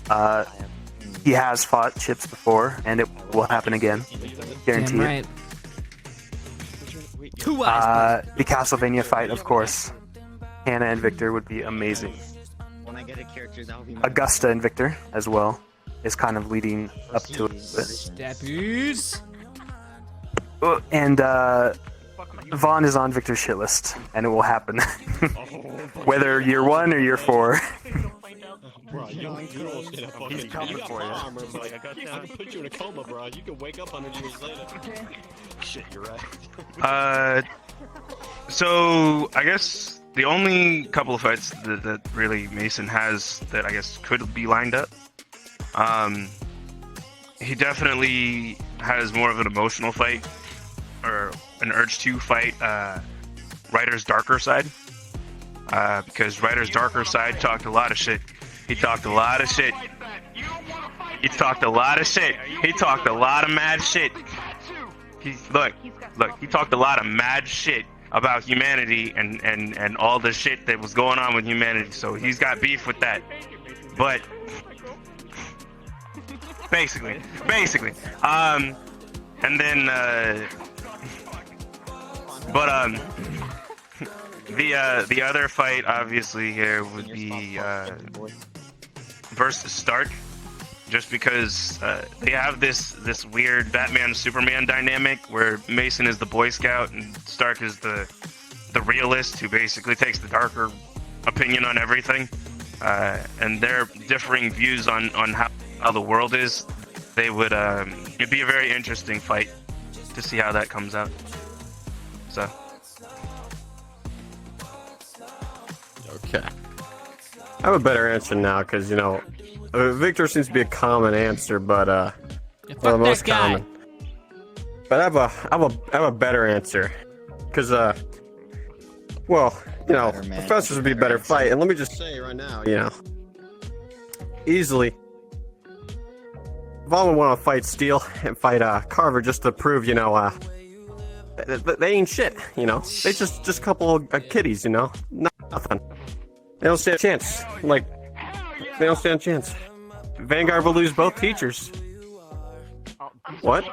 He has fought Chipz before, and it will happen again. Guarantee Damn it. Right. The Castlevania fight, of course. Hannah and Victor would be amazing. When I get a character, that'll be Augusta and Victor as well is kind of leading up to it. Steppies. And Vaughn is on Victor's shit list, and it will happen. Whether year 1 or year 4. Bro, he's coming for you. Like, I can put you in a coma, bro. You can wake up 100 years later. Shit, you're right. So I guess the only couple of fights that really Mason has that I guess could be lined up. He definitely has more of an emotional fight, or an urge to fight Ryder's darker side. Because Ryder's darker side talked a lot of shit. He talked a lot of shit. He talked a lot of shit. He talked a lot of mad shit. He talked a lot of mad shit about humanity and all the shit that was going on with humanity. So he's got beef with that. But basically. And then the other fight obviously here would be versus Stark, just because they have this weird Batman Superman dynamic where Mason is the Boy Scout and Stark is the realist who basically takes the darker opinion on everything, and their differing views on how the world is. They would it'd be a very interesting fight to see how that comes out. So. Okay. I have a better answer now, because, you know, Victor seems to be a common answer, but, well, the most common. But I have a better answer, because, well, you know, professors would be a better fight, and let me just say right now, you know, easily, Vaughn would want to fight Steel and fight, Carver just to prove, you know, they ain't shit, you know, they just a couple of kiddies, you know, nothing. They don't stand a chance. Like, they don't stand a chance. Vanguard will lose both teachers. What?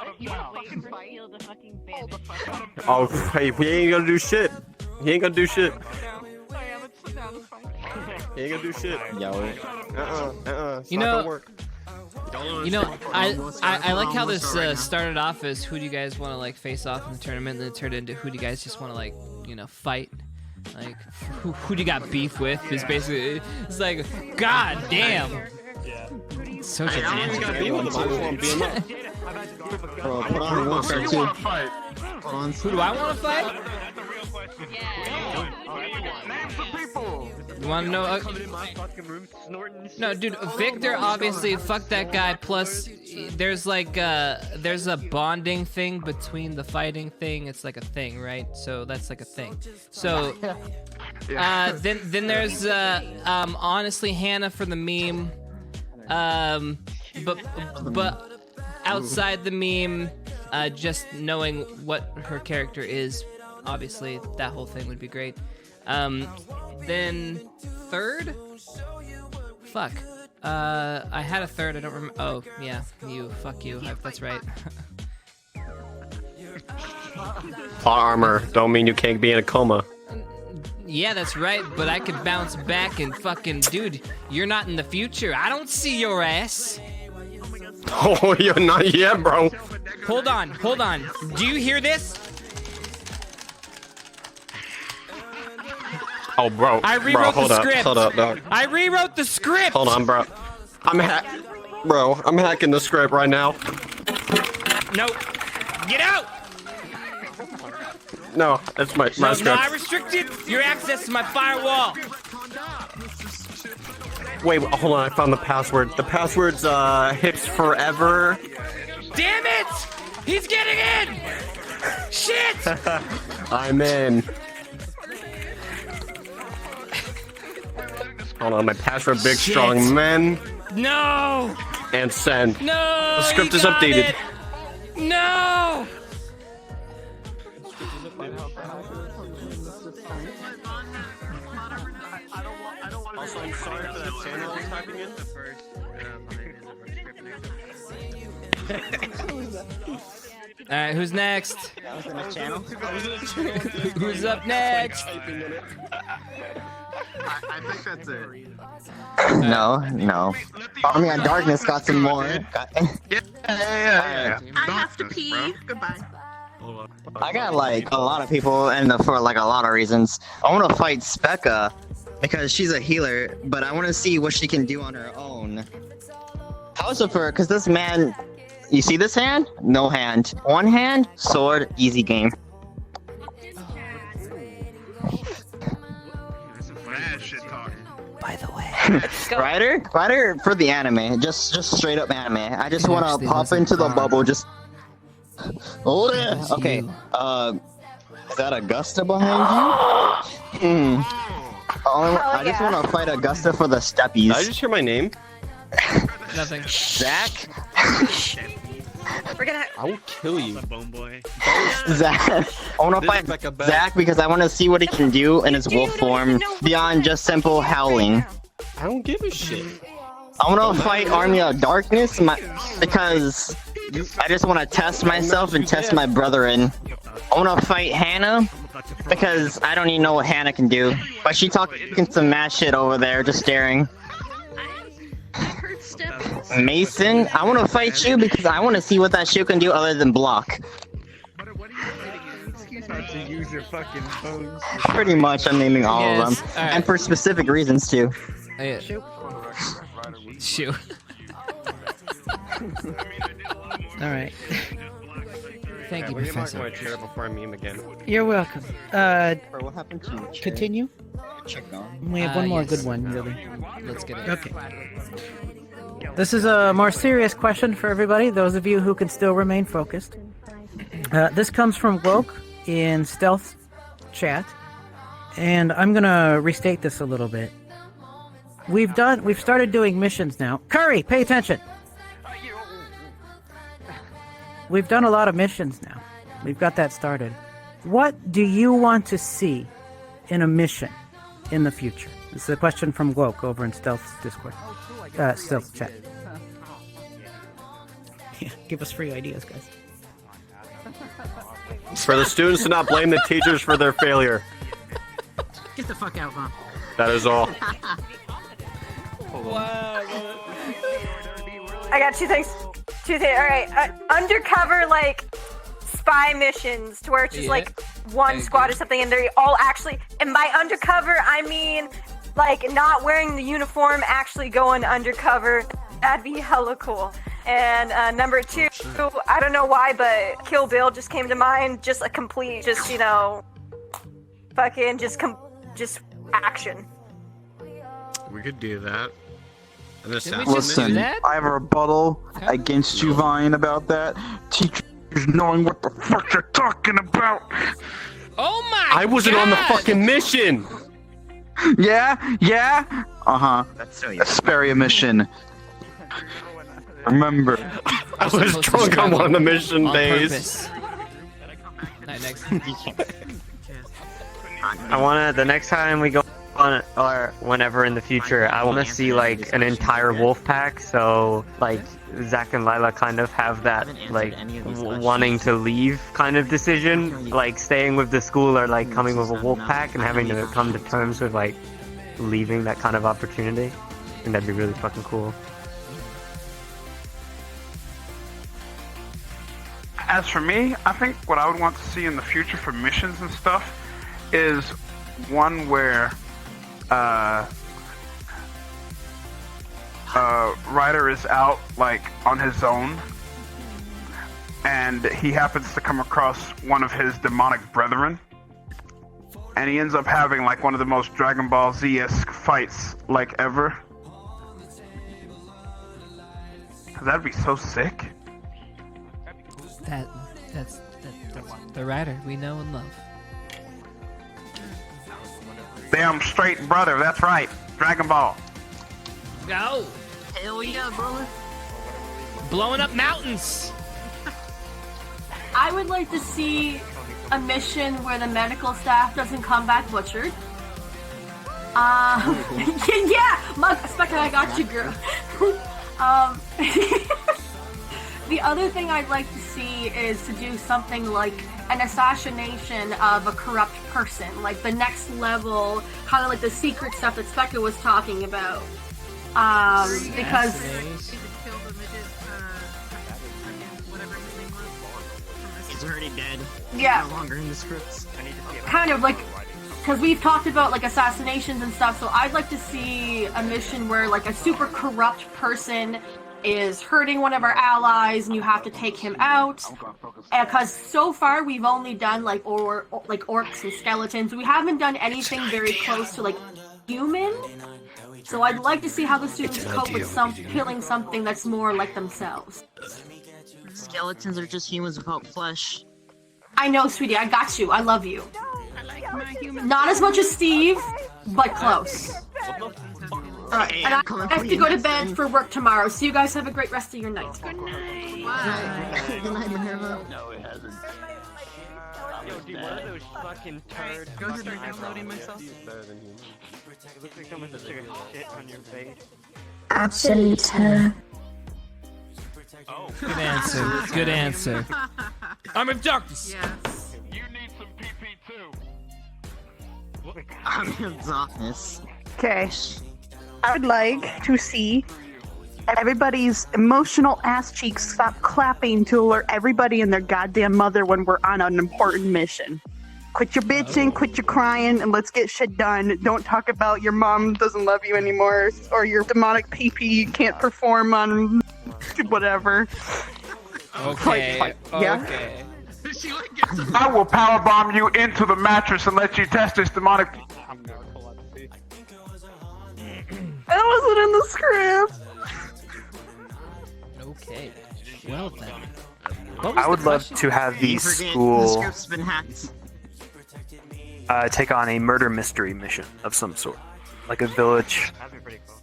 Oh, hey, he ain't gonna do shit. He ain't gonna do shit. He ain't gonna do shit. It's You not know, gonna work. I like how this started off as who do you guys want to like face off in the tournament, and then it turned into who do you guys just want to like, you know, fight. Like, who do you got beef with? Is basically, it's like, god damn. Such a tangent. Who do I want to fight? You want to know? No, dude, Victor obviously fuck that guy. Plus, there's like there's a bonding thing between the fighting thing. It's like a thing, right? So that's like a thing. So then there's honestly Hannah for the meme. But outside the meme, just knowing what her character is, obviously that whole thing would be great. Then third? Fuck. I had a third, I don't remember. Oh, yeah, you. Fuck you. That's right. Plot armor don't mean you can't be in a coma. Yeah, that's right, but I could bounce back and fucking... Dude, you're not in the future. I don't see your ass. Oh, yeah, not yet, bro. Hold on. Do you hear this? Oh, bro. I rewrote hold the up, script. Hold up, dog. I rewrote the script. Hold on, bro. I'm hacking the script right now. Nope. Get out. No, it's my No, script. I restricted your access to my firewall. Wait, hold on. I found the password. The password's hips forever. Damn it! He's getting in. Shit! I'm in. Hold on, my password: big, Shit. strong men. No! And send. No! The script you is got updated. it. No! Also, I'm sorry for that channel I was typing in. Alright, who's next? Who's up next? I think that's it. No. Army of Darkness got some more. I have to pee. Goodbye. I got like a lot of people, and for like a lot of reasons. I want to fight Specca because she's a healer, but I want to see what she can do on her own. How's it for? Because this man, you see this hand? No hand. One hand, sword, easy game. By the way, Ryder for the anime, just straight up anime. I just want to pop into the bubble. Just hold it. Okay. Is that Augusta behind you? I just want to fight Augusta for the steppies. Did I just hear my name? Nothing. Zach. We're gonna. I will kill you. Zach. I want to fight Zach because I want to see what he can do in his wolf form beyond just simple howling. I don't give a shit. I want to fight Army of Darkness because I just want to test myself and test my brethren. I want to fight Hannah because I don't even know what Hannah can do. But she talking some mad shit over there, just staring. Mason, I want to fight you because I want to see what that shit can do other than block. To use your fucking phones. Pretty much, I'm naming all of them, Alright. and for specific reasons too. Shoot. all right. Thank you, We're gonna mark Professor. my chair before I meme again. You're welcome. What happened to you? Continue. We have one more good one, really. Let's get it. Okay. This is a more serious question for everybody, those of you who can still remain focused. This comes from Woke in StealthRG, and I'm gonna restate this a little bit. We've started doing missions now. Curry, pay attention. We've done a lot of missions now. We've got that started. What do you want to see in a mission in the future? This is a question from Woke over in Stealth's Discord. StealthRG. Yeah, give us free ideas, guys. For the students to not blame the teachers for their failure. Get the fuck out, Mom. That is all. I got two things. All right, undercover like spy missions to where it's just like one squad or something, and they're all actually. And by undercover, I mean like not wearing the uniform, actually going undercover. That'd be hella cool. And number two, I don't know why, but Kill Bill just came to mind. Just a complete, just fucking just action. We could do that. And this Listen, I have a rebuttal against you, Vine, about that. Teachers knowing what the fuck you're talking about. Oh my! I wasn't on the fucking mission. Yeah. Uh-huh. Asperia mission. Remember. I was drunk on one of the mission days. I wanna, the next time we go on, or whenever in the future, I wanna see like an entire wolf pack, so like Zach and Lila kind of have that like wanting to leave kind of decision, like staying with the school or like coming with a wolf pack and having to come to terms with like leaving that kind of opportunity. I think that'd be really fucking cool. As for me, I think what I would want to see in the future for missions and stuff is one where Ryder is out like on his own, and he happens to come across one of his demonic brethren, and he ends up having like one of the most Dragon Ball Z-esque fights like ever. That'd be so sick. That's the Ryder we know and love. Damn straight brother, that's right. Dragon Ball. Go! Hell yeah, brother. Blowing up mountains! I would like to see a mission where the medical staff doesn't come back butchered. Yeah, Spectre, I got you, girl. The other thing I'd like to see is to do something like an assassination of a corrupt person, like the next level, kind of like the secret stuff that Spectre was talking about. Because He's already dead. Yeah. No longer in the scripts. Kind of like, because we've talked about like assassinations and stuff, so I'd like to see a mission where like a super corrupt person is hurting one of our allies and you have to take him out. Because so far we've only done like orcs and skeletons. We haven't done anything very close to like human. So I'd like to see how the students cope with killing something that's more like themselves. Skeletons are just humans without flesh. I know, sweetie, I got you. I love you. Not as much as Steve, but close. Alright, and I have to go to bed for work tomorrow, so you guys have a great rest of your night. Good night. Good night, Minerva. No, it hasn't. Yo, dude, one of those fucking turds. Go start downloading myself. It looks like someone took a shit on your face. Absolute. Good answer. Good answer. I'm in darkness. Yes. You need some PP too. I'm in darkness. Okay. I would like to see everybody's emotional ass cheeks stop clapping to alert everybody and their goddamn mother when we're on an important mission. Quit your bitching, quit your crying, and let's get shit done. Don't talk about your mom doesn't love you anymore, or your demonic PP can't perform on whatever. Okay. Yeah? Okay. I will powerbomb you into the mattress and let you test this demonic. That wasn't in the script. Okay. Well then. I would love to have the school script's been hacked. take on a murder mystery mission of some sort, like a village. That'd be pretty cool.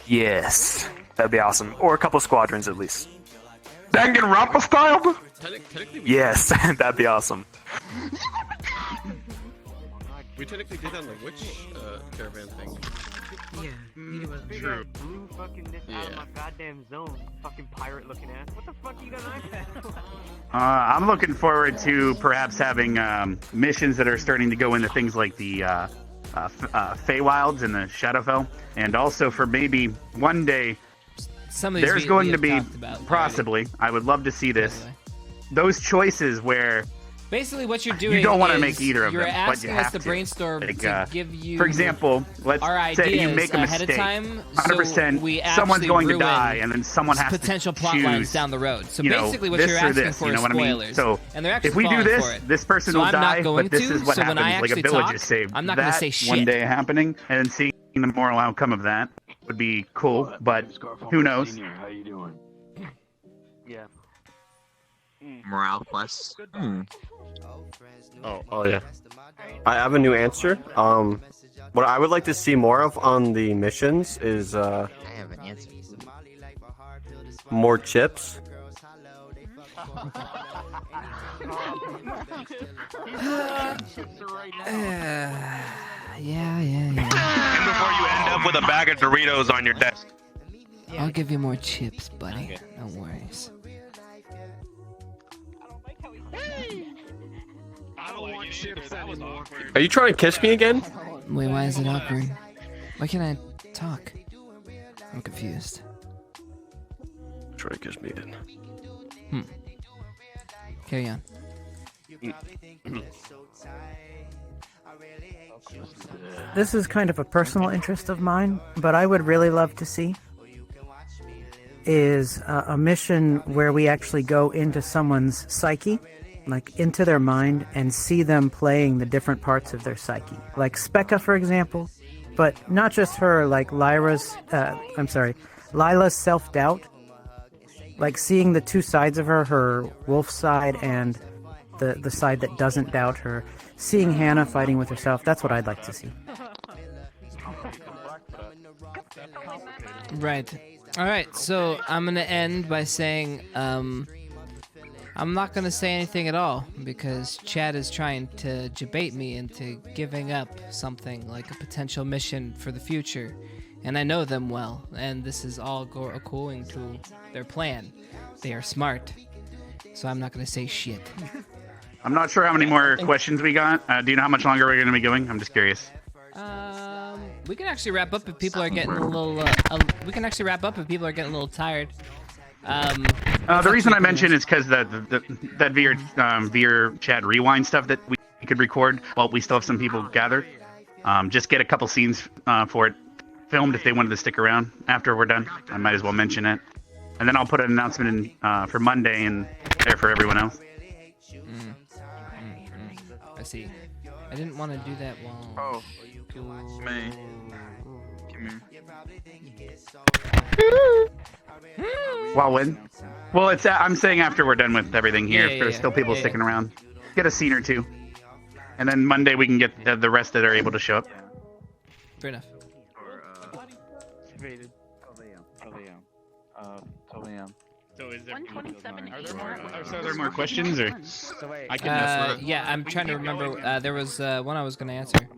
Yes, that'd be awesome, or a couple squadrons at least. Danganronpa style? Yes, that'd be awesome. We technically did on the witch caravan thing. Yeah, True. Blue fucking this out of my goddamn zone. Fucking pirate looking ass. What the fuck you got on that? I'm looking forward to perhaps having missions that are starting to go into things like the Feywilds and the Shadowfell, and also for maybe one day Some of these there's we going to have be talked about possibly. I would love to see this. Those choices where basically what you're doing you don't want to is make either of you're them, but you asking us have to to brainstorm Like, to give you for example, let's our say you ideas make a ahead mistake. of time, 100%. so we Someone's actually going to ruin die, and then someone has potential to plot choose, lines down the road. So you know, basically, what this you're or asking this, for you know is what I mean? spoilers. So and they're actually if we do falling this, for it. this person So will I'm die, not going but this to, is what so when happens. I Like a actually village talk, is saved. I'm not going to That say shit. one day happening, and then seeing the moral outcome of that would be cool. But who knows? How you doing? Yeah. Morale quest. Oh yeah. I have a new answer. What I would like to see more of on the missions is I have an answer. more chips. Yeah. And before you end up with a bag of Doritos on your desk. I'll give you more chips, buddy. No worries. I don't want chips anymore. Are you trying to kiss me again? Wait, why is it awkward? Why can't I talk? I'm confused. Try to kiss me again. Carry on. This is kind of a personal interest of mine, but I would really love to see is a mission where we actually go into someone's psyche, like into their mind, and see them playing the different parts of their psyche. Like Specca, for example, but not just her, like Lila's self-doubt. Like seeing the two sides of her wolf side and the side that doesn't doubt her. Seeing Hannah fighting with herself, that's what I'd like to see. Right. All right, so I'm going to end by saying I'm not going to say anything at all because Chad is trying to debate me into giving up something like a potential mission for the future. And I know them well, and this is all according to their plan. They are smart, so I'm not going to say shit. I'm not sure how many more questions we got. Do you know how much longer we're going to be going? I'm just curious. We can actually wrap up if people are getting a little. We can actually wrap up if people are getting a little tired. The reason I mentioned is because that VRChat rewind stuff that we could record while we still have some people gathered. Just get a couple scenes for it filmed if they wanted to stick around after we're done. I might as well mention it, and then I'll put an announcement in for Monday and there for everyone else. I see. I didn't want to do that while. Oh, me. Come here. While when? Well, it's I'm saying after we're done with everything here. Yeah, There's still people sticking around. Get a scene or two, and then Monday we can get the rest that are able to show up. Fair enough. So is there 127 are there more questions or? I can yeah, I'm trying to remember. There was one I was going to answer.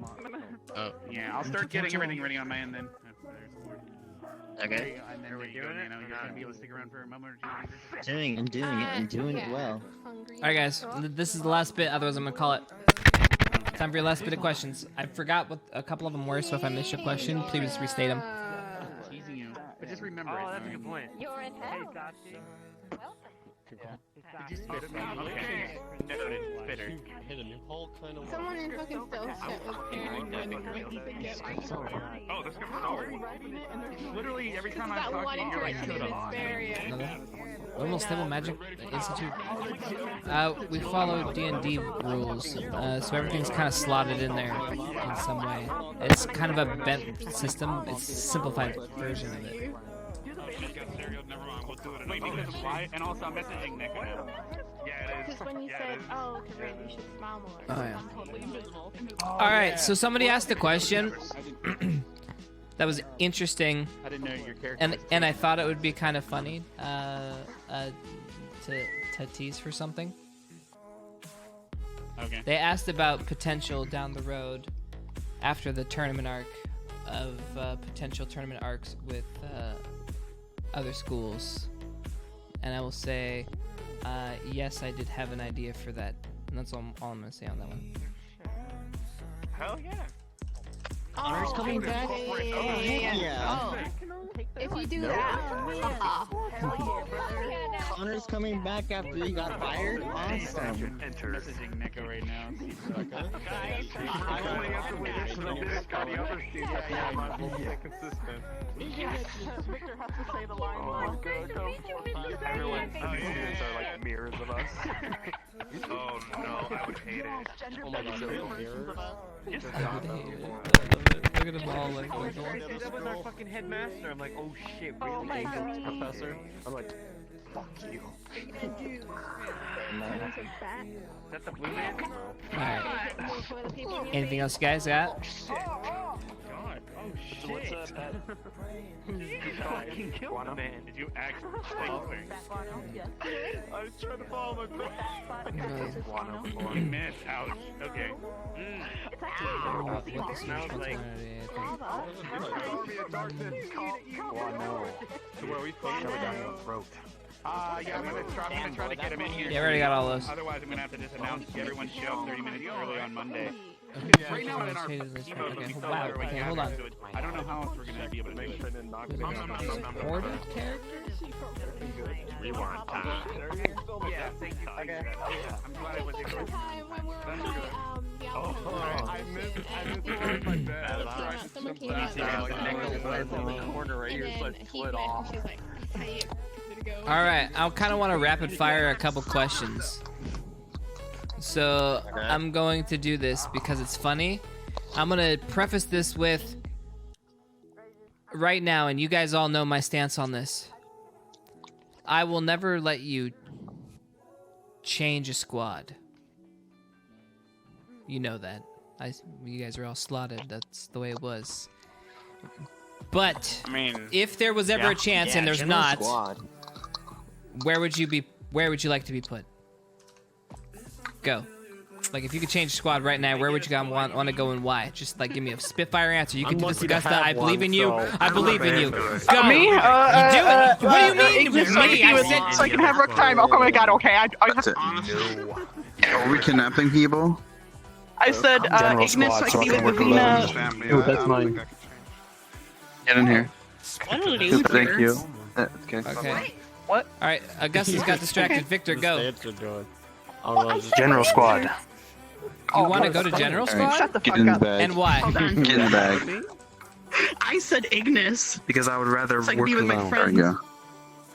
Oh, yeah, I'll start getting everything ready on my end then. Okay. And then there you go, Nano. You're gonna be able to stick around for a moment or two. Doing it well. All right, guys. This is the last bit. Otherwise, I'm gonna call it. Time for your last bit of questions. I forgot what a couple of them were, so if I missed your question, please restate them. Teasing you, but just remember it. Oh, that's a good point. You're in hell. Did you spit at me? Okay. Noted. Spitter. Someone in fucking StealthRG was carrying Oh, that's good. Literally every time I talk to you, you're like, shut up. Normal Stable Magic Institute. We follow D&D rules, so everything's kind of slotted in there in some way. It's kind of a bent system. It's a simplified version of it. Wait, because why? And also I'm messaging Nick now. Yeah, it is. Because when you said, oh, Corinne, you should smile more. Oh, yeah. I'm totally invisible. All right, so somebody asked a question that was interesting, I didn't know your character. and I thought it would be kind of funny to tease for something. Okay. They asked about potential down the road after the tournament arc of potential tournament arcs with other schools, and I will say yes, I did have an idea for that, and that's all I'm gonna say on that one. Hell yeah. Honor's coming back. Yeah. If you do that, Connor's coming back after he got fired. Awesome. Messaging Nico right now. I only have to wait until the other students consistent. Victor has to say the line. Oh, good. Everyone, these students are like mirrors of us. Oh no, I would hate it. Oh my god, mirrors of us? Look at them all like. That was our fucking headmaster. I'm like, oh shit, really? Oh my god. Professor? I'm like, fuck you. That's the blue man? Alright. Anything else, you guys got? God. Oh shit. What's up, you fucking killed the man. Did you actually I was trying to follow my plan. You missed. Ouch. Okay. Smells like... So where are we putting it down your throat? Yeah, I'm gonna try to get him in here. Yeah, we already got all those. Otherwise, I'm gonna have to just announce everyone show up 30 minutes early on Monday. Right now, in our Okay, wow. Okay, hold on. I don't know how else we're gonna be able to make it. Order characters? Rewind time. Yeah, thank you. Okay. I'm glad it was I missed my bed. Someone came out in the corner right here, so I split off. All right, I kind of want to rapid fire a couple questions. So I'm going to do this because it's funny. I'm gonna preface this with right now, and you guys all know my stance on this. I will never let you change a squad. You know that. You guys are all slotted. That's the way it was. But I mean, if there was ever a chance, and there's not, where would you be? Where would you like to be put? Go. Like, if you could change squad right now, where would you want to go and why? Just like give me a spitfire answer. You can discuss that. I believe in you. I believe in you. Go. Me? You do it. What do you mean? Ignis, so I can have rook time. Oh my god, okay. Are we kidnapping people? I said Ignis, so I can be with Davina. Oh, that's mine. Get in here. Thank you. Okay. What? All right. Augustus got distracted. Victor, go. General squad. You want to go to general squad? Shut the Get fuck in the up. bag. And why? Hold on. Get in the bag. I said Ignis. Because I would rather So I can work be with my alone. friends. There you go.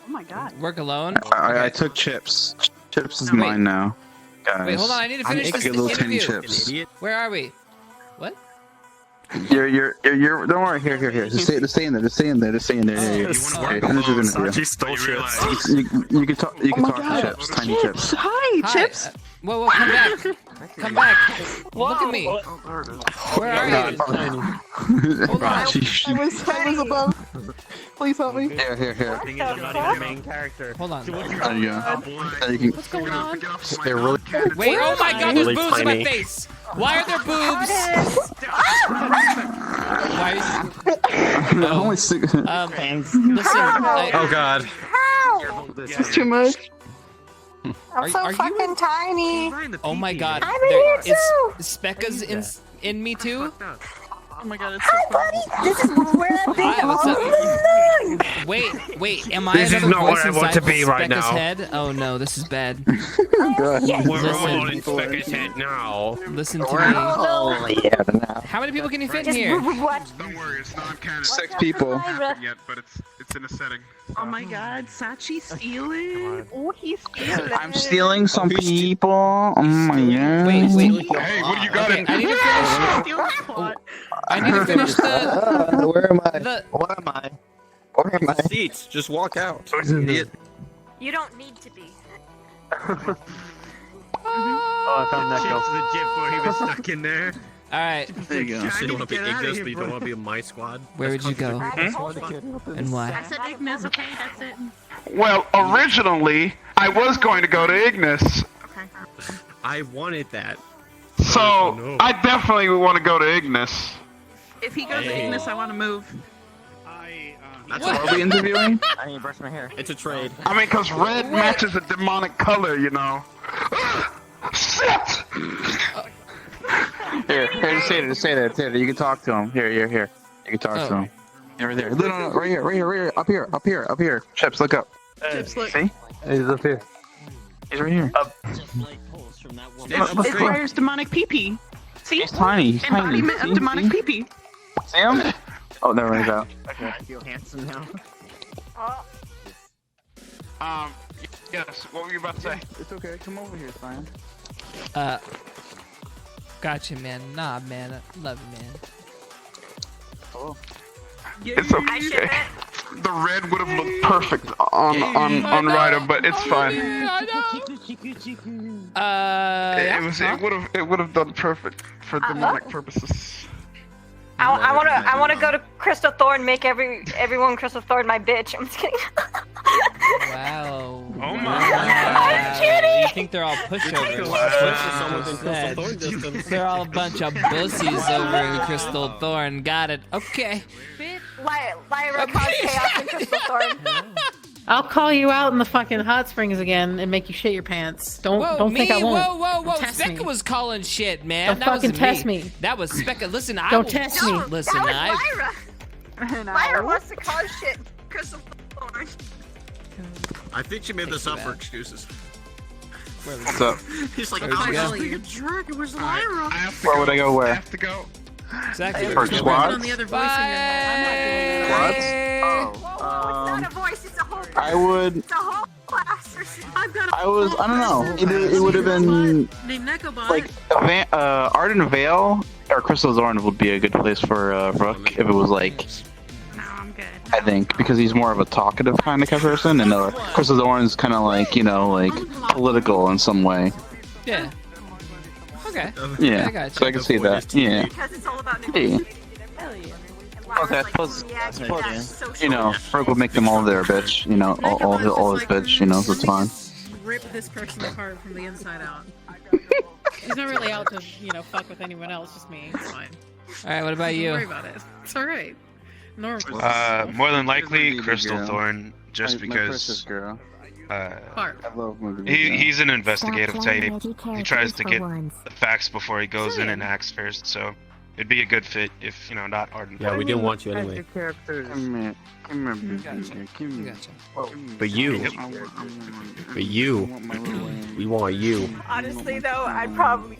Oh my god. Work alone? I took Chipz. Chipz is mine now, guys. Wait, hold on. I need to finish I'm this taking little tiny interview. Chipz. Where are we? What? You're. Don't worry. Here. Just stay in there. Just stay in there. Here, finish your interview. Stole Chips. You can talk. You can talk God. to Chips. Tiny Chips. Hi, Chips. Whoa, come back. Come back. Look at me. Where are you? Hold on. I was above. Please help me. Here. Thing is, I'm not even the main character. Hold on. There you go. What's going on? They're really. Wait, oh my god, there's Really boobs in my tiny. face. Why are there boobs? Why Only six. listen. Oh god. This is too much. Are you fucking tiny. Oh my god. I'm in here too. Is Specca's in me too? Oh my god, it's so funny. This is where I've been Hi, what's all up? along. Wait, am I This is another not voice where I want inside to be right Specca's now. head? Oh no, this is bad. We're all in Specca's head now. Listen to me. Oh yeah. Now. How many people can you fit in here? What? Don't worry, it's not canon 6 people. yet, but it's in a setting. Oh my god, Sachi stealing. Oh, he's stealing. I'm stealing some people. Oh my god. Wait. Hey, what do you got Okay, in? I need to finish. I need to finish the. Where am I? The- What am I? Where am I? Seats, just walk out. Idiot. You don't need to be. Oh, I found that Chip's girl. the jip where he was stuck in there. All right. There you go. So you don't want to be Get outta Ignis, here, but you bro. don't want to be in my squad? Where would you go? And why? I said Ignis, okay? That's it. Well, originally, I was going to go to Ignis, I wanted that. so no. I definitely would want to go to Ignis. If he goes to Ignis, I want to move. That's Are we interviewing? I need to brush my hair. It's a trade. I mean, because red matches a demonic color, you know. Shit! Here, just stay there. You can talk to him. Here. You can talk to him. Here, there. No, right here. Up here. Chips, look up. Chips, look. See? He's up here. He's right here. It requires demonic pee-pee. See? He's tiny. Embodiment of demonic pee-pee. See him? Oh, never mind. He's out. Okay. I feel handsome now. Yes, what were you about to say? It's okay. Come over here, it's fine. Gotcha, man. Nah, man. I love you, man. Oh. It's okay. The red would have looked perfect on Ryder, but it's fine. It would have done perfect for demonic purposes. I want to go to Crystal Thorn, make everyone Crystal Thorn my bitch. I'm just kidding. Wow. Oh my I'm kidding. You think they're all pushovers? That's what you said. They're all a bunch of bussies over in Crystal Thorn. Got it. Okay. Lyra caused chaos in Crystal Thorn. I'll call you out in the fucking hot springs again and make you shit your pants. Don't think I won't. Whoa! Test Specca me. was calling shit, man. Don't that fucking wasn't test me. That was Specca. Listen, I Don't will test me. Listen, that was I. Lyra. Lyra wants to cause shit. Crystal Thorn. I think she made this up for excuses. What's up? He's like, Where'd I you was go? being a jerk. It was Lyra. Where would I go? Where? I have to go. Exactly. For squads? On the other voice in your head. Squads? Oh, it's not a voice, it's a whole I would. It's a whole class or something. I've got I don't know. It would have been Named Necobot. like Arden Vale or Crystal Zorn would be a good place for Rook if it was like. No, I'm good. I think because he's more of a talkative kind of person, and Crystal Zorn is kind of like like political in some way. Yeah. Okay. Yeah, I got you. so I can see that. Yeah. Because it's all about Hey. Okay, I suppose, Rook would make them all their bitch. All his bitch. So it's fine. Rip this person apart from the inside out. He's not really out to, fuck with anyone else, just me. It's fine. All right. What about Don't you? worry about it. It's all right. Normal. More than likely, Crystal Thorn, just My because. precious girl. I love my He's an investigative type. He tries to get the facts before he goes in and acts first, so it'd be a good fit if, not Arden. Yeah, we didn't want you anyway. Come here. But you. We want you. Honestly, though, I'd probably.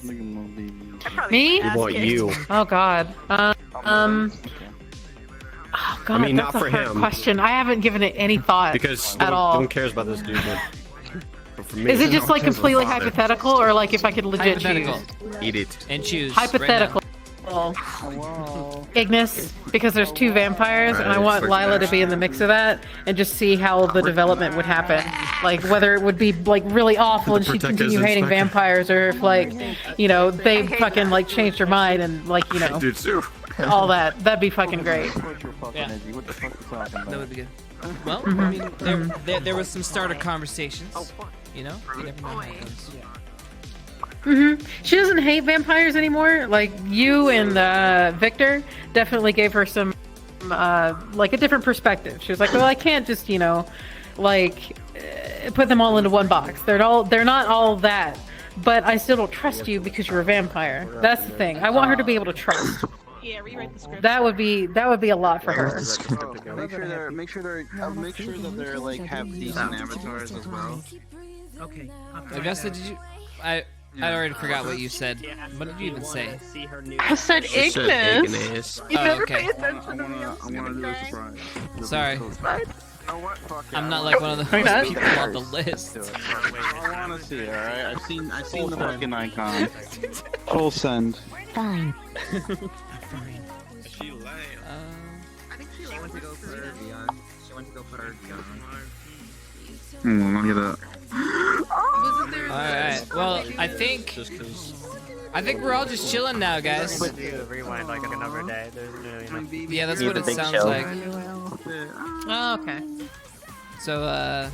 Me? We want you. Oh God. Oh God, I mean, that's not for a hard him. question. I haven't given it any thought Because at no all. one cares about this dude. But for me, Is it just like it's completely my father. hypothetical, or like if I could legit Hypothetical. choose? Eat it. And choose. Hypothetical. Ignis, because there's two vampires, and I want Lila to be in the mix of that, and just see how the development would happen. Like whether it would be like really awful and she'd continue hating vampires, or if they fucking like changed her mind and Dude, too. all that. That'd be fucking great. Yeah. That would be good. Well, Mhm. I mean, there was some starter conversations. You never know how it goes. She doesn't hate vampires anymore. Like you and Victor definitely gave her some like a different perspective. She was like, well, I can't just put them all into one box. They're not all that. But I still don't trust you because you're a vampire. That's the thing. I want her to be able to trust. Yeah, rewrite the script. That would be a lot for her. Make sure that they're like have decent avatars as well. Okay. Augusta, did you? I already forgot what you said. What did you even say? I said Ignis. You Oh, never okay. pay attention to me. I want to do a surprise. Sorry. Fuck it, I'm I not wanna- like one of the Not? people on the list. I want to see it. All right, I've seen the fucking icon. Full send. Fine. Look at that. Alright, well, I think we're all just chilling now, guys. Rewind like another day. Yeah, that's Need what the it big sounds chill. like. Oh, okay. So,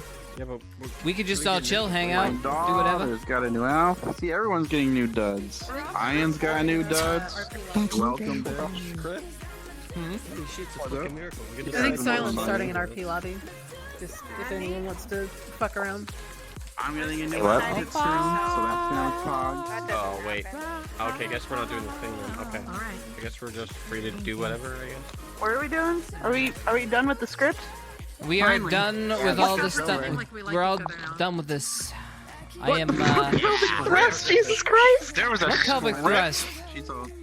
we could just all chill, hang out, do whatever. Daughter's got a new outfit. See, everyone's getting new duds. Ian's got new duds. Welcome, bitch. I think Silent's starting an RP lobby. Just if anyone wants to fuck around. I'm getting a new What? outfit soon, so that's gonna pog. Oh, wait. Okay, I guess we're not doing the thing then. Okay. I guess we're just free to do whatever, I guess. What are we doing? Are we done with the script? We are Finally. done with all this stuff. We're all done with this. I am, Thrust, Jesus Christ! There was a What pelvic thrust? She told me.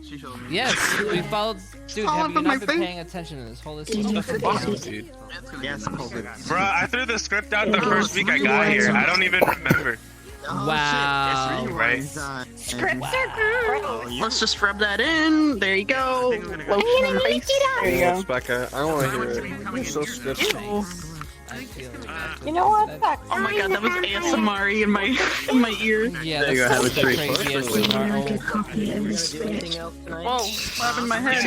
Yes, we followed. Dude, all have up you in my not been face. paying attention to this whole Dude. Yes, Bruh, I threw the script out the first week I got here. I don't even remember. Wow. Right? Scripts are good. Let's just rub that in. There you go. Lotion on face. There you go. Becca, I don't want to hear it. You're so scripted. You know what? Oh my god, that was ASMR in my ear. Yeah, There you go, have a treat. crazy Whoa, what happened in my head?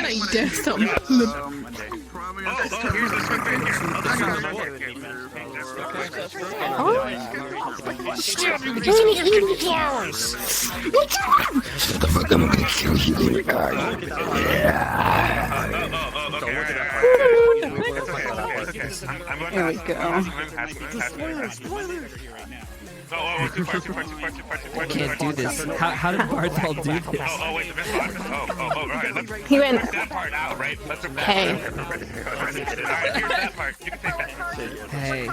Shut the fuck up, I'm gonna kill you, little guy. Yeah. this. Here we go. Oh, too far. I can't do this. How did Barthol do this? Oh, wait, the best part. Oh, right. Let's He went. that part out, right? Let's Hey. Alright, here's that part. You can take that. Hey.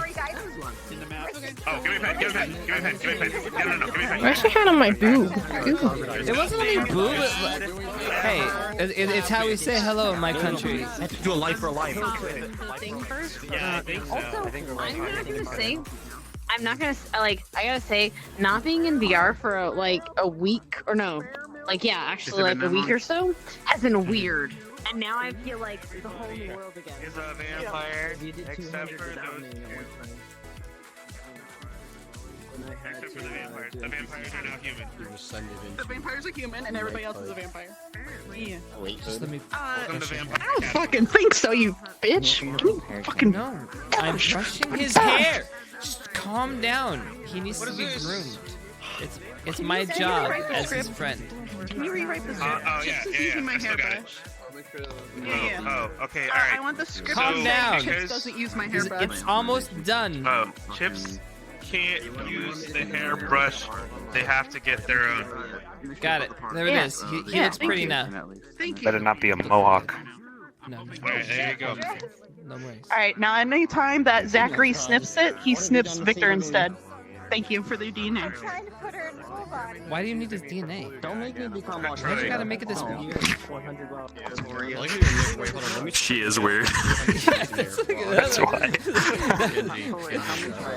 Oh, give me a pen. No, give me a pen. Where's your hand on my boob? It wasn't any boob. Hey, it's how we say hello in my country. Do a life for life. I'm not gonna like. I gotta say, not being in VR for like a week or no, like actually like a week or so has been weird. And now I feel like the whole new world again. Is a vampire, except for those. Except for the vampires. The vampires are now human. The vampires are human and everybody else is a vampire. Yeah. Just let me. I don't fucking think so, you bitch. Can you fucking no? I'm brushing his hair. Just calm down. He needs to be groomed. It's my job as his friend. Can you rewrite the script? Yeah. Using my I still got it. Yeah. Oh, okay, alright. I want the script. Calm down. Chipz doesn't use my hairbrush. It's almost done. Oh, Chipz can't use the hairbrush. They have to get their own. Got it. There it is. He looks pretty now. Thank you. Better not be a mohawk. No. Alright, there you go. No worries. Alright, now any time that Zachary sniffs it, he sniffs Victor instead. Thank you for the DNA. Why do you need his DNA? Don't make me become all Why you gotta make it this weird? She is weird. That's why.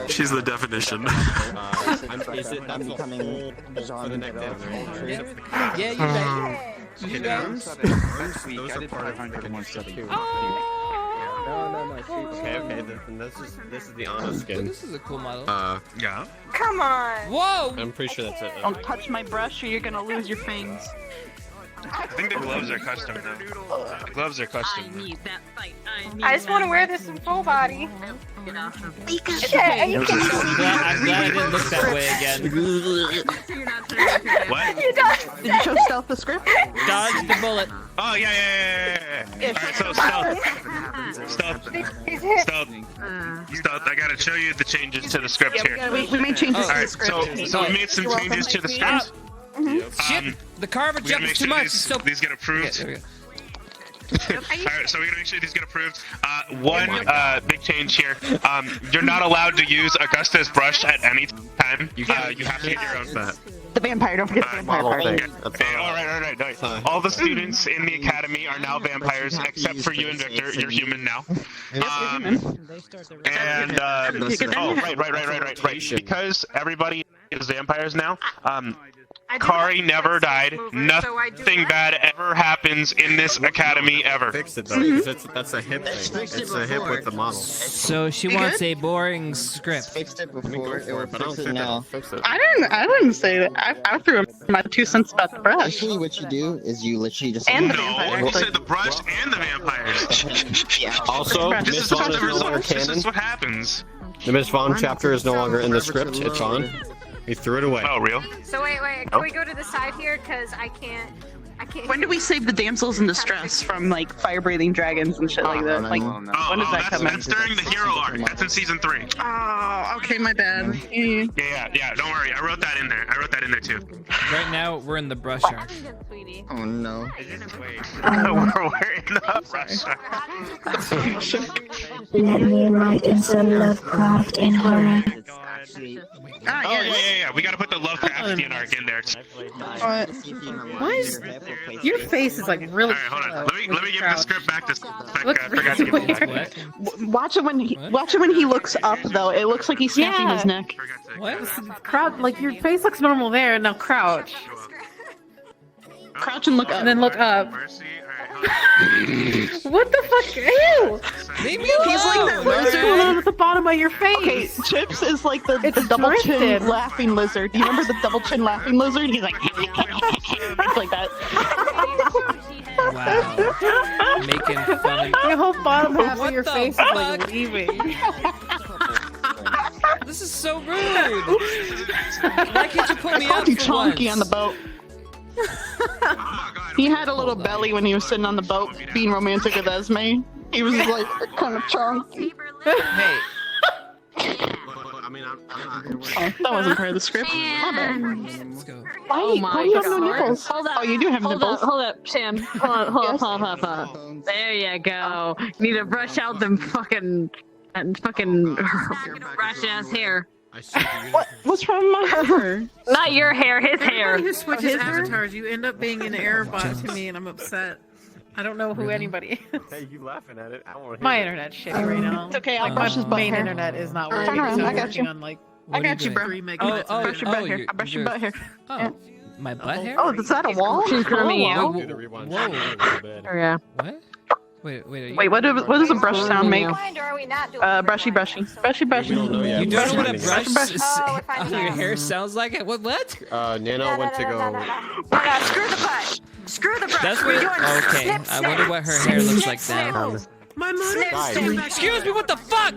She's the definition. Yeah, you right. You right. Those are part of 172. Okay, this is the Anna skin. This is a cool model. Yeah. Come on. Whoa! I'm pretty sure that's it. Don't touch my brush or you're gonna lose your fangs. I think the gloves are custom though. The gloves are custom. I just want to wear this in full body. I'm glad I didn't look that way again. What? You done? Did you show Stealth the script? Dodge the bullet. Oh, yeah. Alright, so Stealth, I gotta show you the changes to the script here. We made changes to the Alright, script. so we made some changes to the script. Shit! The carver We gotta jump make is too sure much. these get approved. Okay, Alright, so we gotta make sure these get approved. One big change here. You're not allowed to use Augusta's brush at any time. You have to get your own. The vampire, don't forget the vampire part. Alright, nice. All the students in the academy are now vampires, except for you and Victor. You're human now. Right. Because everybody is vampires now. Kari never died. Nothing bad ever happens in this academy ever. Fix it though, because that's a hip thing. It's a hip with the model. So she wants a boring script. Fixed it before, but I don't think that'll fix it. I didn't say that. I threw my 2 cents about the brush. Actually, what you do is you literally just. And the No, vampire. you said the brush and the vampires. Also, This Miss is just Vaughn the is no longer results. This canon. is what happens. The Miss Vaughn chapter is no longer in the script. It's on. He threw it away. Oh, real? So wait, can we go to the side here? Cause I can't. When do we save the damsels in distress from like fire-breathing dragons and shit like that? Like, when does that come in? That's during the hero arc. That's in season 3. Oh, okay, my bad. Yeah. Don't worry. I wrote that in there. too. Right now, we're in the brush arc. Oh no. We're in the brush arc. Let me write into Lovecraft in horror. Yeah. We gotta put the Lovecraftian arc in there. Why is your face is like really? Alright, hold on. Let me give the script back to Spec. Look- Forgot to give it back. Watch it when he looks up though. It looks like he's snapping his neck. What? Crouch, like your face looks normal there. Now crouch. Crouch and look up. And then look up. What the fuck? Ew! Leave me He's like that What's lizard. going on with the bottom of your face? Okay, Chipz is like the It's double drifted. chin laughing lizard. Do you remember the double chin laughing lizard? He's like, it's like that. Wow. Making fun of Your whole bottom half What of your the face is like fuck? leaving. This is so rude. Why can't you put me Called up you for chonky once? on the boat. He had a little belly when he was sitting on the boat being romantic with Esme. He was like kind of chonky. Hey. I mean, I'm not. Oh, that wasn't part of the script. My bad. Let's go. Why, Oh my why do you have no God. nipples? Hold up. Oh, you do have Hold nipples. up, hold up, Sam. Hold up. There you go. Need to brush out them fucking brush ass hair. What's wrong with my hair? Not your hair, his hair. Everybody who switches his hair? avatars, you end up being an error bot to me, and I'm upset. I don't know who anybody is. Hey, you laughing at it? I want to. My internet's shitty right now. It's okay, I'll Like, brush his my butt main hair. internet is not working. Turn around, so I I'm got working you. on like I got you, bro. 3 megabits. I brush your butt hair. I brush your butt hair. Oh, my butt hair? Oh, is that a wall? She's grooming you. Whoa. Yeah. What? Wait. Are you... Wait, what does a brush sound make? Rewind, or are we not doing Brushy. Brushy. You don't know what a brush Oh, your hair sounds like? What? Nano went to go. No, screw the butt. Screw the brush. That's We're what. doing Okay, snip, I wonder what her hair looks like snip, now. My snip, Guys. snip. Excuse me, what the fuck?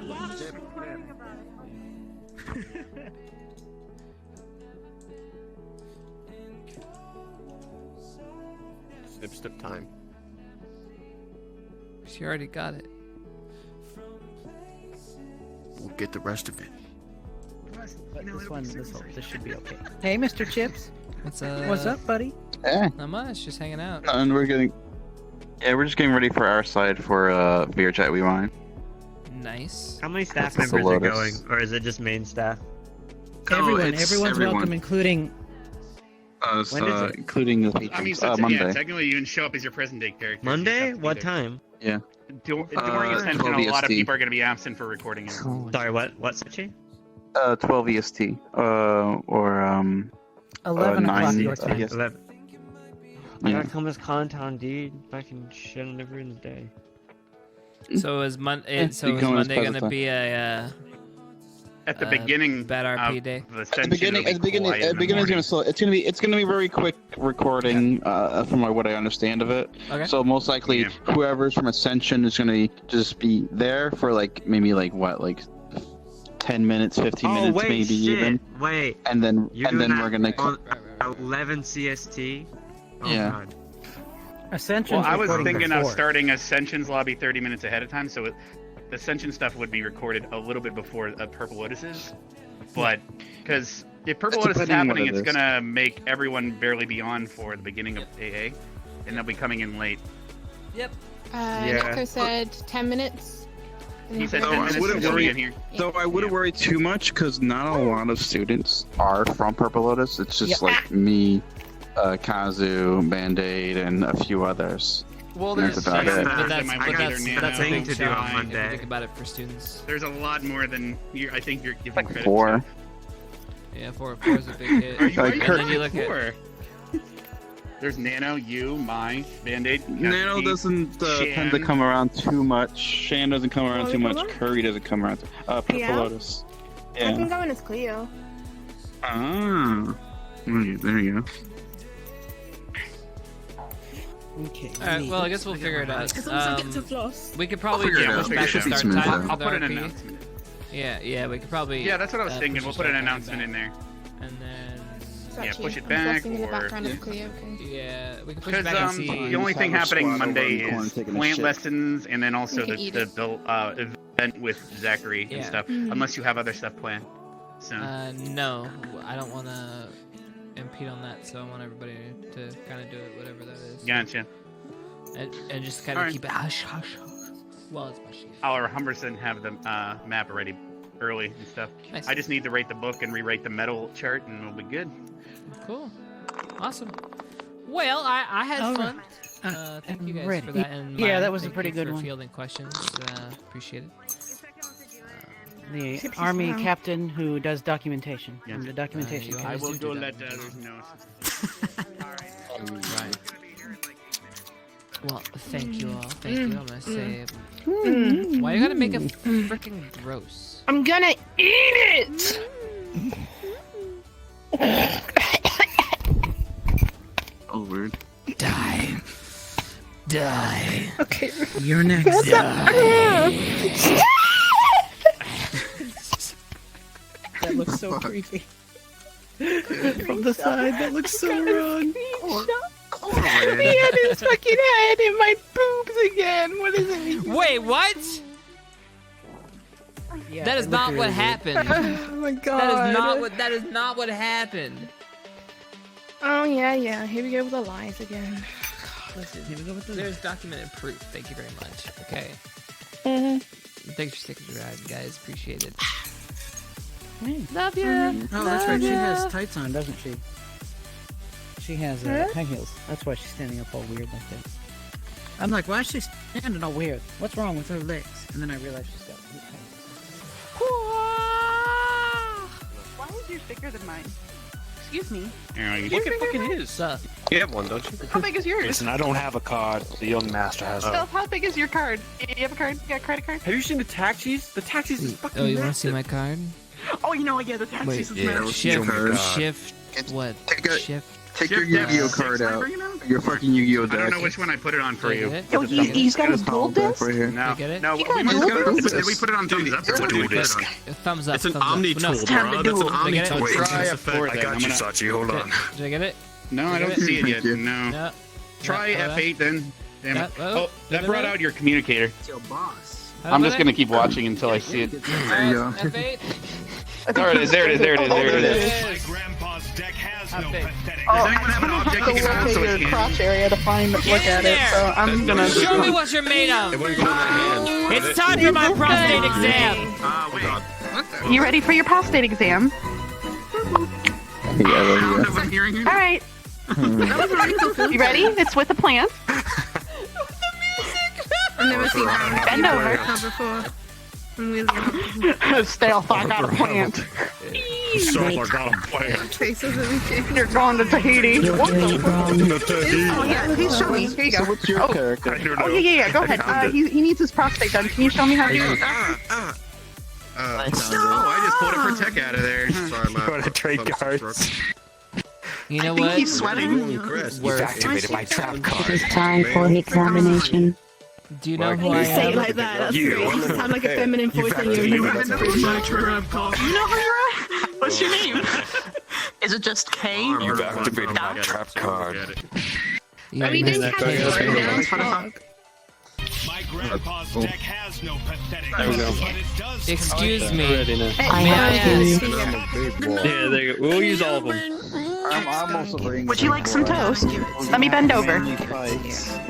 Snip time. She already got it. We'll get the rest of it. This should be okay. Hey, Mr. Chipz. What's up, buddy? Not much, just hanging out. And we're just getting ready for our side for VRChat We Want. Nice. How many staff That's members are Lotus. going, or is it just main staff? Everyone's welcome, including. When is it? Including the I mean, patrons. so Monday. yeah, technically you can show up as your present day character. Monday? What time? Yeah. During Ascension, 12 a lot of EST. people are going to be absent for recording it. Sorry, what, Sachi? 12 EST. Or 11 o'clock 9 your time. EST. 11. I Yeah. gotta come as Contown, dude. Fucking shit on every in the day. So is you Monday come as gonna Predator. be a At the beginning, bad RP day? of At the beginning, it's gonna be very quick recording, from what I understand of it. Okay. So most likely, whoever's from Ascension is gonna just be there for maybe 10 minutes, 15 minutes, wait, maybe shit. even. Wait. And then You're doing we're gonna. on 11 CST? Oh, Yeah. God. Ascension's Well, I was recording thinking of before. starting Ascension's lobby 30 minutes ahead of time, so the Ascension stuff would be recorded a little bit before Purple Lotus's. But, because if Purple That's Lotus is depending on what happening, it it's is. gonna make everyone barely be on for the beginning of AA, and they'll be coming in late. Yep. Yeah. Nico said 10 minutes. He said So 10 I minutes wouldn't and they'll be worry. in here. So I wouldn't worry too much because not a lot of students are from Purple Lotus. It's just like me, Kazu, Band-Aid, and a few others. Well, And that's about it. But that's I got their Nano, a big to do on chunk if you Monday. think about it for students. There's a lot more than I think you're giving credit 4. to. Yeah, four is a big hit. Are you Like right? Kurt- And then you look at 4. There's Nano, you, Mai, Band-Aid. Nano Kazuki, doesn't tend to Shan. come around too much. Shan doesn't come around too much. Curry doesn't come around. Purple Yeah. Lotus. I can Yeah. go in as Cleo. Ah. There you go. Okay. Alright, well, I guess we'll figure it out. As long as I get to floss. We could probably figure it push out. back It should the be start smooth, time though. for the I'll put an RP. announcement. Yeah, we could probably. Yeah, that's what I was thinking. push We'll the put an start time announcement back. in there. And then. Yeah, Sachi, push it I'm back, flossing in the or- background of Cleo, okay? Yeah, we can push it Because back and see. the only thing Have a happening squad over Monday in the corner is taking a plant shit. lessons, and then also We can eat the it. event with Zachary and Yeah. stuff. Mhm. Unless you have other stuff planned. So No, I don't want to impede on that, so I want everybody to kind of do it, whatever that is. gotcha. And just kind of Alright. keep it hush, hush, hush. Well, it's mushy. I'll 100% have the map already early and stuff. Nice. I just need to rate the book and rewrite the metal chart, and we'll be good. Cool. Awesome. Well, I had All fun. right. Thank you guys ready. for that. And Yeah, Maya, that was a thank pretty you good for one. fielding questions. Appreciate it. The Chipz is army around. captain who does documentation. Yeah. I'm the documentation. you guy. I will do go that. let the others know. Right. Well, thank you all. Thank you. I'm gonna say. Why you gotta make it freaking gross? I'm gonna eat it! Oh, weird. Die. Die. Okay. You're next. That looks so creepy. From the side, that looks so wrong. He had his fucking head in my boobs again. What does it mean? Wait, what? Yeah, that is it not looked what really good. happened. Oh my god. That is not what happened. Oh yeah. Here we go with the lies again. Listen, there's documented proof. Thank you very much. Okay. Thanks for sticking around, guys. Appreciate it. Hey. Love you. Oh, that's right. She has tights on, doesn't she? She has high heels. That's why she's standing up all weird like that. I'm like, why is she standing all weird? What's wrong with her legs? And then I realized she's got weird high Why is yours bigger than mine? Excuse me. Yeah, you Look can at fucking fucking is. You have one, don't you? How big is yours? Listen, I don't have a card. The young master has one. Stealth, how big is your card? You have a card? You got a credit card? Have you seen the taxis? The taxis is fucking Oh, you want to massive. see my card? Oh, you know, yeah, the taxis is massive. Shift. What? Shift. Take your Yu-Gi-Oh card out. Your fucking Yu-Gi-Oh I deck. don't know which one I put it on for you. Yo, he's got his dual disc? Right here. No, get it? no. You got We a must dual go. disc? Did we put it on thumbs up? Or what did we put it on? Thumbs up. It's an thumbs up. Omni No, tool, time bro. to That's an duel. Omni Get it? tool. Try It's a F4 I then. got I'm you, gonna... Sachi. Hold on. Did I get it? No, I Get don't it? see it yet. you. No. No. Try No, F8 then. Damn it. Oh, Oh, that brought out your communicator. It's your boss. I'm just gonna keep watching until I see it. There you go. F8. There it is. There it is. There it is. There it is. Oh, Does anyone have an I'm object gonna you can have move to so look it at your can? crotch area to look Get in at it, there. so I'm gonna... Show me what you're made of. It wouldn't go in my hand. It's time for my prostate exam. Wait. You ready for your prostate exam? I'm hearing you. All right. You ready? It's with a plant. I've never seen that. Bend over. Before. Stealth, I got a plant. So I got a plant. Faces and everything. You're going to Tahiti. You're What doing it the? wrong. Oh yeah, please show me. Here you go. What's your character? I don't know. Oh yeah. Go ahead. He needs his prostate done. Can you show me how to do it? Oh, I just pulled a Protect out of there. Sorry, my Going to trade cards. You know I think what? he's sweating. You've activated my trap It card. is time for the examination. Do you know who You I say it am? like that. That's You. great. You sound like a feminine voice in your activated That's my pretty trap much. card. You know who you're at? What's your name? Is it just K? You've activated my trap card. Yeah, I mean, you they know have that. it right now. My grandpa's deck has no pathetic, There we go. but it does. Excuse me. I May I have ask? you. Yeah, there you go. We'll use all of them. I'm also bringing. Would you like some toast? Let me bend over.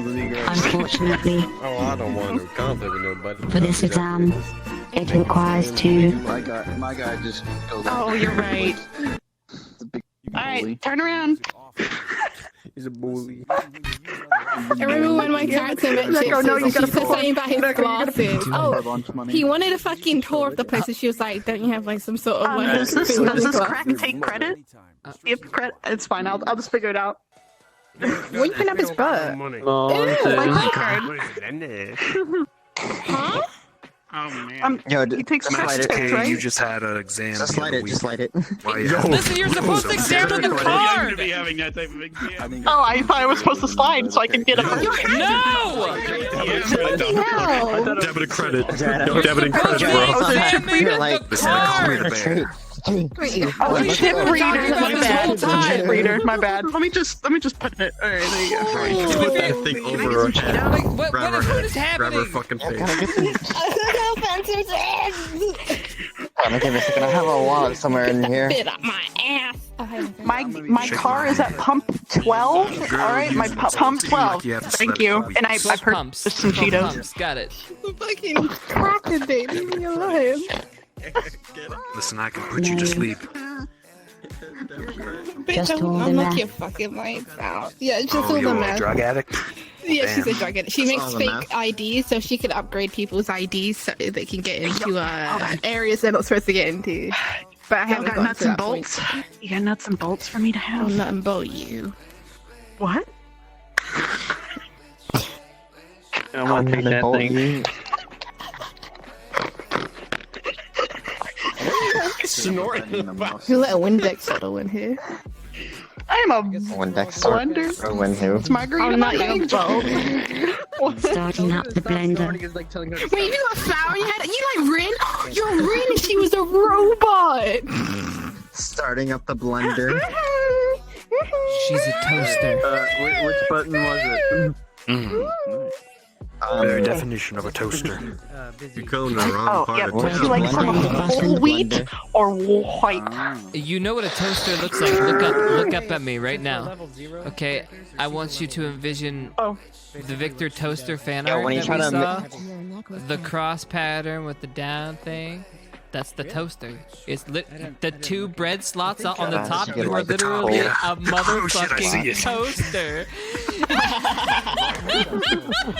Unfortunately, Oh, I don't want to conflict with nobody. for this exam, it requires two. My guy just goes. Oh, you're right. All right, turn around. He's a bully. I remember when my character met Chipz, no, you she gotta said something about his glasses. Oh, He wanted a fucking tour of the place, and she was like, "Don't you have like some sort of like?" Does this glasses?" crack take credit? If credit, it's fine. I'll just figure it out. Well, you can have his butt. Ew, my card. Huh? Oh man. Yo, He takes Master credit, K, right? you just had an exam. Just slide it. Just slide it. Listen, you're supposed to examine the You card. to be having that type of exam. Oh, I thought I was supposed to slide so I could get a. No! Debit and credit. No debit and credit, bro. Oh, there's chip reader. Like, Listen, call me the bear. Oh, chip reader. My bad. Chip reader. My bad. Let me just put it. All right, there you go. Right, put that thing over her head. Like, what Grab her is head. is Grab her happening? fucking face. Give me a second. I have a wallet somewhere in here. Bit up my ass. My car is at pump 12. All right, my pump 12. Thank you. And I purchased some Cheetos. Pumps. Got it. Fucking cracker, dude. Leave me alone. Listen, I can put you to sleep. Bitch, all the I'm math. like your fucking lights out. Yeah, just Oh, all the you're a math. drug addict? Yeah, she's a Damn. drug addict. She makes fake IDs so she can upgrade people's IDs so they can get into areas they're not supposed to get into. But I haven't got gotten nuts to and that point. bolts. You got nuts and bolts for me to I'll have. nut and bolt you. What? I want to take that thing. Snorting in the mouth. You let a Windex bottle in here. I'm a Windex blender. or when who? It's my green I'm and not my your pink. Starting up the blender. Wait, you got flour in your head? You like Rin? You're Rin and she was a robot! Starting up the blender. She's a toaster. Which button was it? Very definition of a toaster. You come to the wrong part of Would town. you like some whole wheat or white? You know what a toaster looks like. Look up at me right now. Okay, I want you to envision the Victor Toaster fan art when you that try we to saw. The cross pattern with the down thing. That's the toaster. It's the 2 bread slots on the top. You are literally a motherfucking toaster.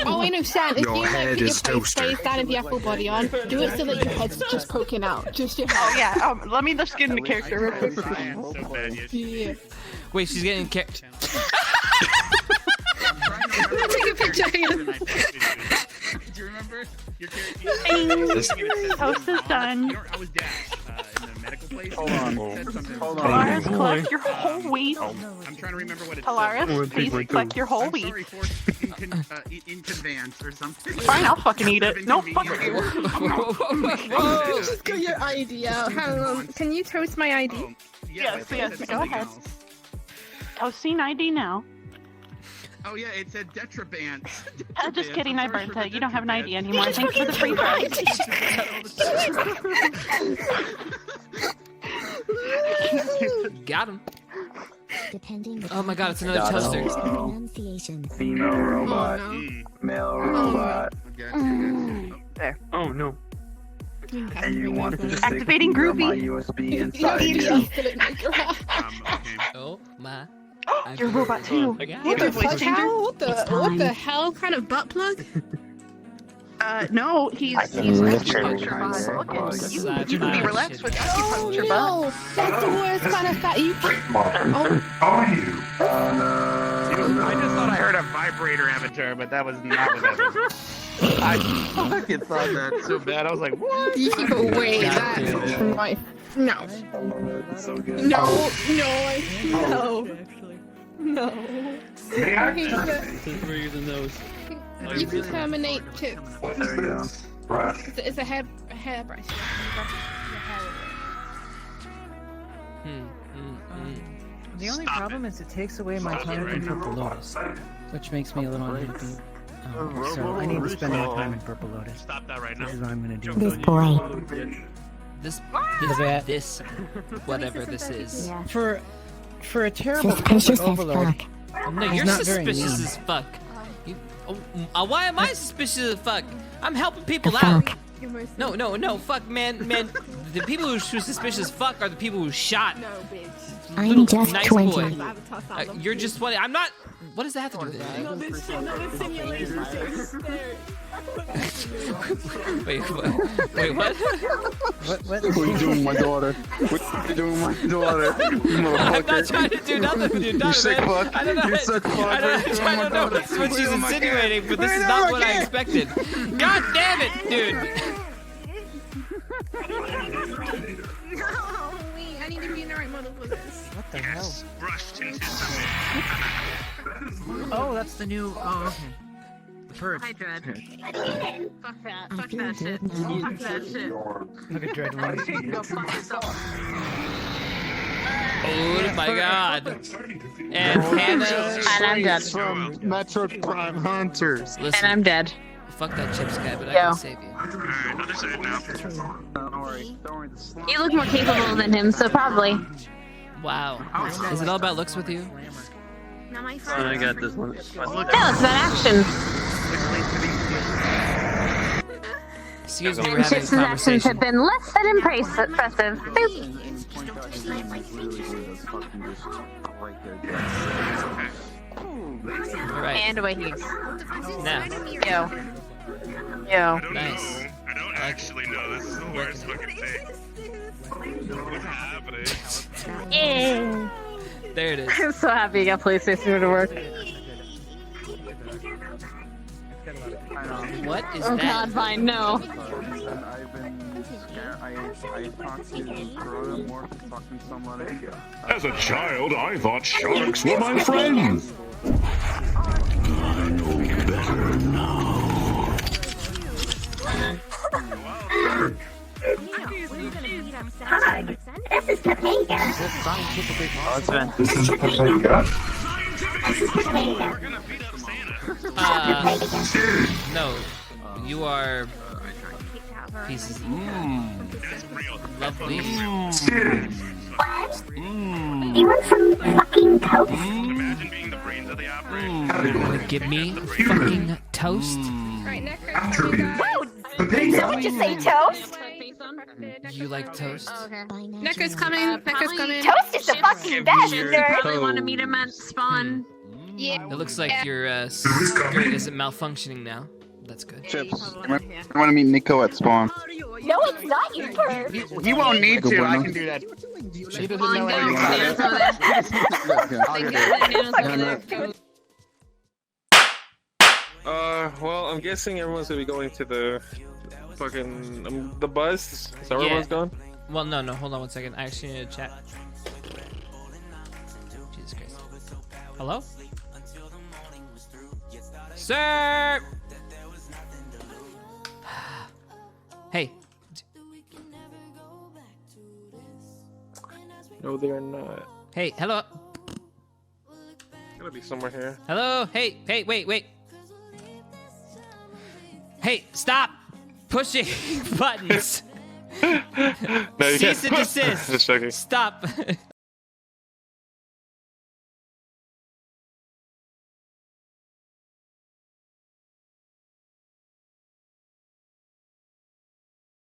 Oh, I know, Shan. If Your you head put is your toaster. face down and you have full body on, do it so that your head's just poking out. Just your head. Oh yeah. Let me just get into character real quick. Yeah. Wait, she's getting Take a picture. Do you remember? Your Toast is done. I was Dash in the medical place. Hold on. Polaris, collect your whole wheat. I'm trying to remember what it Polaris, please collect your whole wheat. Sorry for inconveyance or something. Fine, I'll fucking eat it. No, fuck you. Oh, just got your ID out. Hang on. Can you toast my ID? Yes, go ahead. Toasting ID now. Oh yeah, it said Detraband. Just kidding, I burnt it. You don't have an ID anymore. Thanks for the free fries. Got him. Oh my god, it's another toaster. Female robot. Male robot. There. Oh no. And you want to Activating groupie. USB inside you. Oh my. You're a robot too. What the fuck? What the hell kind of butt plug? No, he's acupuncture bot. You can be relaxed with acupuncture bot. No, that's the worst kind of fat. I just thought I heard a vibrator avatar, but that was not what that was. I fucking thought that so bad. I was like, what? Wait, that's my... No. No. We're using those. You can terminate Chipz. What is this? It's a hairbrush. The only problem is it takes away my time in Purple Lotus, which makes me a little unhappy. So I need to spend more time in Purple Lotus. Stop that right now. This is what I'm gonna do. This boy. This whatever this is. For a terrible Suspicious as overlord. fuck. No, you're suspicious as fuck. Why am I suspicious as fuck? I'm helping people out. No, fuck, man. The people who are suspicious as fuck are the people who shot. No, bitch. I'm just nice 20. Boy. You're just 20. I'm not. What does that have to do with it? No, this simulation is Wait, what? What? What are you doing, my daughter? What are you doing, my daughter? I'm not trying to do nothing with your daughter, You sick man. fuck. I don't know. You sick fuck. I don't know what she's insinuating, but this is not what I expected. God damn it, dude. I need to be in the right model for this. What the hell? Rushed into Oh, that's the new. Oh, okay. The purge. Hi, Dread. Fuck that. I Fuck feel that shit. good now. Fuck that shit. Look at Dread. Go fuck yourself. Oh my god. And Hannah. And I'm dead. From Metroid Prime Hunters. Listen, And I'm dead. fuck that Chipz guy, but I Yo. can save you. Alright, other side now. Don't worry. You look more capable than him, so probably. Wow. Is it all about looks with you? Now my I got this one. Yeah, it's about action. Excuse me, we're having a Chip's actions conversation. have been less than impressive. Boop. Alright, And away he goes. now. Yo. Nice. I don't actually know. This is the worst fucking thing. What's happening? Yeah. There it is. I'm so happy you got PlayStation to work. What is Oh that? god, fine, no. I've been scared. I talked to Corona more for fucking somebody. As a child, I thought sharks were my friends. I know better now. Hi, this is Topanga. This is Topanga. No, you are pieces. Lovely. You want some fucking toast? Imagine being the brains of the operation. You wanna give me fucking toast? Whoa! Did someone just say toast? You like toast? Necker's coming. Necker's coming. Toast is the fucking best, nerd. Probably want to meet him at spawn. Yeah. It looks like your skirt isn't malfunctioning now. That's good. Chipz, I want to meet Nico at spawn. No, it's not, you perv. He won't need to. I Bueno. can do that. She doesn't Spawn know down, anything about it. Well, I'm guessing everyone's gonna be going to the fucking the bus. Is that where everyone's going? Well, no, hold on one second. I actually need to chat. Jesus Christ. Hello? Sir! Hey. No, they're not. Hey, hello. Gotta be somewhere here. Hello? Hey, wait. Hey, stop pushing buttons. No, you Cease and can't. desist. Just joking. Stop.